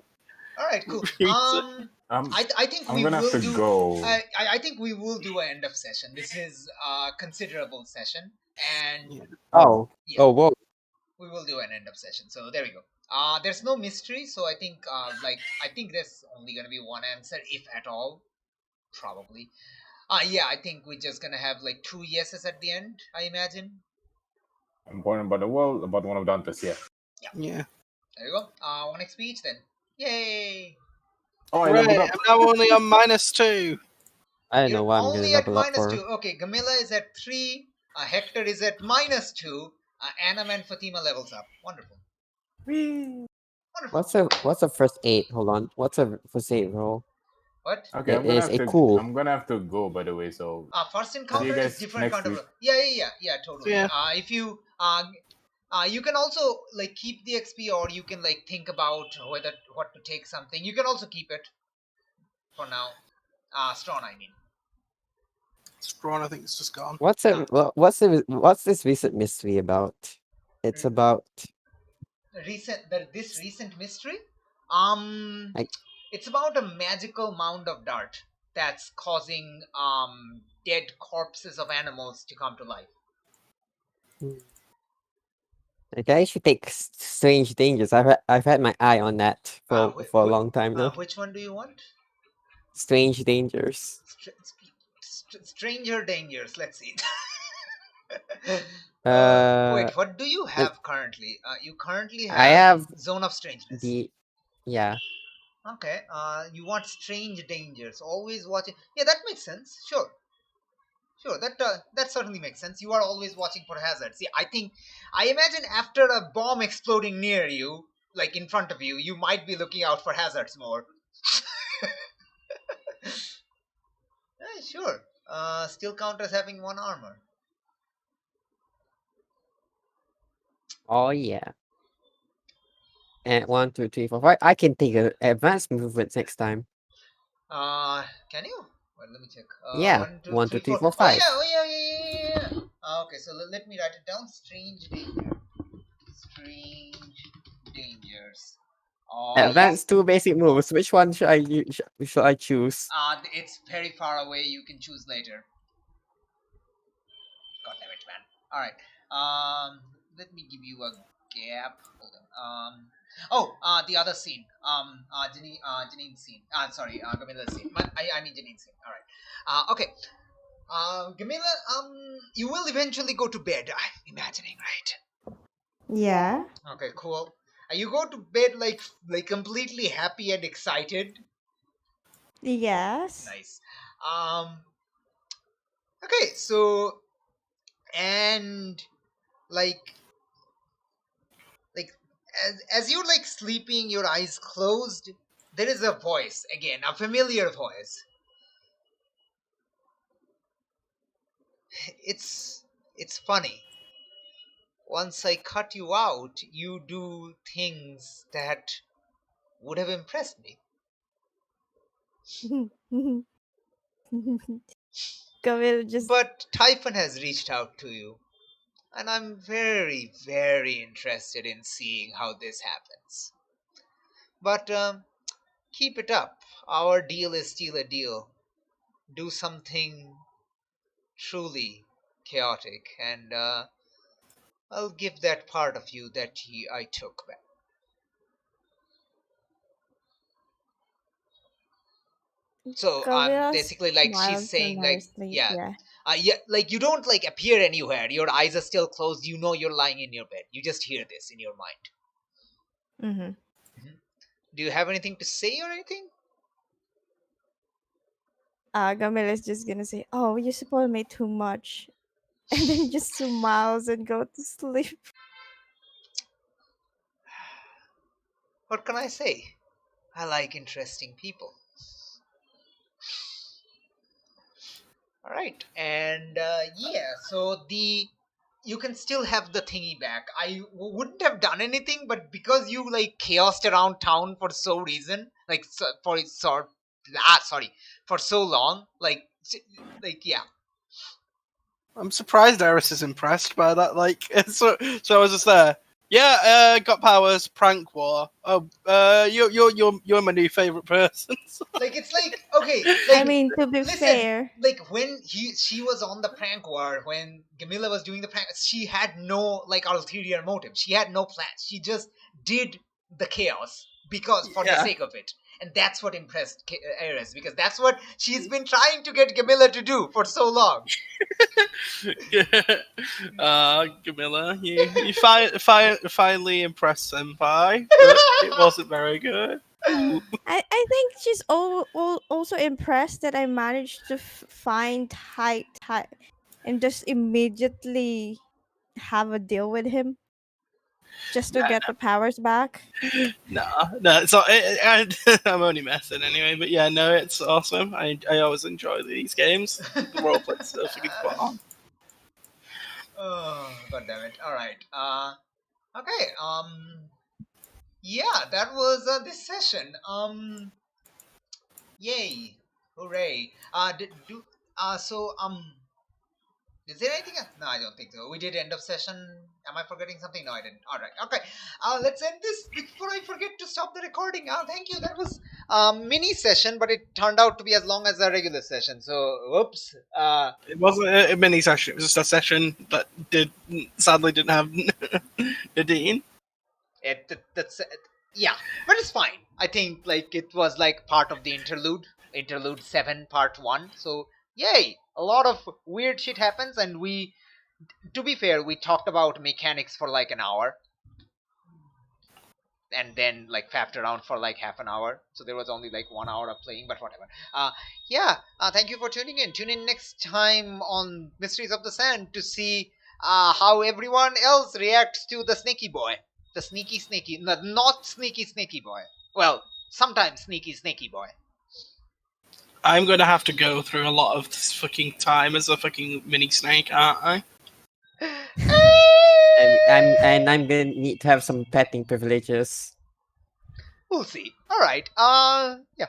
All right. Cool. I think I'm we gonna will have to do. go. I think we will do an end of session. This is a considerable session, and Oh. Yeah. Oh, whoa. we will do an end of session. So there we go. There's no mystery, so I think I think there's only gonna be one answer, if at all, probably. Yeah, I think we're just gonna have like 2 yeses at the end, I imagine. Important about the world, about one of Dante's, yeah. Yeah. There you go. One XP each then. Yay! Oh, I Right, leveled up. I'm now only on -2. I don't You're know why I'm gonna only at level up minus for. 2. Okay, Gamila is at 3. Hector is at -2. Anam and Fatima levels up. Wonderful. Wonderful. What's the first 8? Hold on. What's a first 8 roll? What? Okay, It is a cool. I'm gonna have to go, by the way. So First see encounter you is guys different next kind of. week. Yeah, totally. Yeah. If you you can also like keep the XP, or you can like think about what to take something. You can also keep it for now. Strawn, I mean. Strawn, I think it's just gone. What's this recent mystery about? It's about This recent mystery. Like- It's about a magical mound of dart that's causing dead corpses of animals to come to life. like, I should take Strange Dangers. I've had my eye on that for a long time now. Which one do you want? Strange Dangers. Stranger Dangers. Let's see. Uh, Wait, what do you have currently? You currently have. I have Zone of Strangeness. yeah. Okay. You want Strange Dangers. Always watching. Yeah, that makes sense. Sure. That certainly makes sense. You are always watching for hazards. See, I imagine after a bomb exploding near you, like in front of you, you might be looking out for hazards more. Sure. Still count as having 1 armor. Oh yeah. And 1, 2, 3, 4, 5. I can take advanced movements next time. Can you? Well, let me check. Yeah. 1, 2, 3, 4, 5. Oh yeah. Okay, so let me write it down. Strange dangers. Advanced 2 basic moves. Which one should I choose? It's very far away. You can choose later. God damn it, man. All right. Let me give you a gap. Hold on. The other scene. Janine's scene. Sorry, Gamila's scene. I mean Janine's scene. All right. Okay. Gamila, you will eventually go to bed. I'm imagining, right? Yeah. Okay, cool. You go to bed like completely happy and excited. Yes. Nice. Okay, so and like as you're like sleeping, your eyes closed, there is a voice again, a familiar voice. It's funny. Once I cut you out, you do things that would have impressed me. Camille just But Typhon has reached out to you, and I'm very, very interested in seeing how this happens. But keep it up. Our deal is still a deal. Do something truly chaotic, and I'll give that part of you that I took back. So Camille basically, like she's smiled so saying, like, nicely. yeah, like you don't like appear anywhere. Your eyes are still closed. You know you're lying in your bed. You just hear this in your mind. Mm-hmm. Do you have anything to say or anything? Camille is just gonna say, "Oh, you spoil me too much," and then just smiles and go to sleep. What can I say? I like interesting people. All right, and yeah, so you can still have the thingy back. I wouldn't have done anything, but because you like chaosed around town for so reason, like for so long, like yeah. I'm surprised Eris is impressed by that. Like, so I was just there. Yeah, got powers, prank war. Oh, you're my new favorite person. Like it's like okay, I like mean, to be listen, fair, like when she was on the prank war, when Gamila was doing the prank, she had no like ulterior motive. She had no plans. She just did the chaos because for the Yeah. sake of it. And that's what impressed Ares, because that's what she's been trying to get Gamila to do for so long. Camilla, you finally impressed Senpai, but it wasn't very good. I think she's also impressed that I managed to find type and just immediately have a deal with him just to Yeah, get the powers back. no, it's not. I'm only messing anyway, but yeah, no, it's awesome. I always enjoy these games. The roleplay stuff you can put on. Oh, god damn it. All right. Okay. Yeah, that was this session. Yay. Hooray. Is there anything else? No, I don't think so. We did end of session. Am I forgetting something? No, I didn't. All right. Okay. Let's end this before I forget to stop the recording. Thank you. That was a mini session, but it turned out to be as long as a regular session. So, whoops. It wasn't a mini session. It was just a session that sadly didn't have Nadine. Yeah, but it's fine. I think like it was like part of the interlude 7 part 1. So yay, a lot of weird shit happens, and to be fair, we talked about mechanics for like an hour and then like faffed around for like half an hour, so there was only like 1 hour of playing, but whatever. Thank you for tuning in. Tune in next time on Mysteries of the Sand to see how everyone else reacts to the sneaky boy. The sneaky, not sneaky boy. Well, sometimes sneaky boy. I'm gonna have to go through a lot of this fucking time as a fucking mini snake, aren't I? And I'm gonna need to have some petting privileges. We'll see. All right. Yeah.